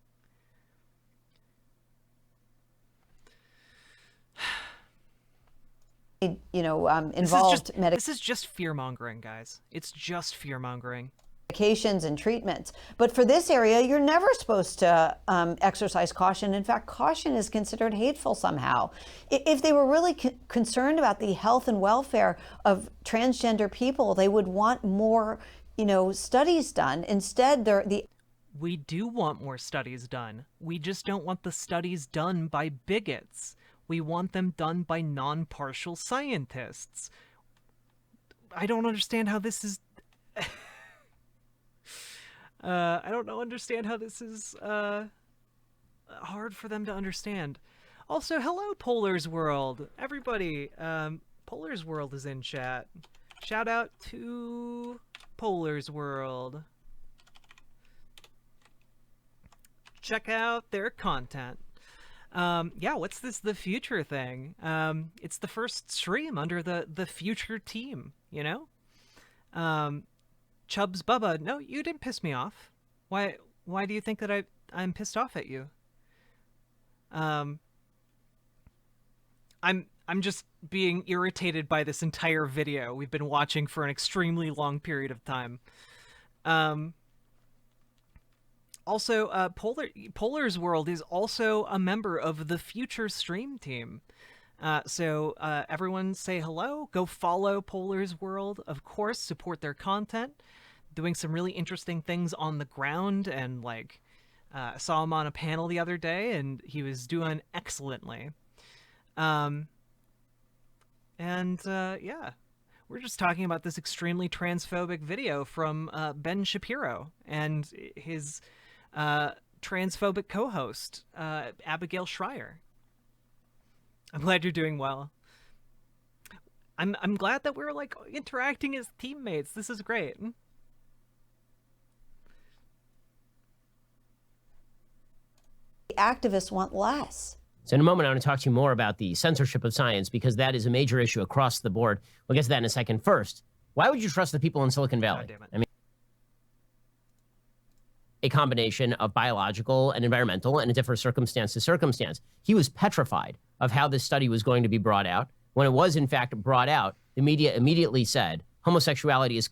Involved this is just fear-mongering, guys. It's just fear-mongering. Medications and treatments. But for this area, you're never supposed to exercise caution. In fact, caution is considered hateful somehow. If they were really concerned about the health and welfare of transgender people, they would want more, studies done. Instead, We do want more studies done. We just don't want the studies done by bigots. We want them done by non-partial scientists. I don't understand how this is... I don't understand how this is hard for them to understand. Also, hello, Polar's World. Everybody, Polar's World is in chat. Shout out to Polar's World. Check out their content. What's this The Future thing? It's the first stream under the Future team, Chubbs Bubba, no, you didn't piss me off. Why do you think that I'm pissed off at you? I'm just being irritated by this entire video we've been watching for an extremely long period of time. Also, Polar's World is also a member of the Future Stream team. So everyone say hello. Go follow Polar's World. Of course, support their content. Doing some really interesting things on the ground, and like saw him on a panel the other day, and he was doing excellently. Yeah, we're just talking about this extremely transphobic video from Ben Shapiro and his transphobic co-host Abigail Schreier. I'm glad you're doing well. I'm glad that we're like interacting as teammates. This is great. The activists want less. So in a moment, I want to talk to you more about the censorship of science, because that is a major issue across the board. We'll get to that in a second. First, why would you trust the people in Silicon Valley? I mean, a combination of biological and environmental, and it differs circumstance to circumstance. He was petrified of how this study was going to be brought out. When it was, in fact, brought out, the media immediately said homosexuality is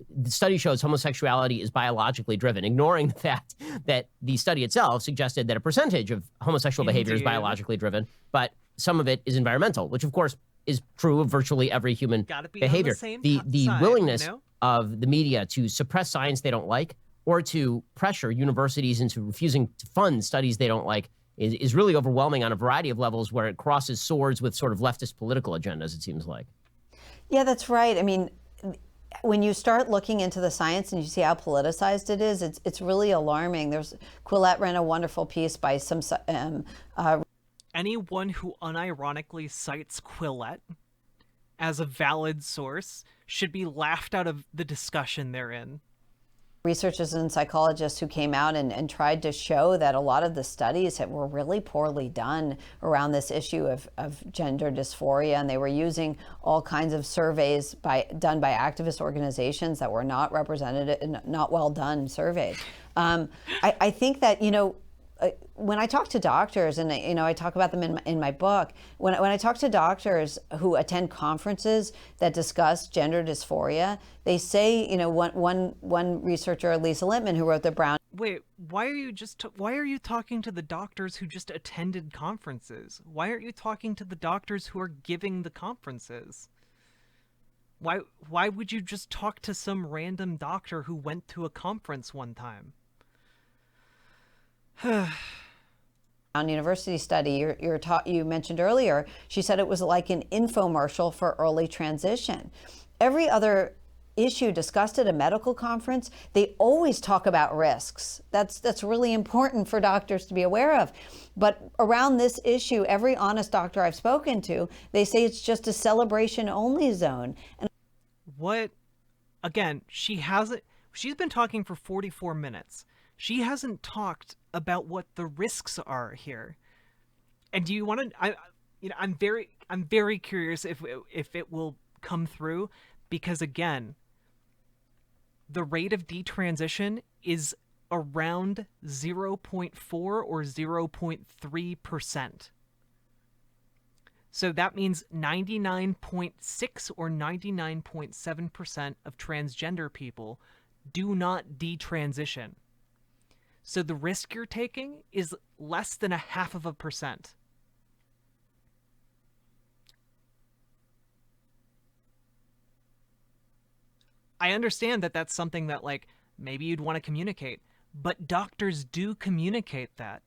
the study shows homosexuality is biologically driven, ignoring the fact that the study itself suggested that a percentage of homosexual behavior is biologically driven, but some of it is environmental, which of course is true of virtually every human behavior. The willingness of the media to suppress science they don't like, or to pressure universities into refusing to fund studies they don't like, is really overwhelming on a variety of levels, where it crosses swords with sort of leftist political agendas, it seems like. Yeah, that's right. I mean, when you start looking into the science and you see how politicized it is, it's really alarming. Quillette ran a wonderful piece by some... Anyone who unironically cites Quillette as a valid source should be laughed out of the discussion they're in. Researchers and psychologists who came out and tried to show that a lot of the studies were really poorly done around this issue of gender dysphoria, and they were using all kinds of surveys done by activist organizations that were not representative and not well done surveys. I think that, when I talk to doctors, and I talk about them in my book, when I talk to doctors who attend conferences that discuss gender dysphoria, they say, one researcher, Lisa Littman, who wrote the Brown. Wait, why are you talking to the doctors who just attended conferences? Why aren't you talking to the doctors who are giving the conferences? Why would you just talk to some random doctor who went to a conference one time? University study you mentioned earlier, she said it was like an infomercial for early transition. Every other issue discussed at a medical conference, they always talk about risks. That's really important for doctors to be aware of. But around this issue, every honest doctor I've spoken to, they say it's just a celebration only zone. And what? Again, she's been talking for 44 minutes. She hasn't talked about what the risks are here. And do you want to? I'm very curious if it will come through, because again, the rate of detransition is around 0.4 or 0.3%. So that means 99.6 or 99.7% of transgender people do not detransition. So the risk you're taking is less than 0.5%. I understand that that's something that, like, maybe you'd want to communicate, but doctors do communicate that.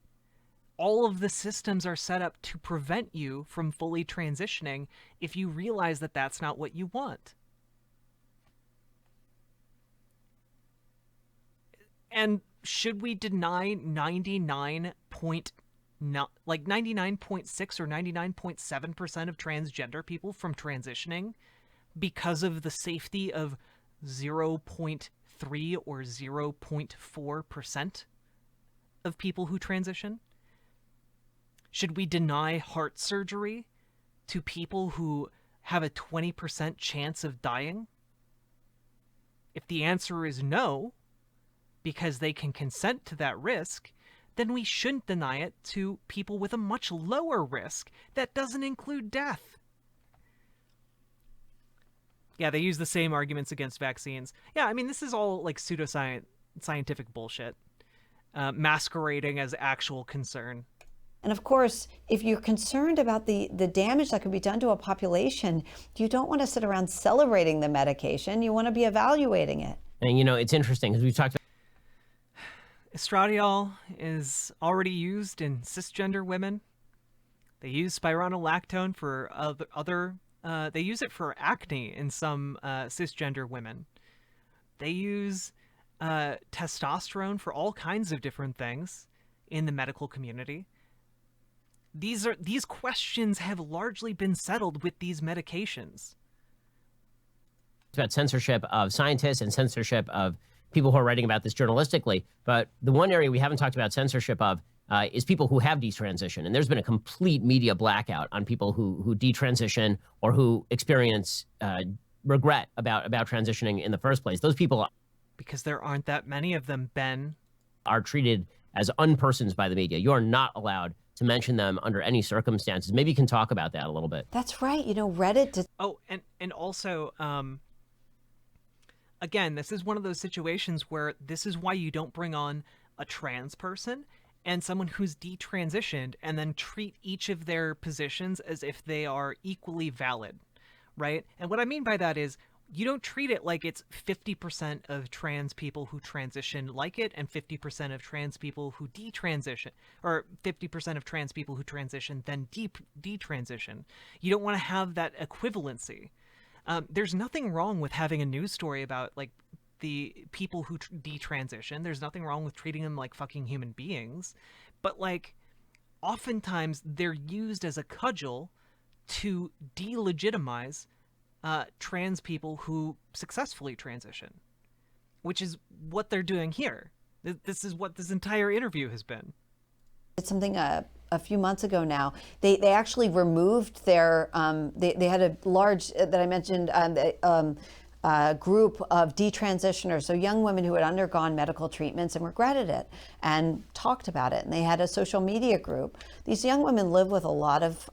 All of the systems are set up to prevent you from fully transitioning if you realize that that's not what you want. And should we deny 99.6 or 99.7% of transgender people from transitioning because of the safety of 0.3 or 0.4% of people who transition? Should we deny heart surgery to people who have a 20% chance of dying? If the answer is no, because they can consent to that risk, then we shouldn't deny it to people with a much lower risk that doesn't include death. Yeah, they use the same arguments against vaccines. Yeah, I mean, this is all like pseudoscientific bullshit. masquerading as actual concern. And of course, if you're concerned about the damage that could be done to a population, you don't want to sit around celebrating the medication. You want to be evaluating it. And it's interesting because we've talked Estradiol is already used in cisgender women. They use spironolactone for other they use it for acne in some cisgender women. They use testosterone for all kinds of different things in the medical community. These questions have largely been settled with these medications. about censorship of scientists and censorship of people who are writing about this journalistically. But the one area we haven't talked about censorship of is people who have detransitioned. And there's been a complete media blackout on people who detransition or who experience regret about transitioning in the first place. Those people Because there aren't that many of them, Ben. are treated as unpersons by the media. You are not allowed to mention them under any circumstances. Maybe you can talk about that a little bit. That's right. Reddit. Oh, and also, again, this is one of those situations where this is why you don't bring on a trans person and someone who's detransitioned and then treat each of their positions as if they are equally valid, right? And what I mean by that is you don't treat it like it's 50% of trans people who transition like it and 50% of trans people who detransition, or 50% of trans people who transition then detransition. You don't want to have that equivalency. There's nothing wrong with having a news story about like the people who detransition. There's nothing wrong with treating them like fucking human beings, but like oftentimes they're used as a cudgel to delegitimize trans people who successfully transition, which is what they're doing here. This is what this entire interview has been. It's something a few months ago now. They actually removed their, they had a large, that I mentioned, group of detransitioners, so young women who had undergone medical treatments and regretted it and talked about it. And they had a social media group. These young women live with a lot of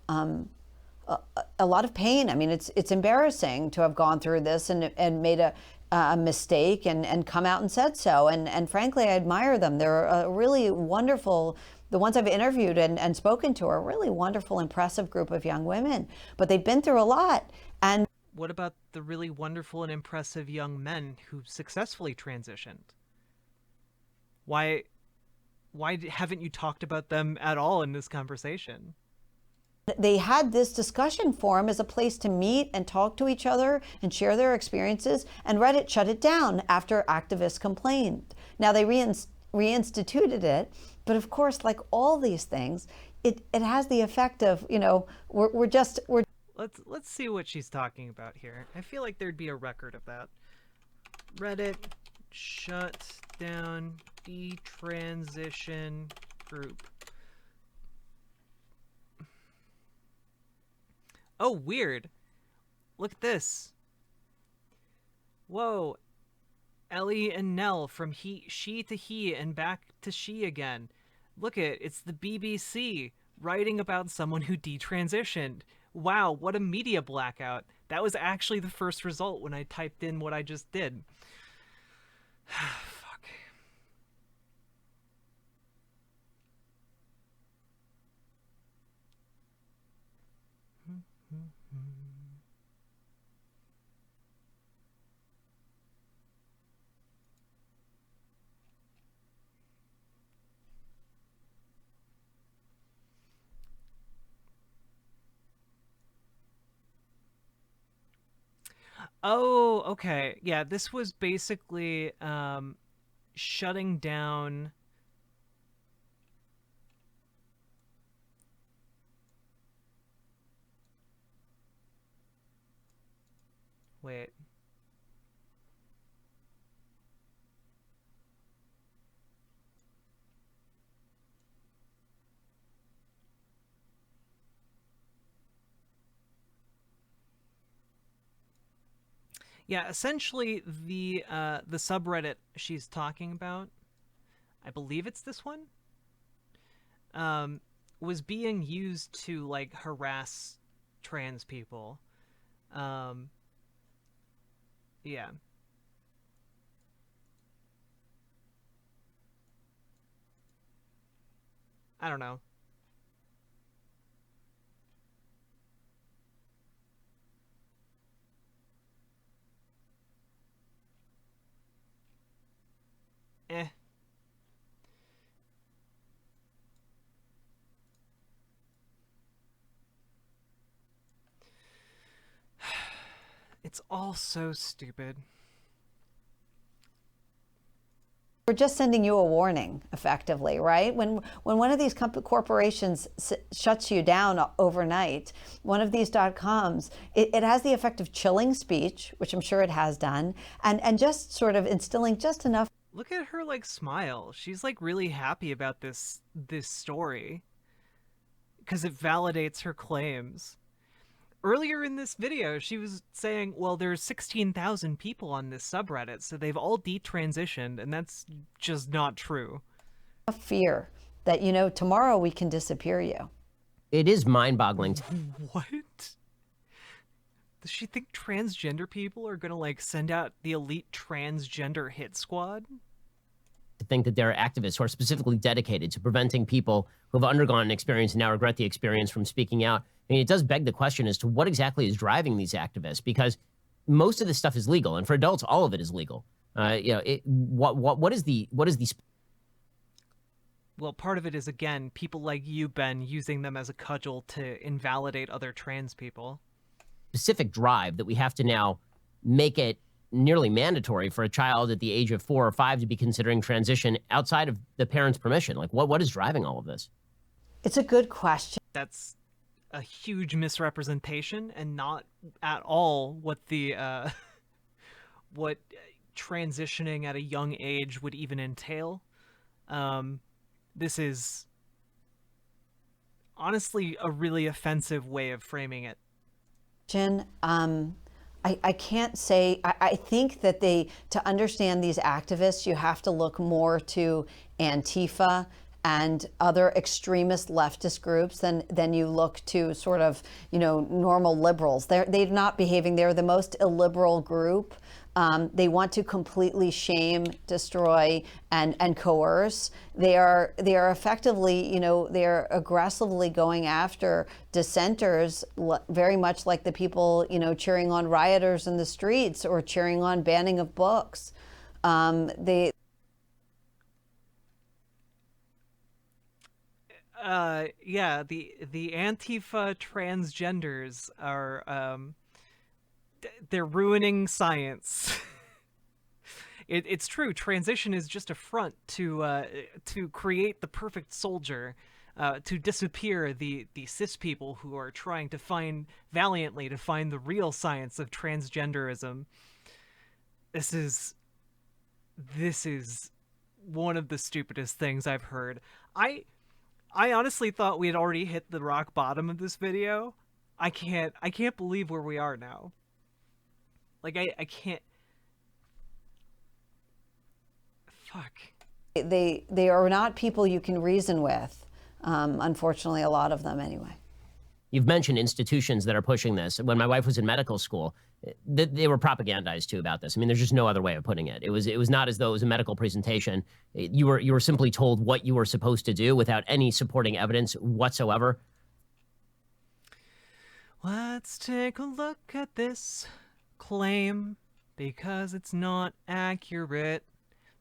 pain. I mean, it's embarrassing to have gone through this and made a mistake and come out and said so. And frankly, I admire them. They're a really wonderful, the ones I've interviewed and spoken to are a really wonderful, impressive group of young women. But they've been through a lot. And what about the really wonderful and impressive young men who successfully transitioned? Why haven't you talked about them at all in this conversation? they had this discussion forum as a place to meet and talk to each other and share their experiences, and Reddit shut it down after activists complained. Now they reinstituted it, but of course, like all these things, it has the effect of, we're Let's see what she's talking about here. I feel like there'd be a record of that. Reddit shut down detransition group. Oh, weird. Look at this. Whoa. Ellie and Nell from she to he and back to she again. Look it's the BBC writing about someone who detransitioned. Wow, what a media blackout. That was actually the first result when I typed in what I just did. Fuck. Oh, okay. Yeah, this was basically shutting down. Wait. Yeah, essentially the subreddit she's talking about, I believe it's this one, was being used to like harass trans people. Yeah. I don't know. Eh. It's all so stupid. We're just sending you a warning, effectively, right? When one of these corporations shuts you down overnight, one of these .coms, it has the effect of chilling speech, which I'm sure it has done, and just sort of instilling just enough. Look at her like smile. She's like really happy about this story because it validates her claims. Earlier in this video, she was saying, well, there's 16,000 people on this subreddit, so they've all detransitioned, and that's just not true. Fear that, you know, tomorrow we can disappear you. It is mind-boggling. What? Does she think transgender people are gonna, like, send out the elite transgender hit squad? To think that there are activists who are specifically dedicated to preventing people who have undergone an experience and now regret the experience from speaking out. I mean, it does beg the question as to what exactly is driving these activists, because most of this stuff is legal, and for adults, all of it is legal. You know, what is the Well, part of it is, again, people like you, Ben, using them as a cudgel to invalidate other trans people. specific drive that we have to now make it nearly mandatory for a child at the age of 4 or 5 to be considering transition outside of the parents' permission? Like, what is driving all of this? It's a good question. That's a huge misrepresentation and not at all what the what transitioning at a young age would even entail. This is honestly a really offensive way of framing it. I can't say, I think that to understand these activists, you have to look more to Antifa and other extremist leftist groups than you look to sort of, you know, normal liberals. They're not behaving. They're the most illiberal group. They want to completely shame, destroy, and coerce. They are effectively, you know, they are aggressively going after dissenters, very much like the people, you know, cheering on rioters in the streets or cheering on banning of books. Yeah, the Antifa transgenders are they're ruining science. It's true. Transition is just a front to create the perfect soldier, to disappear the cis people who are trying to find valiantly to find the real science of transgenderism. This is one of the stupidest things I've heard. I honestly thought we had already hit the rock bottom of this video. I can't believe where we are now. Like I can't. Fuck. They are not people you can reason with. Unfortunately, a lot of them anyway. You've mentioned institutions that are pushing this. When my wife was in medical school, they were propagandized too about this. I mean, there's just no other way of putting it. It was not as though it was a medical presentation. You were simply told what you were supposed to do without any supporting evidence whatsoever. Let's take a look at this claim because it's not accurate.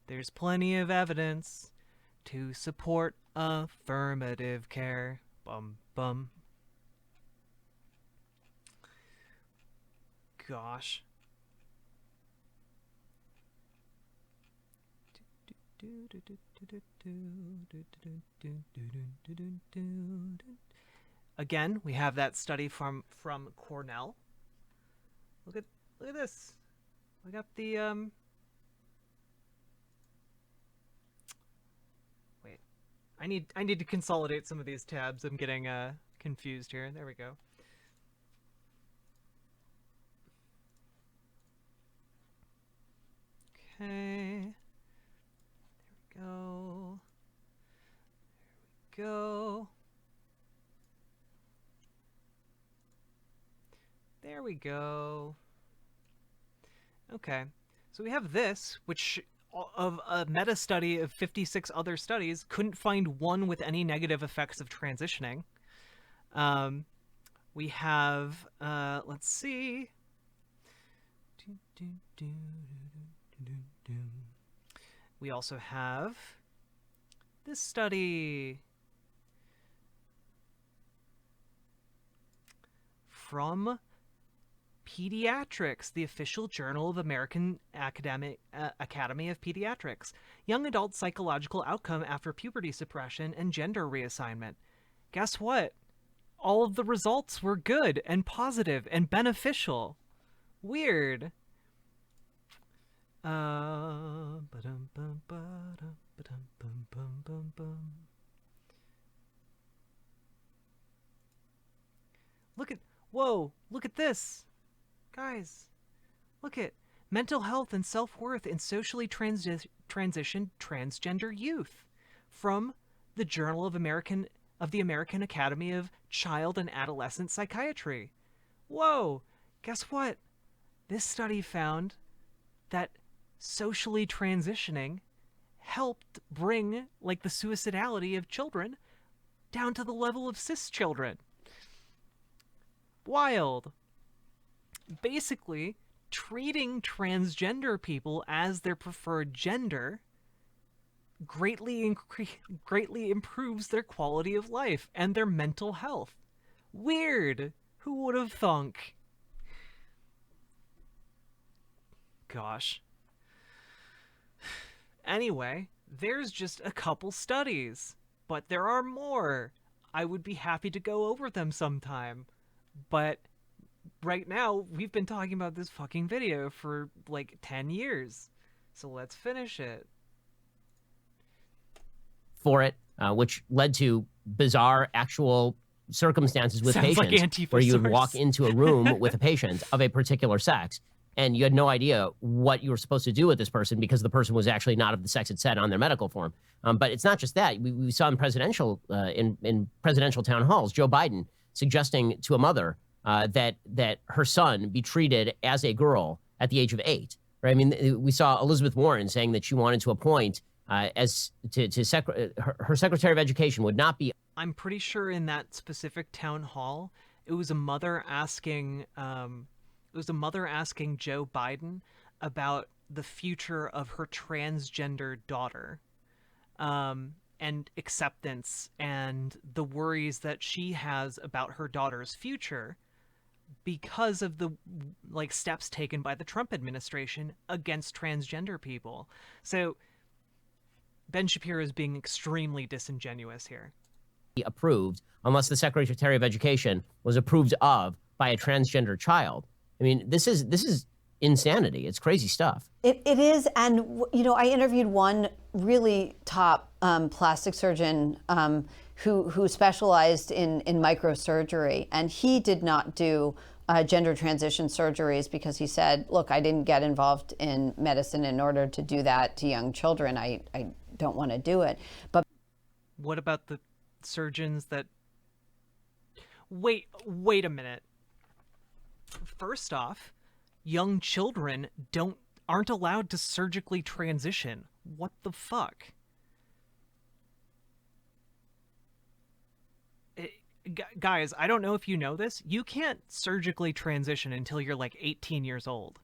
There's plenty of evidence to support affirmative care. Bum bum. Gosh. Again, we have that study from Cornell. Look at this. We got the wait. I need to consolidate some of these tabs. I'm getting confused here. There we go. Okay. There we go. There we go. There we go. Okay. So we have this, which of a meta study of 56 other studies, couldn't find one with any negative effects of transitioning. We have, let's see. We also have this study from Pediatrics, the official journal of American Academy of Pediatrics. Young adult psychological outcome after puberty suppression and gender reassignment. Guess what? All of the results were good and positive and beneficial. Weird. Look at, whoa, look at this. Guys, look at mental health and self-worth in socially transitioned transgender youth from the Journal of the American Academy of Child and Adolescent Psychiatry. Whoa, guess what? This study found that socially transitioning helped bring, like, the suicidality of children down to the level of cis children. Wild. Basically, treating transgender people as their preferred gender greatly improves their quality of life and their mental health. Weird. Who would have thunk? Gosh. Anyway, there's just a couple studies, but there are more. I would be happy to go over them sometime, but right now, we've been talking about this fucking video for like 10 years. So let's finish it. For it, which led to bizarre actual circumstances with Sounds like patients Antifa where you would source. walk into a room with a patient of a particular sex and you had no idea what you were supposed to do with this person because the person was actually not of the sex it said on their medical form. But it's not just that. We saw in presidential town halls, Joe Biden suggesting to a mother that her son be treated as a girl at the age of 8. Right? I mean, we saw Elizabeth Warren saying that she wanted to appoint her Secretary of Education would not be. I'm pretty sure in that specific town hall, it was a mother asking Joe Biden about the future of her transgender daughter, and acceptance and the worries that she has about her daughter's future because of the steps taken by the Trump administration against transgender people. So Ben Shapiro is being extremely disingenuous here. Approved unless the Secretary of Education was approved of by a transgender child. I mean, this is insanity. It's crazy stuff. It is, and I interviewed one really top plastic surgeon who specialized in microsurgery, and he did not do gender transition surgeries because he said, look, I didn't get involved in medicine in order to do that to young children. I don't want to do it. But what about the surgeons that... Wait a minute. First off, young children aren't allowed to surgically transition. What the fuck? Guys, I don't know if you know this. You can't surgically transition until you're like 18 years old.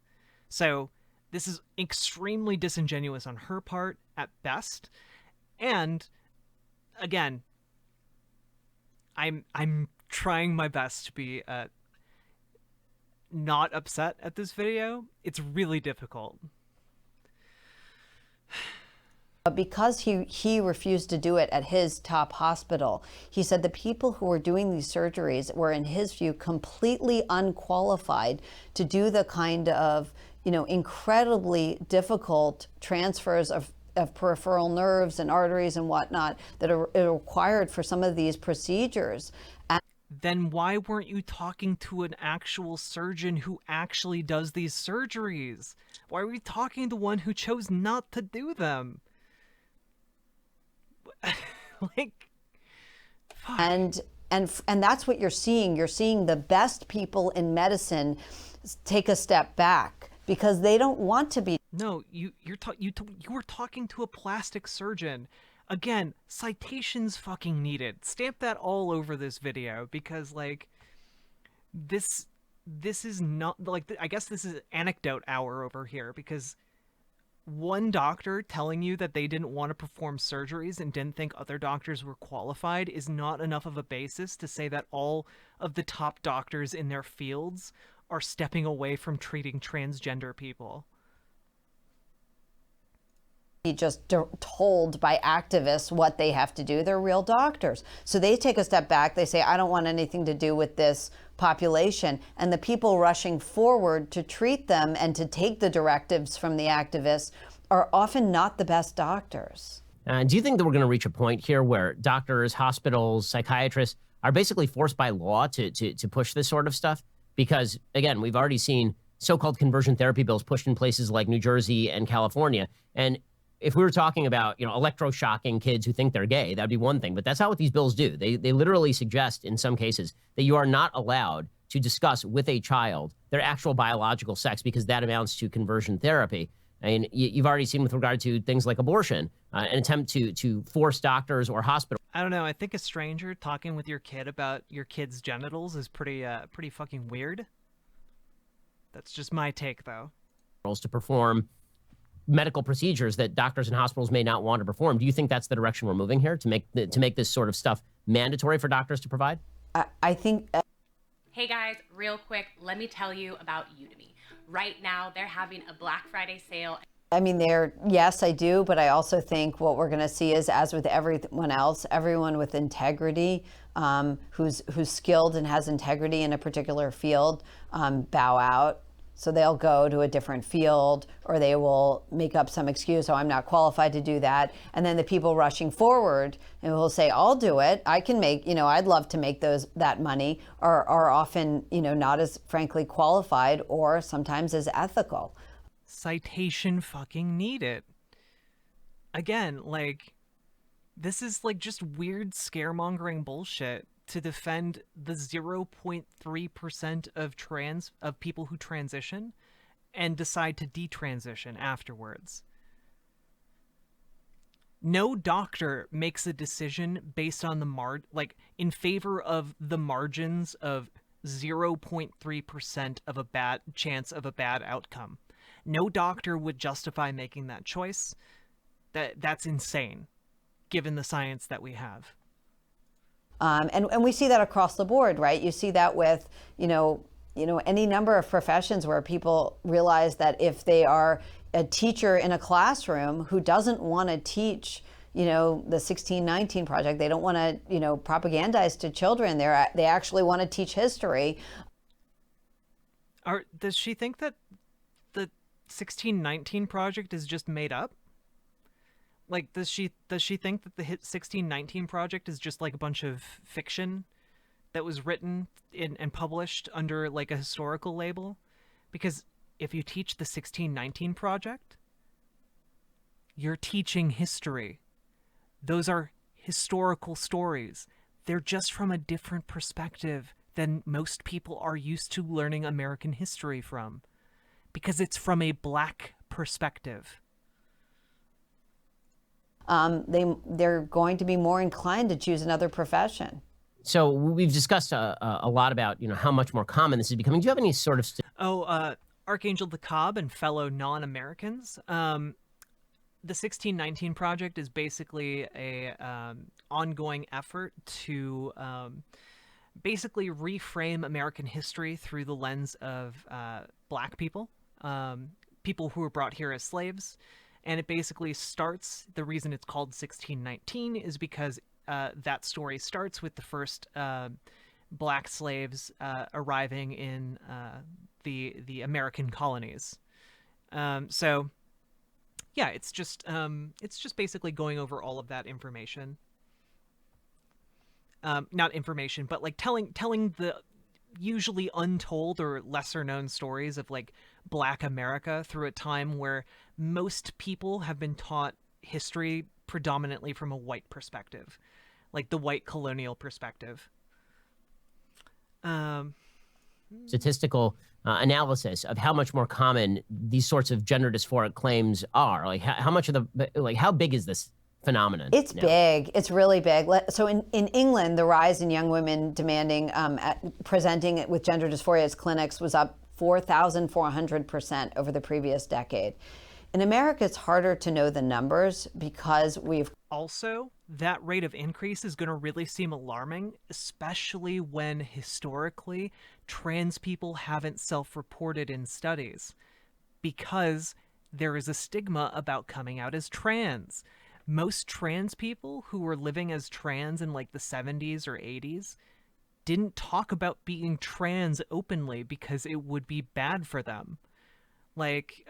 So this is extremely disingenuous on her part at best. And again, I'm trying my best to be not upset at this video. It's really difficult. But because he refused to do it at his top hospital, he said the people who were doing these surgeries were, in his view, completely unqualified to do the kind of, incredibly difficult transfers of peripheral nerves and arteries and whatnot that are required for some of these procedures. Then why weren't you talking to an actual surgeon who actually does these surgeries? Why were you talking to one who chose not to do them? Fuck. And that's what you're seeing. You're seeing the best people in medicine take a step back because they don't want to be. No, you were talking to a plastic surgeon. Again, citations fucking needed. Stamp that all over this video, because like this is not like, I guess this is anecdote hour over here, because one doctor telling you that they didn't want to perform surgeries and didn't think other doctors were qualified is not enough of a basis to say that all of the top doctors in their fields are stepping away from treating transgender people. Just told by activists what they have to do. They're real doctors. So they take a step back. They say, I don't want anything to do with this population. And the people rushing forward to treat them and to take the directives from the activists are often not the best doctors. Do you think that we're going to reach a point here where doctors, hospitals, psychiatrists are basically forced by law to push this sort of stuff? Because, again, we've already seen so-called conversion therapy bills pushed in places like New Jersey and California. And if we were talking about, electroshocking kids who think they're gay, that'd be one thing. But that's not what these bills do. They literally suggest, in some cases, that you are not allowed to discuss with a child their actual biological sex, because that amounts to conversion therapy. I mean, you've already seen with regard to things like abortion, an attempt to force doctors or hospitals. I don't know. I think a stranger talking with your kid about your kid's genitals is pretty fucking weird. That's just my take, though. To perform medical procedures that doctors and hospitals may not want to perform. Do you think that's the direction we're moving here, to make this sort of stuff mandatory for doctors to provide? I think. Hey guys, real quick, let me tell you about Udemy. Right now, they're having a Black Friday sale. I mean, yes, I do, but I also think what we're going to see is, as with everyone else, everyone with integrity, who's skilled and has integrity in a particular field, bow out. So they'll go to a different field, or they will make up some excuse, oh, I'm not qualified to do that. And then the people rushing forward and will say, I'll do it. I can make, I'd love to make that money, are often, not as frankly qualified or sometimes as ethical. Citation fucking needed. Again, like, this is like just weird scaremongering bullshit to defend the 0.3% of people who transition and decide to detransition afterwards. No doctor makes a decision based on in favor of the margins of 0.3% of a bad chance of a bad outcome. No doctor would justify making that choice. That's insane, given the science that we have. And we see that across the board, right? You see that with, any number of professions where people realize that if they are a teacher in a classroom who doesn't want to teach, the 1619 Project, they don't want to, propagandize to children. They actually want to teach history. Does she think that the 1619 Project is just made up? Like, does she think that the 1619 Project is just like a bunch of fiction that was written and published under like a historical label? Because if you teach the 1619 Project, you're teaching history. Those are historical stories. They're just from a different perspective than most people are used to learning American history from, because it's from a Black perspective. They're going to be more inclined to choose another profession. So we've discussed a lot about how much more common this is becoming. Do you have any sort of Archangel DeKalb and fellow non-Americans? The 1619 Project is basically a ongoing effort to basically reframe American history through the lens of Black people, people who were brought here as slaves. And it basically starts, the reason it's called 1619 is because that story starts with the first Black slaves arriving in the American colonies. So yeah, it's just basically going over all of that information. Not information, but like telling the usually untold or lesser known stories of like Black America through a time where most people have been taught history predominantly from a white perspective, like the white colonial perspective. statistical analysis of how much more common these sorts of gender dysphoric claims are? Like, how much of how big is this phenomenon? It's now? big. It's really big. So in England, the rise in young women demanding, presenting it with gender dysphoria as clinics was up 4,400% over the previous decade. In America, it's harder to know the numbers because we've... Also, that rate of increase is going to really seem alarming, especially when historically trans people haven't self-reported in studies, because there is a stigma about coming out as trans. Most trans people who were living as trans in like the 70s or 80s didn't talk about being trans openly because it would be bad for them. Like,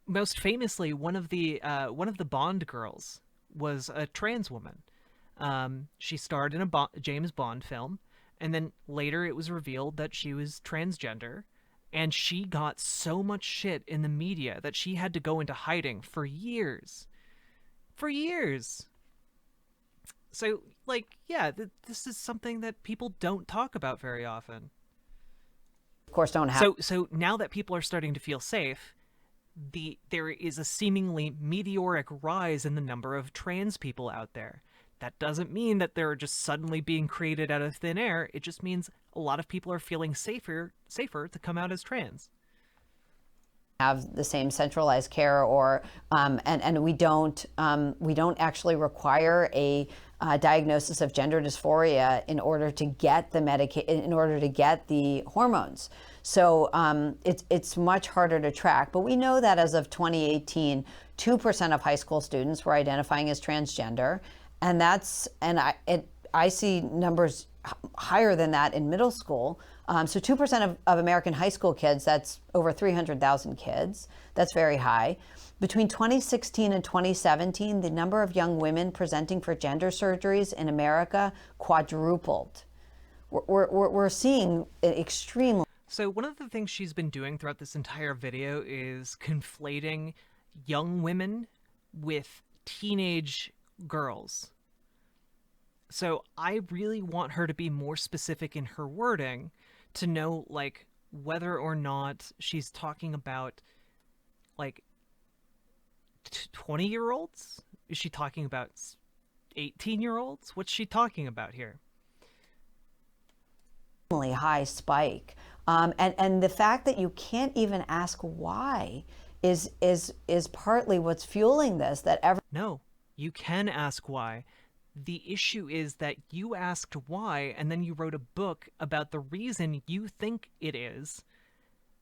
most famously, one of the Bond girls was a trans woman. She starred in a James Bond film, and then later it was revealed that she was transgender, and she got so much shit in the media that she had to go into hiding for years. For years. So, like, yeah, this is something that people don't talk about very often. Of course, don't have... So now that people are starting to feel safe, there is a seemingly meteoric rise in the number of trans people out there. That doesn't mean that they're just suddenly being created out of thin air. It just means a lot of people are feeling safer to come out as trans. Have the same centralized care, or and we don't actually require a diagnosis of gender dysphoria in order to get the hormones. So it's much harder to track. But we know that as of 2018, 2% of high school students were identifying as transgender, and I see numbers higher than that in middle school. So 2% of American high school kids, that's over 300,000 kids. That's very high. Between 2016 and 2017, the number of young women presenting for gender surgeries in America quadrupled. We're seeing an extreme... So one of the things she's been doing throughout this entire video is conflating young women with teenage girls. So I really want her to be more specific in her wording to know, like, whether or not she's talking about, like, 20-year-olds? Is she talking about 18-year-olds? What's she talking about here? High spike. And the fact that you can't even ask why is partly what's fueling this. No, you can ask why. The issue is that you asked why, and then you wrote a book about the reason you think it is,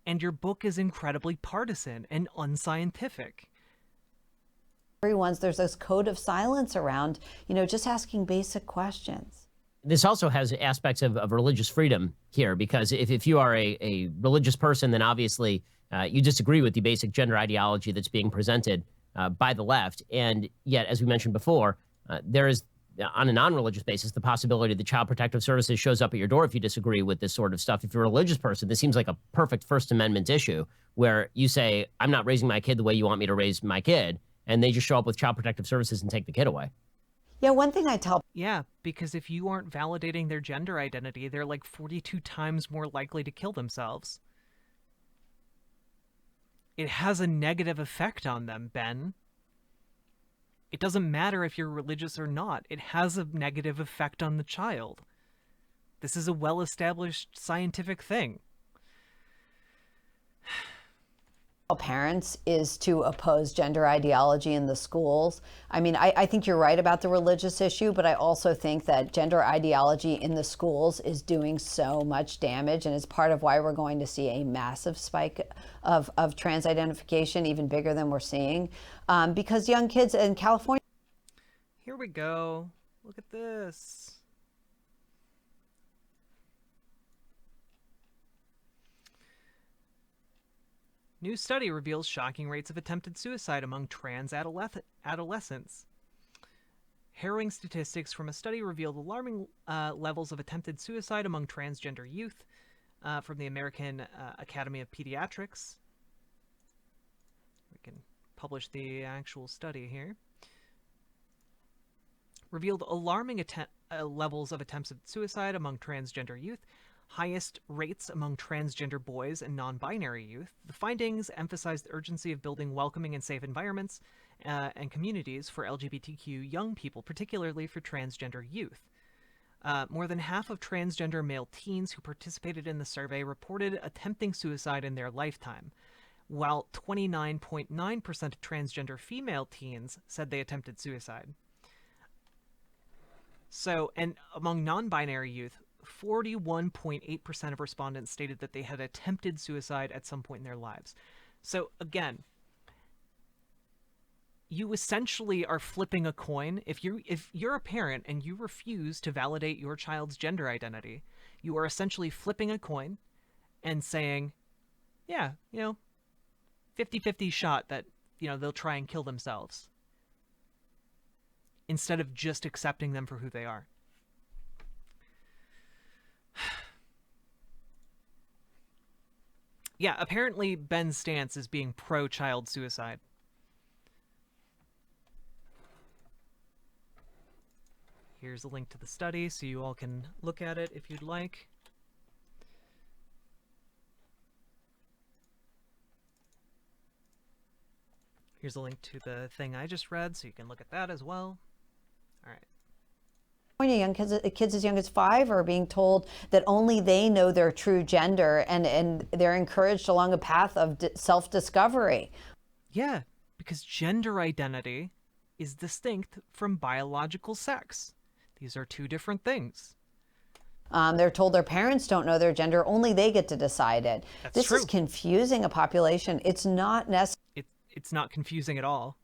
and your book is incredibly partisan and unscientific. There's this code of silence around, just asking basic questions. This also has aspects of religious freedom here, because if you are a religious person, then obviously you disagree with the basic gender ideology that's being presented by the left. And yet, as we mentioned before, there is, on a non-religious basis, the possibility that Child Protective Services shows up at your door if you disagree with this sort of stuff. If you're a religious person, this seems like a perfect First Amendment issue where you say, I'm not raising my kid the way you want me to raise my kid, and they just show up with Child Protective Services and take the kid away. Yeah, one thing I tell... Yeah, because if you aren't validating their gender identity, they're like 42 times more likely to kill themselves. It has a negative effect on them, Ben. It doesn't matter if you're religious or not. It has a negative effect on the child. This is a well-established scientific thing. Parents is to oppose gender ideology in the schools. I mean, I think you're right about the religious issue, but I also think that gender ideology in the schools is doing so much damage, and is part of why we're going to see a massive spike of trans identification, even bigger than we're seeing, because young kids in California... Here we go. Look at this. New study reveals shocking rates of attempted suicide among trans adolescents. Harrowing statistics from a study revealed alarming levels of attempted suicide among transgender youth from the American Academy of Pediatrics. We can publish the actual study here. Revealed alarming levels of attempts at suicide among transgender youth. highest rates among transgender boys and non-binary youth. The findings emphasize the urgency of building welcoming and safe environments and communities for LGBTQ young people, particularly for transgender youth. More than half of transgender male teens who participated in the survey reported attempting suicide in their lifetime, while 29.9% of transgender female teens said they attempted suicide. So, and among non-binary youth, 41.8% of respondents stated that they had attempted suicide at some point in their lives. So, again, you essentially are flipping a coin. If you're a parent and you refuse to validate your child's gender identity, you are essentially flipping a coin and saying, yeah, 50-50 shot that, they'll try and kill themselves, instead of just accepting them for who they are. Yeah, apparently Ben's stance is being pro-child suicide. Here's a link to the study so you all can look at it if you'd like. Here's a link to the thing I just read so you can look at that as well. All right. Young kids as young as 5 are being told that only they know their true gender, and they're encouraged along a path of self-discovery. Yeah, because gender identity is distinct from biological sex. These are two different things. They're told their parents don't know their gender, only they get to decide it. This is confusing a population. It's not necessary. It's not confusing at all.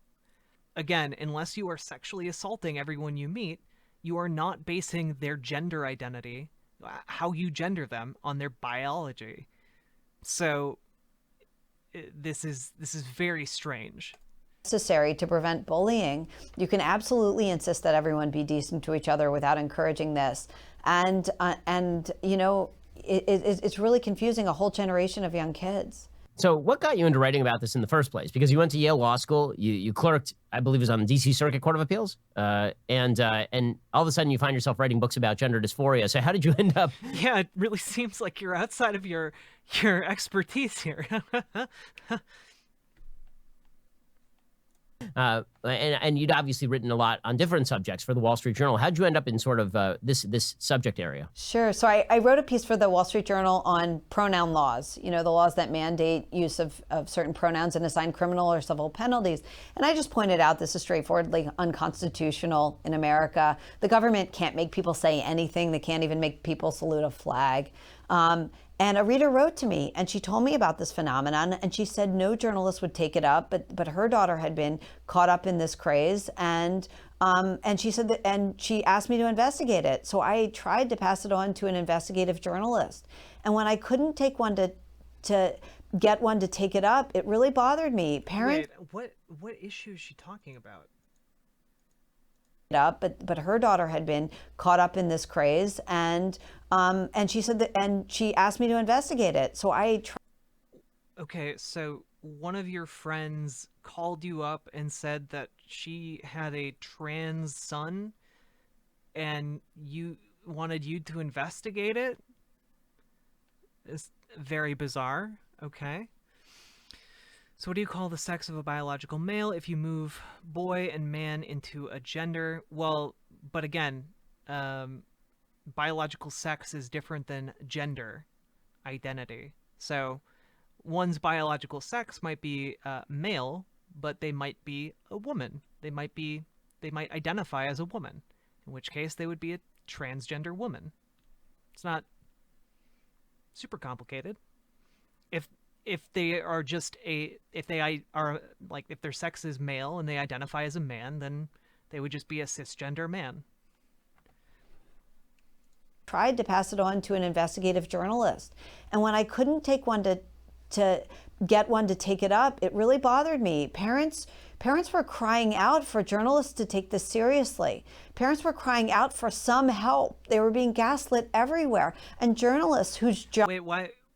Again, unless you are sexually assaulting everyone you meet, you are not basing their gender identity, how you gender them, on their biology. So this is very strange. Necessary to prevent bullying. You can absolutely insist that everyone be decent to each other without encouraging this. And it's really confusing a whole generation of young kids. So what got you into writing about this in the first place? Because you went to Yale Law School, you clerked, I believe it was on the D.C. Circuit Court of Appeals, and all of a sudden you find yourself writing books about gender dysphoria. So how did you end up? Yeah, it really seems like you're outside of your expertise here. And you'd obviously written a lot on different subjects for the Wall Street Journal. How'd you end up in sort of this subject area? Sure. So I wrote a piece for the Wall Street Journal on pronoun laws, the laws that mandate use of certain pronouns and assign criminal or civil penalties. And I just pointed out this is straightforwardly unconstitutional in America. The government can't make people say anything. They can't even make people salute a flag. And a reader wrote to me, and she told me about this phenomenon, and she said no journalist would take it up, but her daughter had been caught up in this craze, and she said that, and she asked me to investigate it. So I tried to pass it on to an investigative journalist, and when I couldn't take one to get one to take it up, it really bothered me. Parents. Wait, what issue is she talking about? Up, but her daughter had been caught up in this craze, and she said that, and she asked me to investigate it. So I Okay, so one of your friends called you up and said that she had a trans son, and you wanted you to investigate it? It's very bizarre. Okay. So what do you call the sex of a biological male if you move boy and man into a gender? Well, but again, biological sex is different than gender identity. So one's biological sex might be male, but they might be a woman. They might identify as a woman, in which case they would be a transgender woman. It's not super complicated. If they are if their sex is male and they identify as a man, then they would just be a cisgender man. Tried to pass it on to an investigative journalist, and when I couldn't take one to get one to take it up, it really bothered me. Parents were crying out for journalists to take this seriously. Parents were crying out for some help. They were being gaslit everywhere, and journalists whose job. Wait,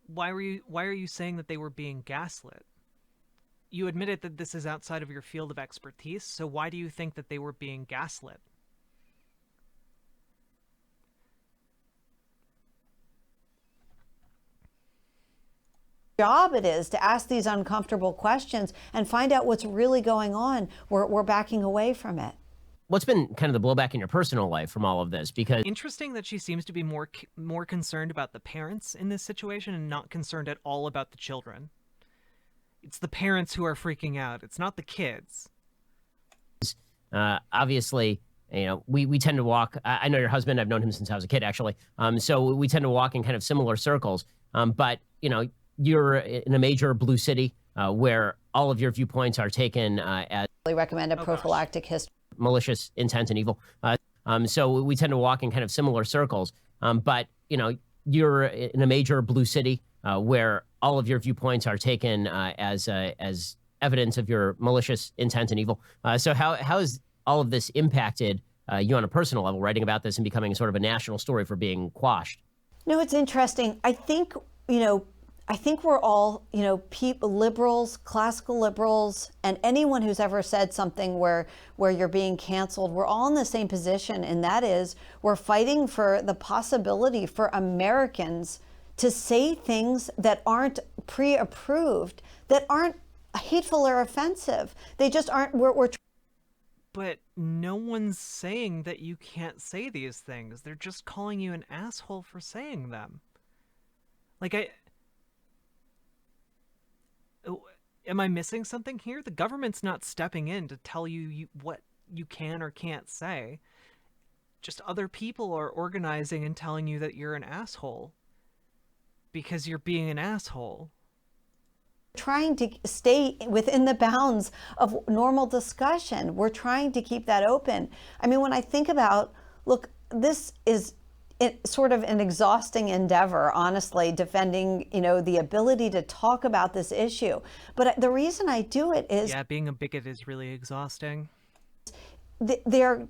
why are you saying that they were being gaslit? You admitted that this is outside of your field of expertise, so why do you think that they were being gaslit? job it is to ask these uncomfortable questions and find out what's really going on, we're backing away from it. What's been kind of the blowback in your personal life from all of this? Because Interesting that she seems to be more concerned about the parents in this situation and not concerned at all about the children. It's the parents who are freaking out. It's not the kids. obviously, you know, we tend to walk. I know your husband. I've known him since I was a kid, actually. So we tend to walk in kind of similar circles. But you know, you're in a major blue city where all of your viewpoints are taken as I recommend a prophylactic history. Malicious intent and evil. So we tend to walk in kind of similar circles. But you know, you're in a major blue city where all of your viewpoints are taken as evidence of your malicious intent and evil. So how has all of this impacted you on a personal level, writing about this and becoming sort of a national story for being quashed? No, it's interesting. I think, I think we're all, people, liberals, classical liberals, and anyone who's ever said something where you're being canceled, we're all in the same position. And that is, we're fighting for the possibility for Americans to say things that aren't pre-approved, that aren't hateful or offensive. They just aren't, But no one's saying that you can't say these things. They're just calling you an asshole for saying them. Like, am I missing something here? The government's not stepping in to tell you what you can or can't say. Just other people are organizing and telling you that you're an asshole because you're being an asshole. trying to stay within the bounds of normal discussion. We're trying to keep that open. I mean, when I think about, look, this is sort of an exhausting endeavor, honestly, defending, the ability to talk about this issue. But the reason I do it is... Yeah, being a bigot is really exhausting. They are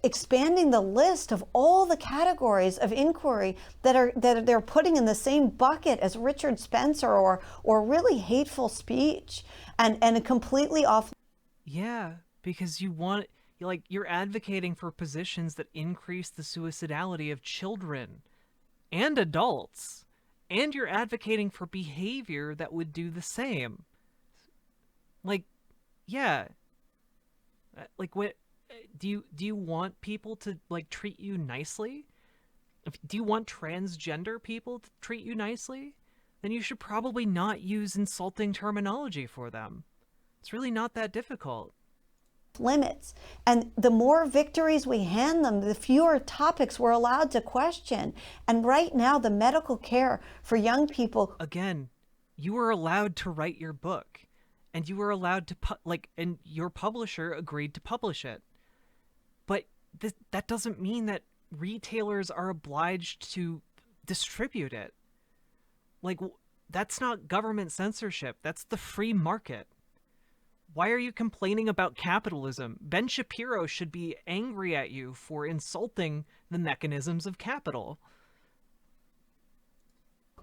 expanding the list of all the categories of inquiry that they're putting in the same bucket as Richard Spencer or really hateful speech and completely off. Yeah, because you're advocating for positions that increase the suicidality of children and adults, and you're advocating for behavior that would do the same. Like, yeah. Like, what do you want people to treat you nicely? Do you want transgender people to treat you nicely? Then you should probably not use insulting terminology for them. It's really not that difficult. Limits. And the more victories we hand them, the fewer topics we're allowed to question. And right now, the medical care for young people... Again, you were allowed to write your book. And you were allowed to and your publisher agreed to publish it. But that doesn't mean that retailers are obliged to distribute it. That's not government censorship. That's the free market. Why are you complaining about capitalism? Ben Shapiro should be angry at you for insulting the mechanisms of capital.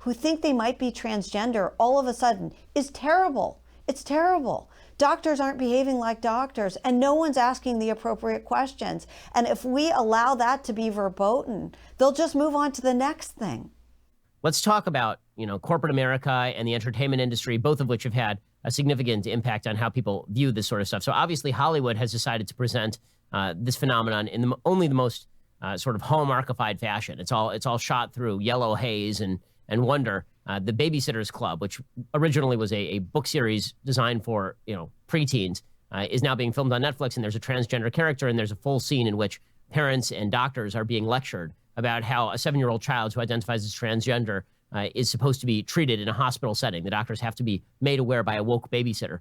Who think they might be transgender all of a sudden is terrible. It's terrible. Doctors aren't behaving like doctors, and no one's asking the appropriate questions. And if we allow that to be verboten, they'll just move on to the next thing. Let's talk about, corporate America and the entertainment industry, both of which have had a significant impact on how people view this sort of stuff. So obviously Hollywood has decided to present this phenomenon in only the most sort of hallmarkified fashion. It's all shot through yellow haze and wonder. The Babysitter's Club, which originally was a book series designed for, preteens, is now being filmed on Netflix, and there's a transgender character, and there's a full scene in which parents and doctors are being lectured about how a 7-year-old child who identifies as transgender is supposed to be treated in a hospital setting. The doctors have to be made aware by a woke babysitter.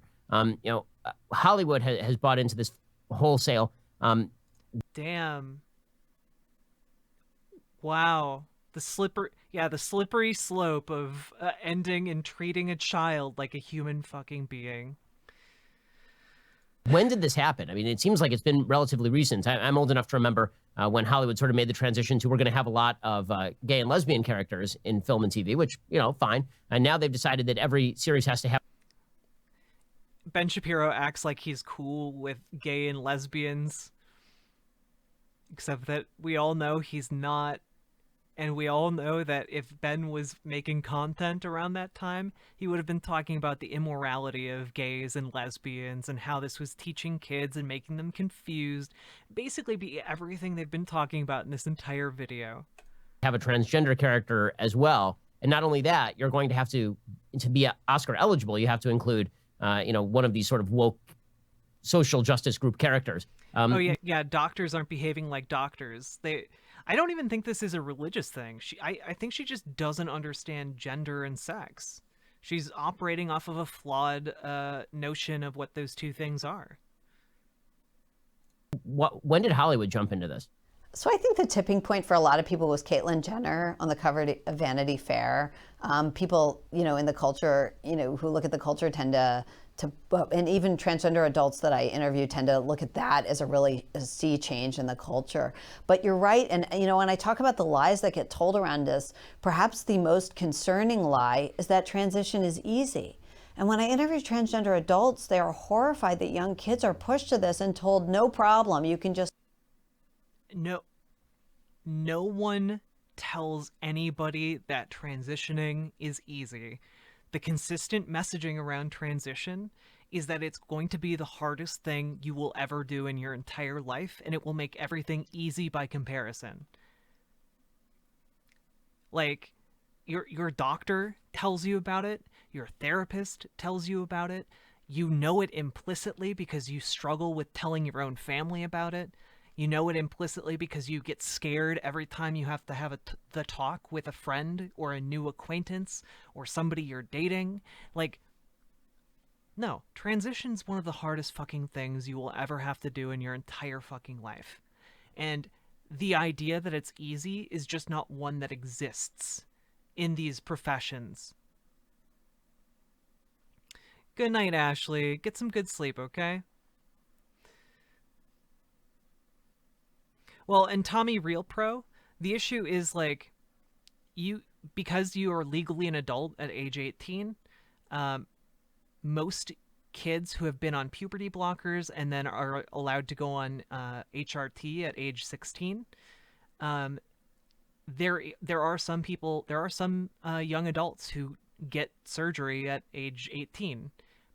Hollywood has bought into this wholesale. Damn. Wow. The slippery slope of ending and treating a child like a human fucking being. When did this happen? I mean, it seems like it's been relatively recent. I'm old enough to remember when Hollywood sort of made the transition to we're going to have a lot of gay and lesbian characters in film and TV, which, fine. And now they've decided that every series has to have... Ben Shapiro acts like he's cool with gay and lesbians, except that we all know he's not. And we all know that if Ben was making content around that time, he would have been talking about the immorality of gays and lesbians and how this was teaching kids and making them confused. Basically, be everything they've been talking about in this entire video. Have a transgender character as well. And not only that, you're going to have to be Oscar eligible, you have to include, one of these sort of woke social justice group characters. Oh yeah, doctors aren't behaving like doctors. I don't even think this is a religious thing. I think she just doesn't understand gender and sex. She's operating off of a flawed notion of what those two things are. When did Hollywood jump into this? So I think the tipping point for a lot of people was Caitlyn Jenner on the cover of Vanity Fair. People, in the culture, who look at the culture tend to, and even transgender adults that I interview tend to look at that as a sea change in the culture. But you're right, and when I talk about the lies that get told around this, perhaps the most concerning lie is that transition is easy. And when I interview transgender adults, they are horrified that young kids are pushed to this and told, no problem, you can just... No one tells anybody that transitioning is easy. The consistent messaging around transition is that it's going to be the hardest thing you will ever do in your entire life, and it will make everything easy by comparison. Like, your doctor tells you about it, your therapist tells you about it, you know it implicitly because you struggle with telling your own family about it. You know it implicitly because you get scared every time you have to have the talk with a friend or a new acquaintance or somebody you're dating. Like, no, transition's one of the hardest fucking things you will ever have to do in your entire fucking life. And the idea that it's easy is just not one that exists in these professions. Good night, Ashley. Get some good sleep, okay? Well, and Tommy Real Pro, the issue is like, because you are legally an adult at age 18, most kids who have been on puberty blockers and then are allowed to go on HRT at age 16, there are some young adults who get surgery at age 18,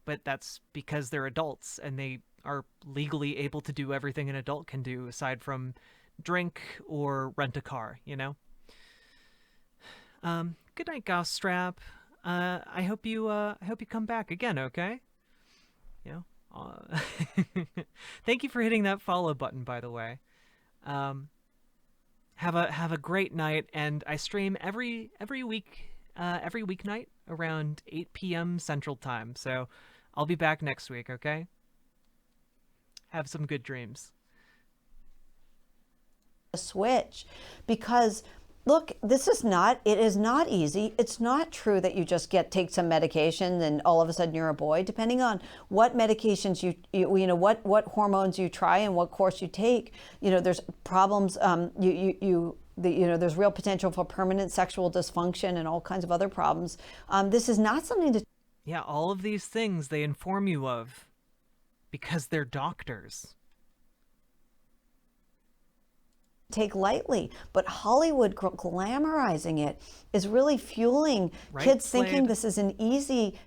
but that's because they're adults and they are legally able to do everything an adult can do aside from drink or rent a car, Good night, Goss Strap. I hope you come back again, okay? Thank you for hitting that follow button, by the way. Have a great night, and I stream every weeknight around 8 p.m. Central Time. So I'll be back next week, okay? Have some good dreams. Switch, because look, it is not easy. It's not true that you just take some medication and all of a sudden you're a boy. Depending on what medications what hormones you try and what course you take, there's problems. There's real potential for permanent sexual dysfunction and all kinds of other problems. This is not something to... Yeah, all of these things they inform you of because they're doctors. Take lightly, but Hollywood glamorizing it is really fueling kids thinking this is an easy,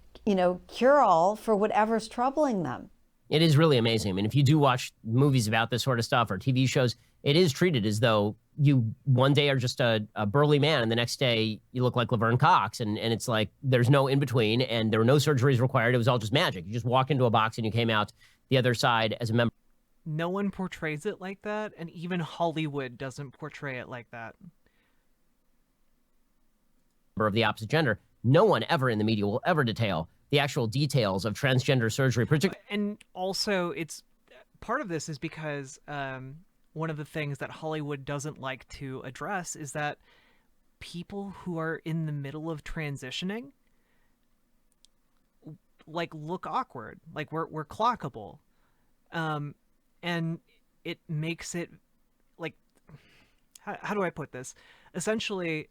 cure-all for whatever's troubling them. It is really amazing. I mean, if you do watch movies about this sort of stuff or TV shows, it is treated as though you one day are just a burly man and the next day you look like Laverne Cox. And it's like there's no in-between and there were no surgeries required. It was all just magic. You just walked into a box and you came out the other side as a member. No one portrays it like that, and even Hollywood doesn't portray it like that. Of the opposite gender. No one ever in the media will ever detail the actual details of transgender surgery. And also, it's part of this is because one of the things that Hollywood doesn't like to address is that people who are in the middle of transitioning look awkward, like we're clockable. And it makes it how do I put this? Essentially,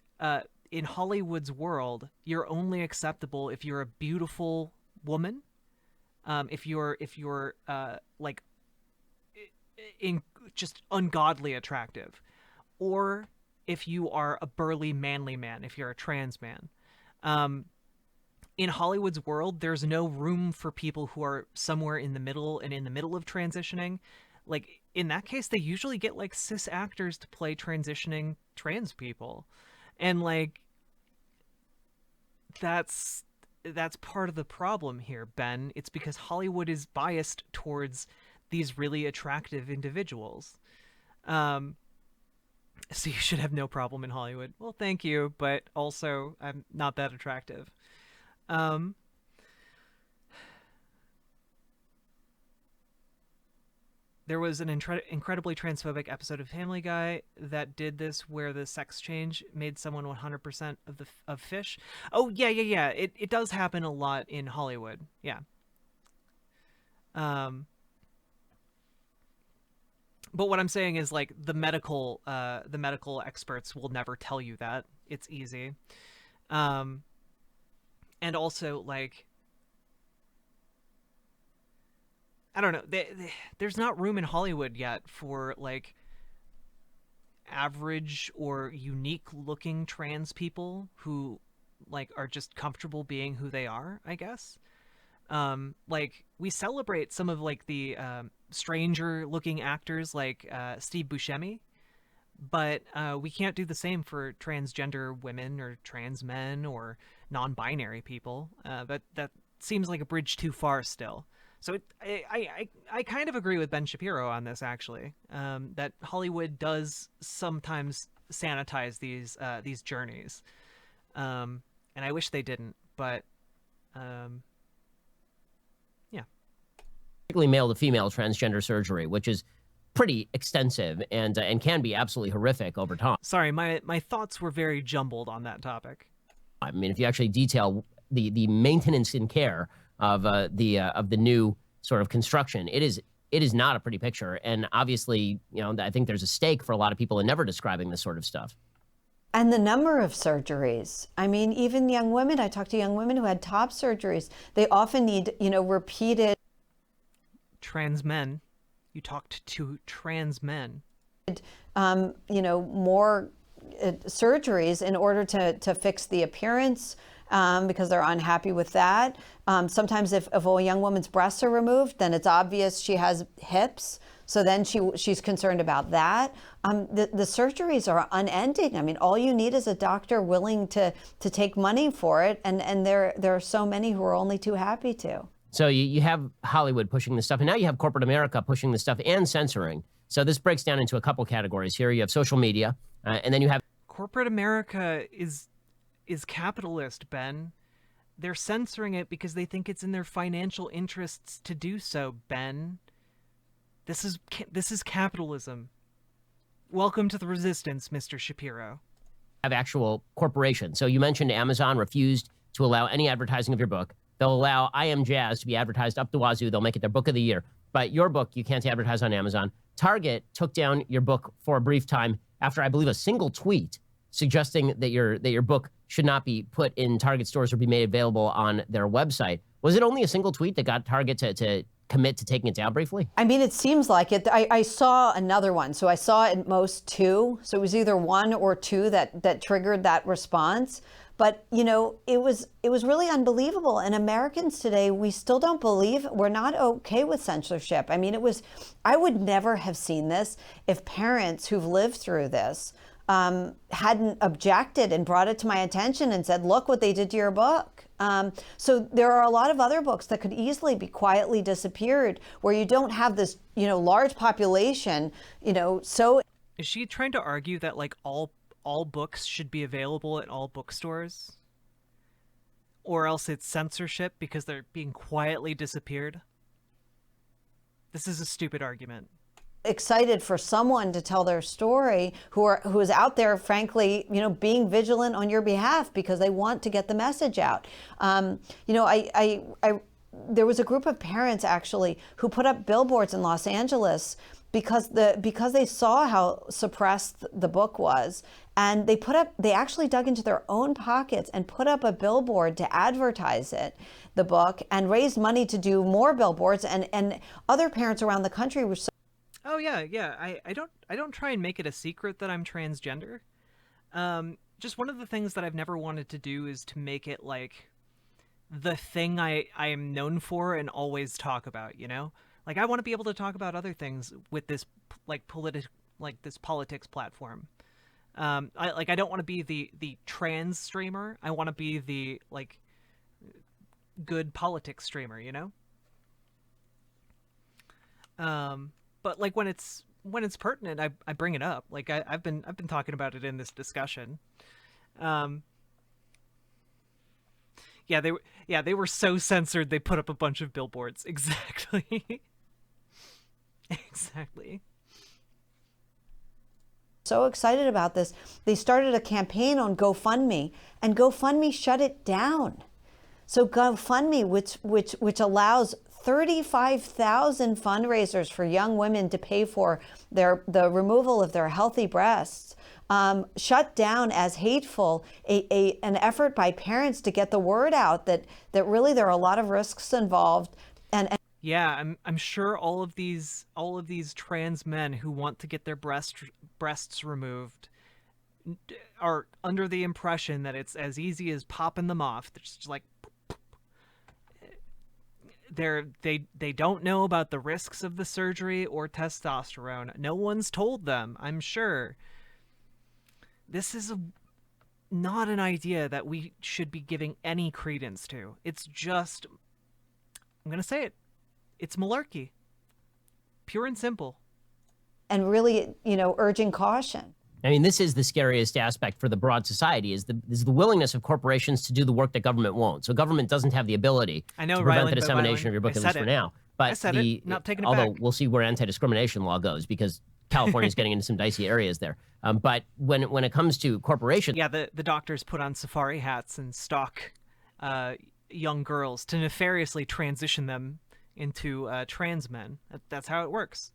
in Hollywood's world, you're only acceptable if you're a beautiful woman, if you're just ungodly attractive, or if you are a burly, manly man, if you're a trans man. In Hollywood's world, there's no room for people who are somewhere in the middle and in the middle of transitioning. Like, in that case, they usually get, like, cis actors to play transitioning trans people. And, like, that's part of the problem here, Ben. It's because Hollywood is biased towards these really attractive individuals. So you should have no problem in Hollywood. Well, thank you, but also I'm not that attractive. There was an incredibly transphobic episode of Family Guy that did this, where the sex change made someone 100% of fish. Oh, yeah. It does happen a lot in Hollywood. Yeah. But what I'm saying is, like, the medical experts will never tell you that. It's easy. And also, like, I don't know. There's not room in Hollywood yet for, like, average or unique looking trans people who, like, are just comfortable being who they are, I guess. Like, we celebrate some of, like, the stranger looking actors like Steve Buscemi, but we can't do the same for transgender women or trans men or non-binary people. That seems like a bridge too far still. So I kind of agree with Ben Shapiro on this, actually, that Hollywood does sometimes sanitize these journeys, and I wish they didn't, but yeah. Particularly male to female transgender surgery, which is pretty extensive and can be absolutely horrific over time. Sorry, my thoughts were very jumbled on that topic. I mean, if you actually detail the maintenance and care of the new sort of construction, it is not a pretty picture. And obviously, you know, I think there's a stake for a lot of people in never describing this sort of stuff. And the number of surgeries. I mean, even young women, I talked to young women who had top surgeries. They often need, repeated. Trans men. You talked to trans men. More surgeries in order to fix the appearance, because they're unhappy with that. Sometimes if a young woman's breasts are removed, then it's obvious she has hips. So then she's concerned about that. The surgeries are unending. I mean, all you need is a doctor willing to take money for it. And there are so many who are only too happy to. So you have Hollywood pushing this stuff, and now you have corporate America pushing this stuff and censoring. So this breaks down into a couple categories here. You have social media, and then you have... Corporate America is capitalist, Ben. They're censoring it because they think it's in their financial interests to do so, Ben. This is capitalism. Welcome to the resistance, Mr. Shapiro. Have actual corporations. So you mentioned Amazon refused to allow any advertising of your book. They'll allow I Am Jazz to be advertised up the wazoo. They'll make it their book of the year. But your book, you can't advertise on Amazon. Target took down your book for a brief time after, I believe, a single tweet suggesting that your book should not be put in Target stores or be made available on their website. Was it only a single tweet that got Target to commit to taking it down briefly? I mean, it seems like it. I saw another one. So I saw at most two. So it was either one or two that triggered that response. But, it was really unbelievable. And Americans today, we still don't believe, we're not okay with censorship. I mean, I would never have seen this if parents who've lived through this hadn't objected and brought it to my attention and said, look what they did to your book. So there are a lot of other books that could easily be quietly disappeared where you don't have this, large population, so. Is she trying to argue that, like, all books should be available at all bookstores? Or else it's censorship because they're being quietly disappeared? This is a stupid argument. Excited for someone to tell their story who is out there, frankly, being vigilant on your behalf because they want to get the message out. There was a group of parents actually who put up billboards in Los Angeles because they saw how suppressed the book was, and they actually dug into their own pockets and put up a billboard to advertise the book, and raised money to do more billboards, and other parents around the country were so. Oh yeah. I don't try and make it a secret that I'm transgender. Just one of the things that I've never wanted to do is to make it like the thing I am known for and always talk about, you know? Like I want to be able to talk about other things with this this politics platform. I don't want to be the trans streamer. I want to be the like good politics streamer, you know? But like when it's pertinent, I bring it up. Like I've been talking about it in this discussion. Yeah, they were so censored they put up a bunch of billboards. Exactly. Exactly. So excited about this. They started a campaign on GoFundMe, and GoFundMe shut it down. So GoFundMe, which allows 35,000 fundraisers for young women to pay for the removal of their healthy breasts, shut down as hateful, an effort by parents to get the word out that really there are a lot of risks involved. And yeah, I'm sure all of these trans men who want to get their breasts removed are under the impression that it's as easy as popping them off. They're just like they don't know about the risks of the surgery or testosterone. No one's told them, I'm sure. This is not an idea that we should be giving any credence to. It's just, I'm going to say it, it's malarkey. Pure and simple. And really, urging caution. I mean, this is the scariest aspect for the broad society is the willingness of corporations to do the work that government won't. So government doesn't have the ability to prevent the dissemination of your book, at least for now. But I said it, not taking it although back. We'll see where anti-discrimination law goes, because California's getting into some dicey areas there. But when it comes to corporations... Yeah, the doctors put on safari hats and stalk young girls to nefariously transition them into trans men. That's how it works.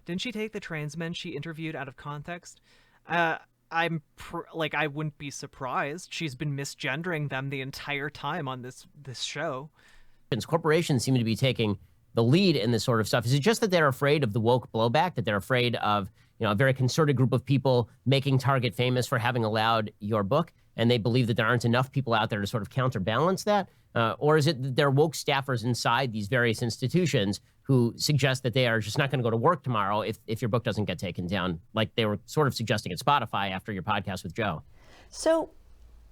Didn't she take the trans men she interviewed out of context? I wouldn't be surprised. She's been misgendering them the entire time on this show. Corporations seem to be taking the lead in this sort of stuff. Is it just that they're afraid of the woke blowback, that they're afraid of a very concerted group of people making Target famous for having allowed your book, and they believe that there aren't enough people out there to sort of counterbalance that? Or is it that there are woke staffers inside these various institutions who suggest that they are just not going to go to work tomorrow if your book doesn't get taken down, like they were sort of suggesting at Spotify after your podcast with Joe? So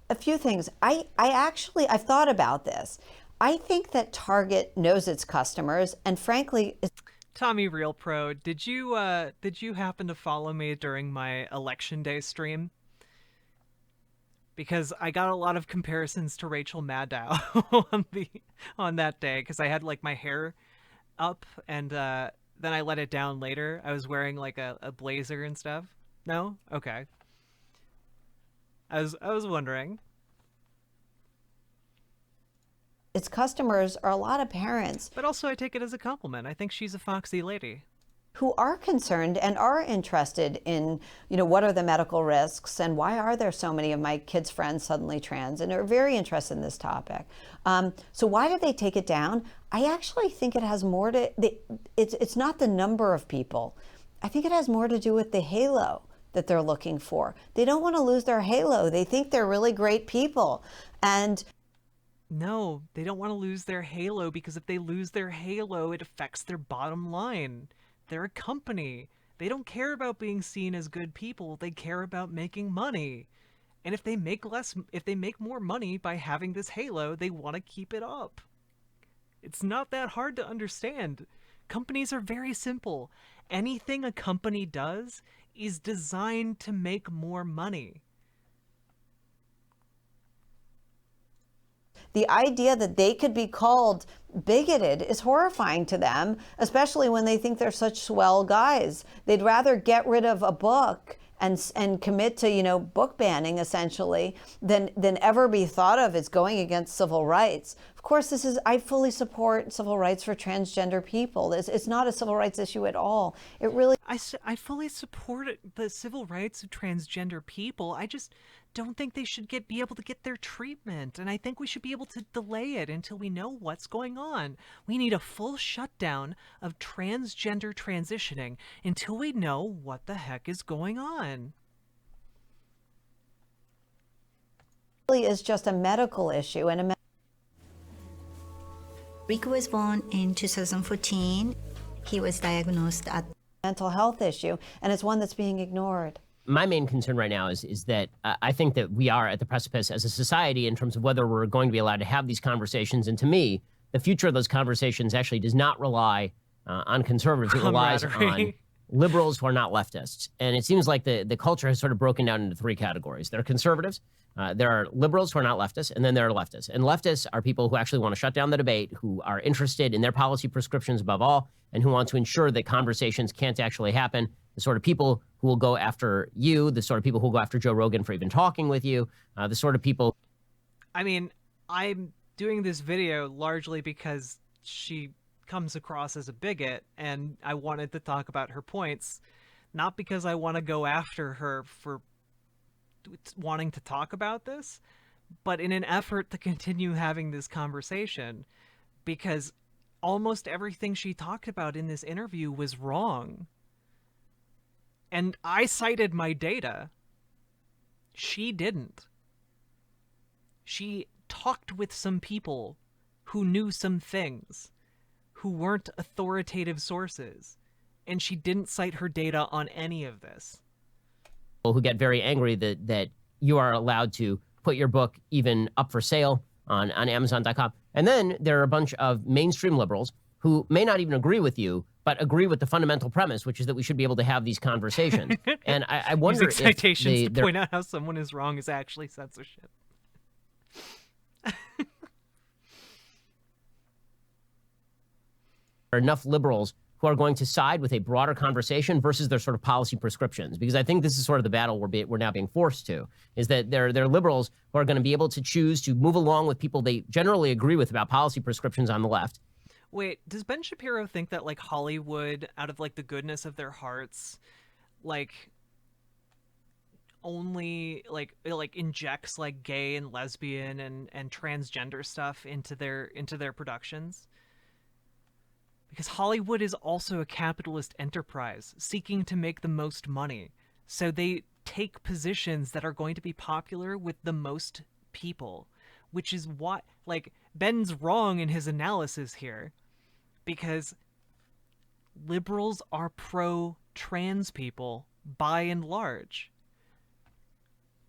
a few things. I've thought about this. I think that Target knows its customers, and frankly, Tommy Real Pro, did you happen to follow me during my election day stream? Because I got a lot of comparisons to Rachel Maddow on that day, because I had like my hair up and then I let it down later. I was wearing like a blazer and stuff. No? Okay. I was wondering. its customers are a lot of parents. But also I take it as a compliment. I think she's a foxy lady. Who are concerned and are interested in, what are the medical risks and why are there so many of my kids' friends suddenly trans, and are very interested in this topic. So why did they take it down? I actually think it has more to, it's not the number of people. I think it has more to do with the halo that they're looking for. They don't want to lose their halo. They think they're really great people. And no, they don't want to lose their halo, because if they lose their halo, it affects their bottom line. They're a company. They don't care about being seen as good people. They care about making money. And if they make more money by having this halo, they want to keep it up. It's not that hard to understand. Companies are very simple. Anything a company does is designed to make more money. The idea that they could be called bigoted is horrifying to them, especially when they think they're such swell guys. They'd rather get rid of a book and commit to, book banning essentially than ever be thought of as going against civil rights. Of course, I fully support civil rights for transgender people. It's not a civil rights issue at all. It really... I fully support the civil rights of transgender people. I just don't think they should be able to get their treatment, and I think we should be able to delay it until we know what's going on. We need a full shutdown of transgender transitioning until we know what the heck is going on. really is just a medical issue and a Rico was born in 2014. He was diagnosed at mental health issue, and it's one that's being ignored. My main concern right now is that I think that we are at the precipice as a society in terms of whether we're going to be allowed to have these conversations. And to me, the future of those conversations actually does not rely on conservatives. It relies on liberals who are not leftists. And it seems like the culture has sort of broken down into three categories. There are conservatives, there are liberals who are not leftists, and then there are leftists. And leftists are people who actually want to shut down the debate, who are interested in their policy prescriptions above all, and who want to ensure that conversations can't actually happen. The sort of people who will go after you, the sort of people who will go after Joe Rogan for even talking with you, the sort of people. I mean, I'm doing this video largely because she comes across as a bigot, and I wanted to talk about her points, not because I want to go after her for wanting to talk about this, but in an effort to continue having this conversation, because almost everything she talked about in this interview was wrong. And I cited my data. She didn't. She talked with some people who knew some things, who weren't authoritative sources, and she didn't cite her data on any of this. Who get very angry that you are allowed to put your book even up for sale on Amazon.com. And then there are a bunch of mainstream liberals who may not even agree with you, but agree with the fundamental premise, which is that we should be able to have these conversations. And I wonder using citations if to point out how someone is wrong is actually censorship. There are enough liberals who are going to side with a broader conversation versus their sort of policy prescriptions. Because I think this is sort of the battle we're now being forced to, is that there are liberals who are going to be able to choose to move along with people they generally agree with about policy prescriptions on the left. Wait, does Ben Shapiro think that, like, Hollywood, out of, like, the goodness of their hearts, like, only, like injects, like, gay and lesbian and transgender stuff into their productions? Because Hollywood is also a capitalist enterprise seeking to make the most money. So they take positions that are going to be popular with the most people, which is what, like, Ben's wrong in his analysis here, because liberals are pro-trans people by and large.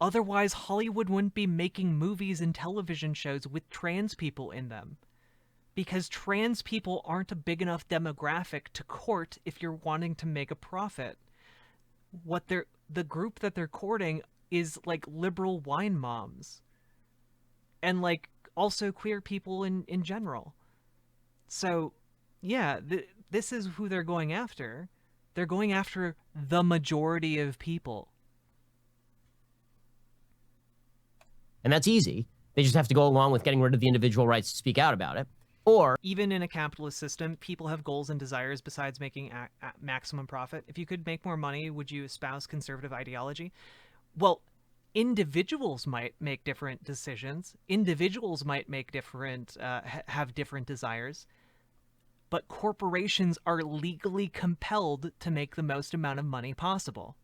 Otherwise, Hollywood wouldn't be making movies and television shows with trans people in them, because trans people aren't a big enough demographic to court if you're wanting to make a profit. The group that they're courting is, like, liberal wine moms, and, like, also queer people in general. So, yeah, this is who they're going after. They're going after the majority of people. And that's easy. They just have to go along with getting rid of the individual rights to speak out about it. Or, even in a capitalist system, people have goals and desires besides making maximum profit. If you could make more money, would you espouse conservative ideology? Well, individuals might make different decisions. Individuals might make different, have different desires. But corporations are legally compelled to make the most amount of money possible.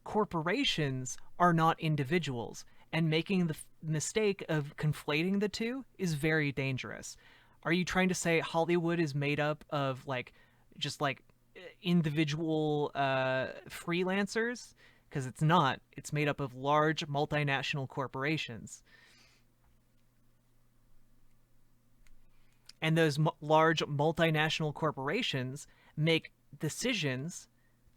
Corporations are not individuals, and making the mistake of conflating the two is very dangerous. Are you trying to say Hollywood is made up of, like, just, like, individual freelancers? Because it's not. It's made up of large multinational corporations. And those large multinational corporations make decisions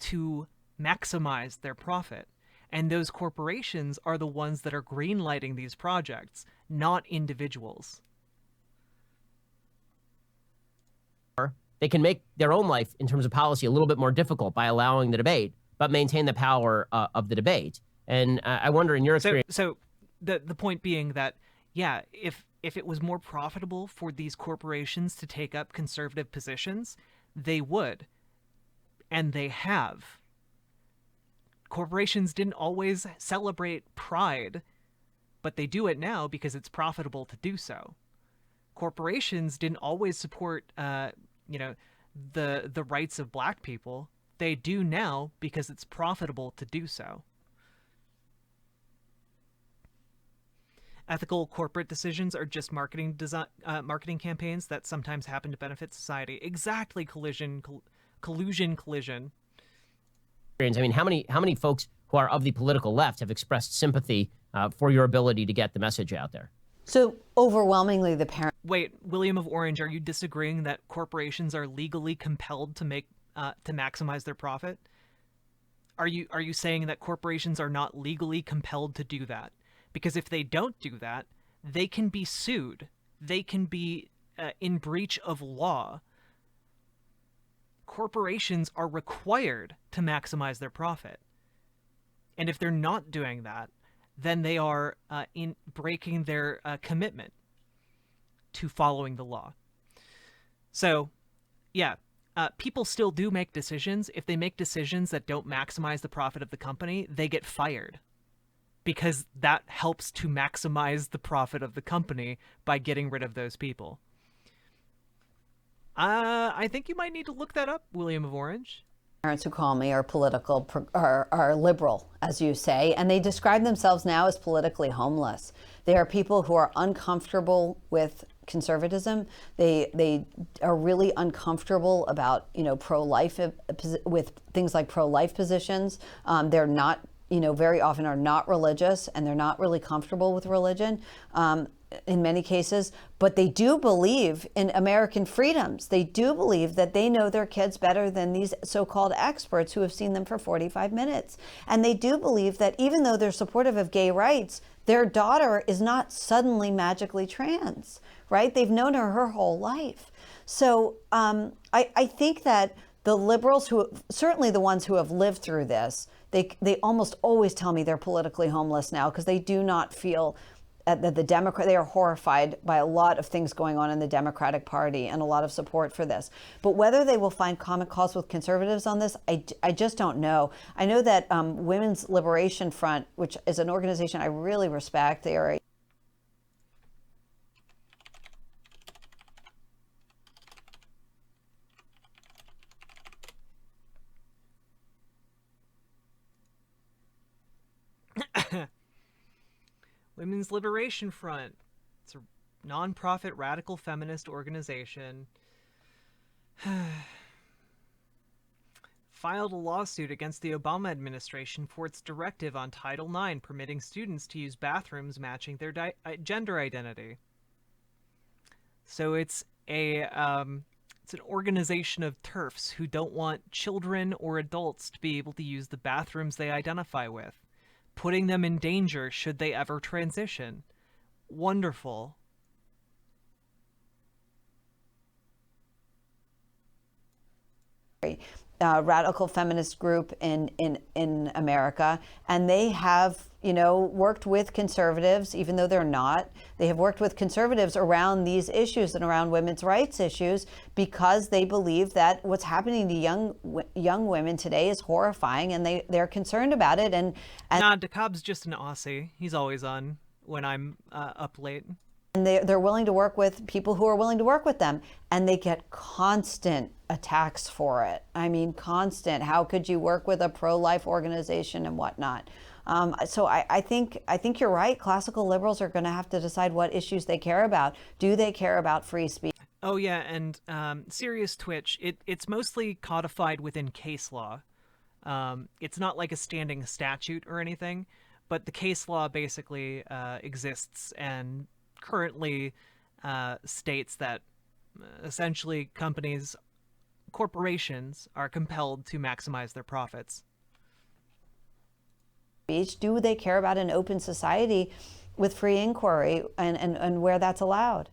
to maximize their profit. And those corporations are the ones that are greenlighting these projects, not individuals. they can make their own life in terms of policy a little bit more difficult by allowing the debate, but maintain the power of the debate. And I wonder, in your experience... So the point being that, yeah, if it was more profitable for these corporations to take up conservative positions, they would. And they have. Corporations didn't always celebrate pride, but they do it now because it's profitable to do so. Corporations didn't always support, the rights of black people. They do now because it's profitable to do so. Ethical corporate decisions are just marketing campaigns that sometimes happen to benefit society. Exactly, collusion. I mean, how many folks who are of the political left have expressed sympathy for your ability to get the message out there? So overwhelmingly, the parents. Wait, William of Orange, are you disagreeing that corporations are legally compelled to maximize their profit? Are you saying that corporations are not legally compelled to do that? Because if they don't do that, they can be sued. They can be in breach of law. Corporations are required to maximize their profit. And if they're not doing that, then they are in breaking their commitment to following the law. So, yeah, people still do make decisions. If they make decisions that don't maximize the profit of the company, they get fired, because that helps to maximize the profit of the company by getting rid of those people. I think you might need to look that up, William of Orange. Parents who call me are are liberal, as you say, and they describe themselves now as politically homeless. They are people who are uncomfortable with conservatism. They are really uncomfortable about, pro-life, with things like pro-life positions. They're not, very often are not religious, and they're not really comfortable with religion. In many cases, but they do believe in American freedoms. They do believe that they know their kids better than these so-called experts who have seen them for 45 minutes. And they do believe that even though they're supportive of gay rights, their daughter is not suddenly magically trans, right? They've known her whole life. So I think that the liberals, certainly the ones who have lived through this, they almost always tell me they're politically homeless now, because they do not feel that they are horrified by a lot of things going on in the Democratic Party and a lot of support for this. But whether they will find common cause with conservatives on this, I just don't know. I know that Women's Liberation Front, which is an organization I really respect, they are Women's Liberation Front. It's a nonprofit radical feminist organization. Filed a lawsuit against the Obama administration for its directive on Title IX permitting students to use bathrooms matching their gender identity. So it's an organization of TERFs who don't want children or adults to be able to use the bathrooms they identify with, putting them in danger should they ever transition. Wonderful. Radical feminist group in America, and they have worked with conservatives, even though they're not. They have worked with conservatives around these issues and around women's rights issues, because they believe that what's happening to young women today is horrifying, and they're concerned about it. And nah, DeKalb's just an Aussie. He's always on when I'm up late. And they're willing to work with people who are willing to work with them, and they get constant attacks for it. I mean, constant. How could you work with a pro-life organization and whatnot? So I think you're right. Classical liberals are going to have to decide what issues they care about. Do they care about free speech? Oh yeah, and Serious Twitch. It's mostly codified within case law. It's not like a standing statute or anything, but the case law basically exists and currently states that essentially corporations are compelled to maximize their profits. Do they care about an open society with free inquiry and where that's allowed?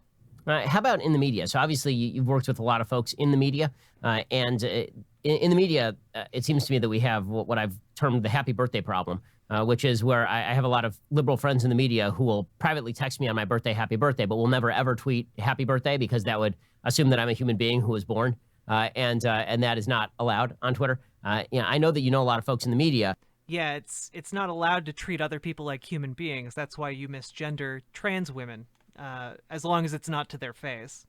How about in the media? So obviously you've worked with a lot of folks in the media, and in the media, it seems to me that we have what I've termed the happy birthday problem, which is where I have a lot of liberal friends in the media who will privately text me on my birthday, happy birthday, but will never ever tweet happy birthday, because that would assume that I'm a human being who was born, and that is not allowed on Twitter. I know that you know a lot of folks in the media. Yeah, it's not allowed to treat other people like human beings. That's why you misgender trans women, as long as it's not to their face.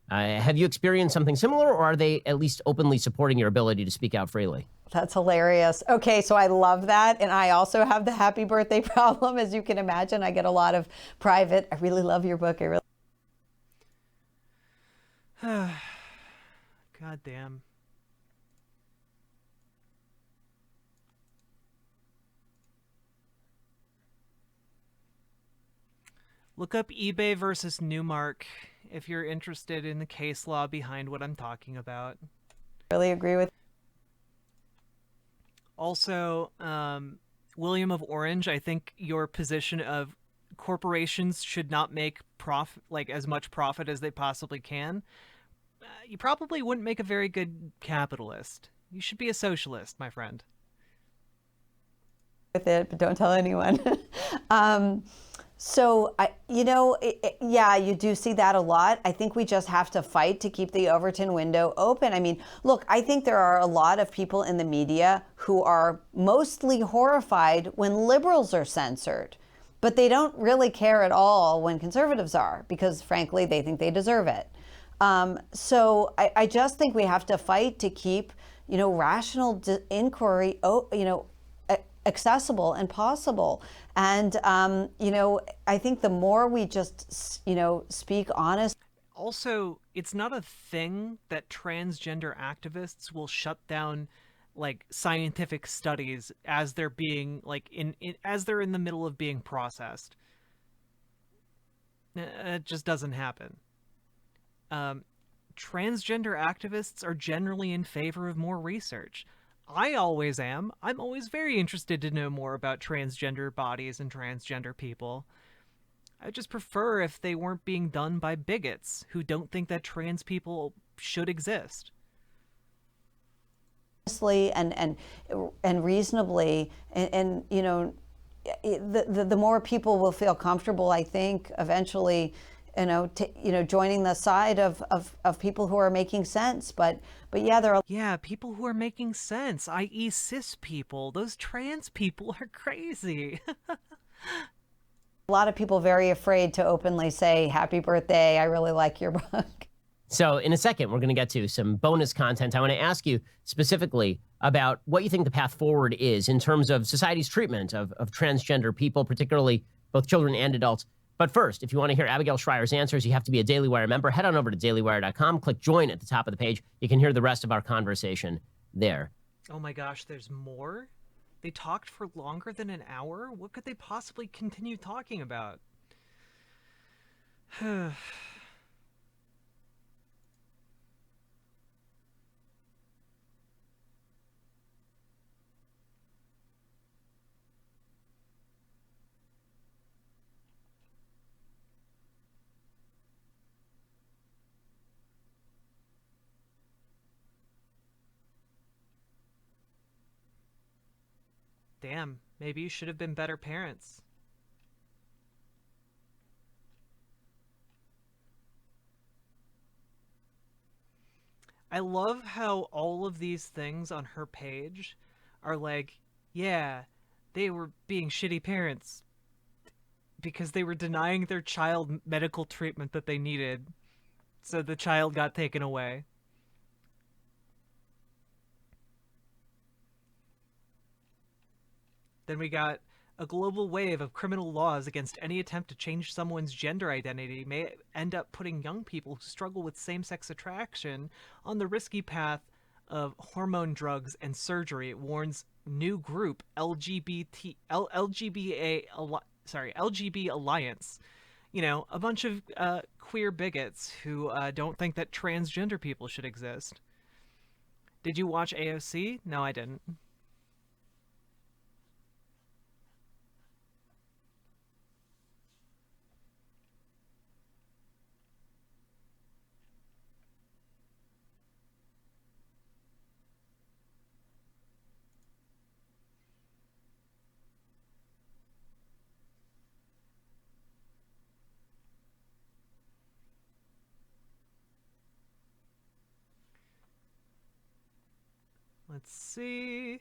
Have you experienced something similar, or are they at least openly supporting your ability to speak out freely? That's hilarious. Okay, so I love that. And I also have the happy birthday problem. As you can imagine, I get a lot of private. I really love your book. I really. God damn. Look up eBay versus Newmark if you're interested in the case law behind what I'm talking about. Really agree with. Also, William of Orange, I think your position of corporations should not make like as much profit as they possibly can. You probably wouldn't make a very good capitalist. You should be a socialist, my friend. With it, but don't tell anyone. So, yeah, you do see that a lot. I think we just have to fight to keep the Overton window open. I mean, look, I think there are a lot of people in the media who are mostly horrified when liberals are censored, but they don't really care at all when conservatives are because, frankly, they think they deserve it. So I just think we have to fight to keep, rational inquiry, accessible and possible. And, I think the more we just, speak honest. Also, it's not a thing that transgender activists will shut down like scientific studies as they're being like as they're in the middle of being processed. It just doesn't happen. Transgender activists are generally in favor of more research. I always am. I'm always very interested to know more about transgender bodies and transgender people. I just prefer if they weren't being done by bigots who don't think that trans people should exist. And reasonably, and the more people will feel comfortable, I think, eventually, joining the side of people who are making sense. But yeah, there are people who are making sense, i.e. cis people. Those trans people are crazy. a lot of people very afraid to openly say, happy birthday, I really like your book. So in a second, we're going to get to some bonus content. I want to ask you specifically about what you think the path forward is in terms of society's treatment of transgender people, particularly both children and adults. But first, if you want to hear Abigail Schreier's answers, you have to be a Daily Wire member. Head on over to dailywire.com, click join at the top of the page. You can hear the rest of our conversation there. Oh my gosh, there's more? They talked for longer than an hour? What could they possibly continue talking about? Damn, maybe you should have been better parents. I love how all of these things on her page are like, yeah, they were being shitty parents because they were denying their child medical treatment that they needed, so the child got taken away. Then we got a global wave of criminal laws against any attempt to change someone's gender identity may end up putting young people who struggle with same-sex attraction on the risky path of hormone drugs and surgery, it warns new group LGBT Alliance. A bunch of queer bigots who don't think that transgender people should exist. Did you watch AOC? No, I didn't. Let's see.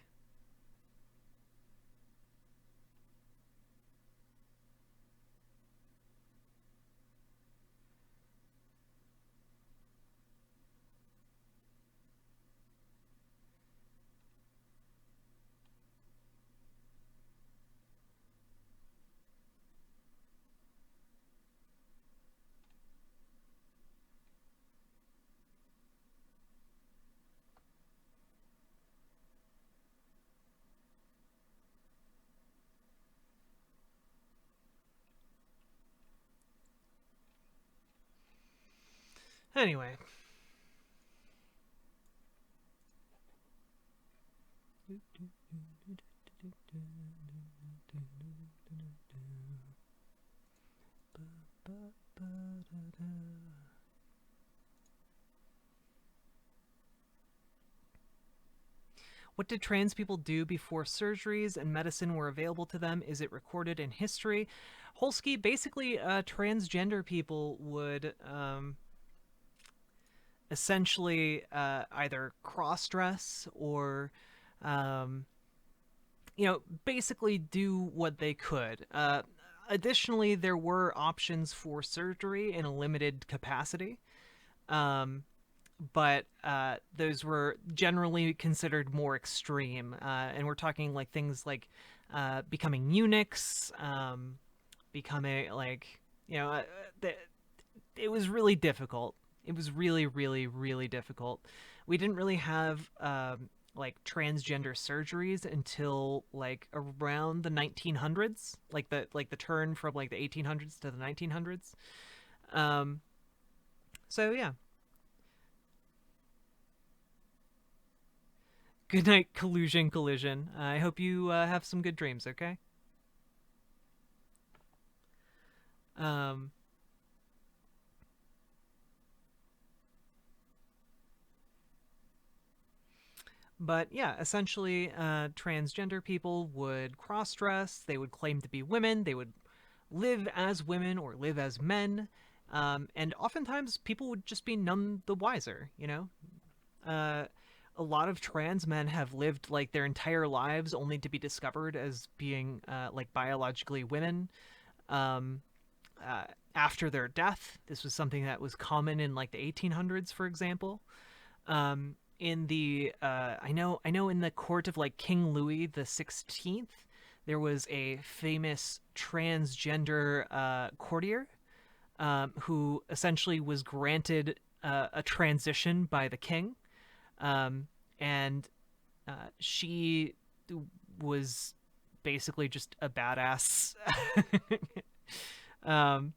Anyway. What did trans people do before surgeries and medicine were available to them? Is it recorded in history? Holsky, basically, transgender people would essentially either cross-dress or, basically do what they could. Additionally, there were options for surgery in a limited capacity. But those were generally considered more extreme. And we're talking like things like becoming eunuchs, becoming like, it was really difficult. It was really, really, really difficult. We didn't really have like transgender surgeries until like around the 1900s, like the turn from like the 1800s to the 1900s. So yeah. Good night, collusion. I hope you have some good dreams, okay? Um, but yeah, essentially, transgender people would cross-dress. They would claim to be women. They would live as women or live as men. And oftentimes, people would just be none the wiser, a lot of trans men have lived like their entire lives only to be discovered as being like biologically women after their death. This was something that was common in like the 1800s, for example. In the I know in the court of like King Louis the 16th, there was a famous transgender courtier who essentially was granted a transition by the king. And she was basically just a badass. um,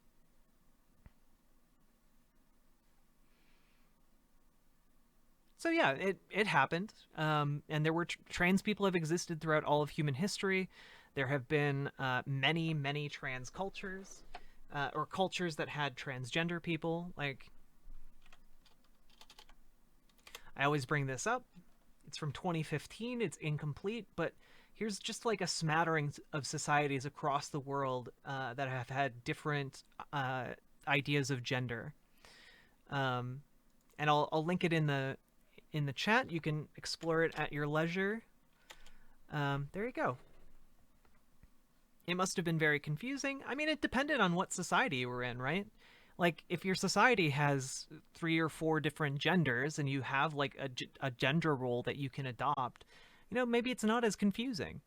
so yeah, it happened. And there were trans people have existed throughout all of human history. There have been many trans cultures, or cultures that had transgender people. Like, I always bring this up. It's from 2015. It's incomplete, but here's just like a smattering of societies across the world that have had different ideas of gender. And I'll link it in the chat. You can explore it at your leisure. There you go. It must have been very confusing. I mean, it depended on what society you were in, right? Like, if your society has 3 or 4 different genders and you have like a gender role that you can adopt, maybe it's not as confusing.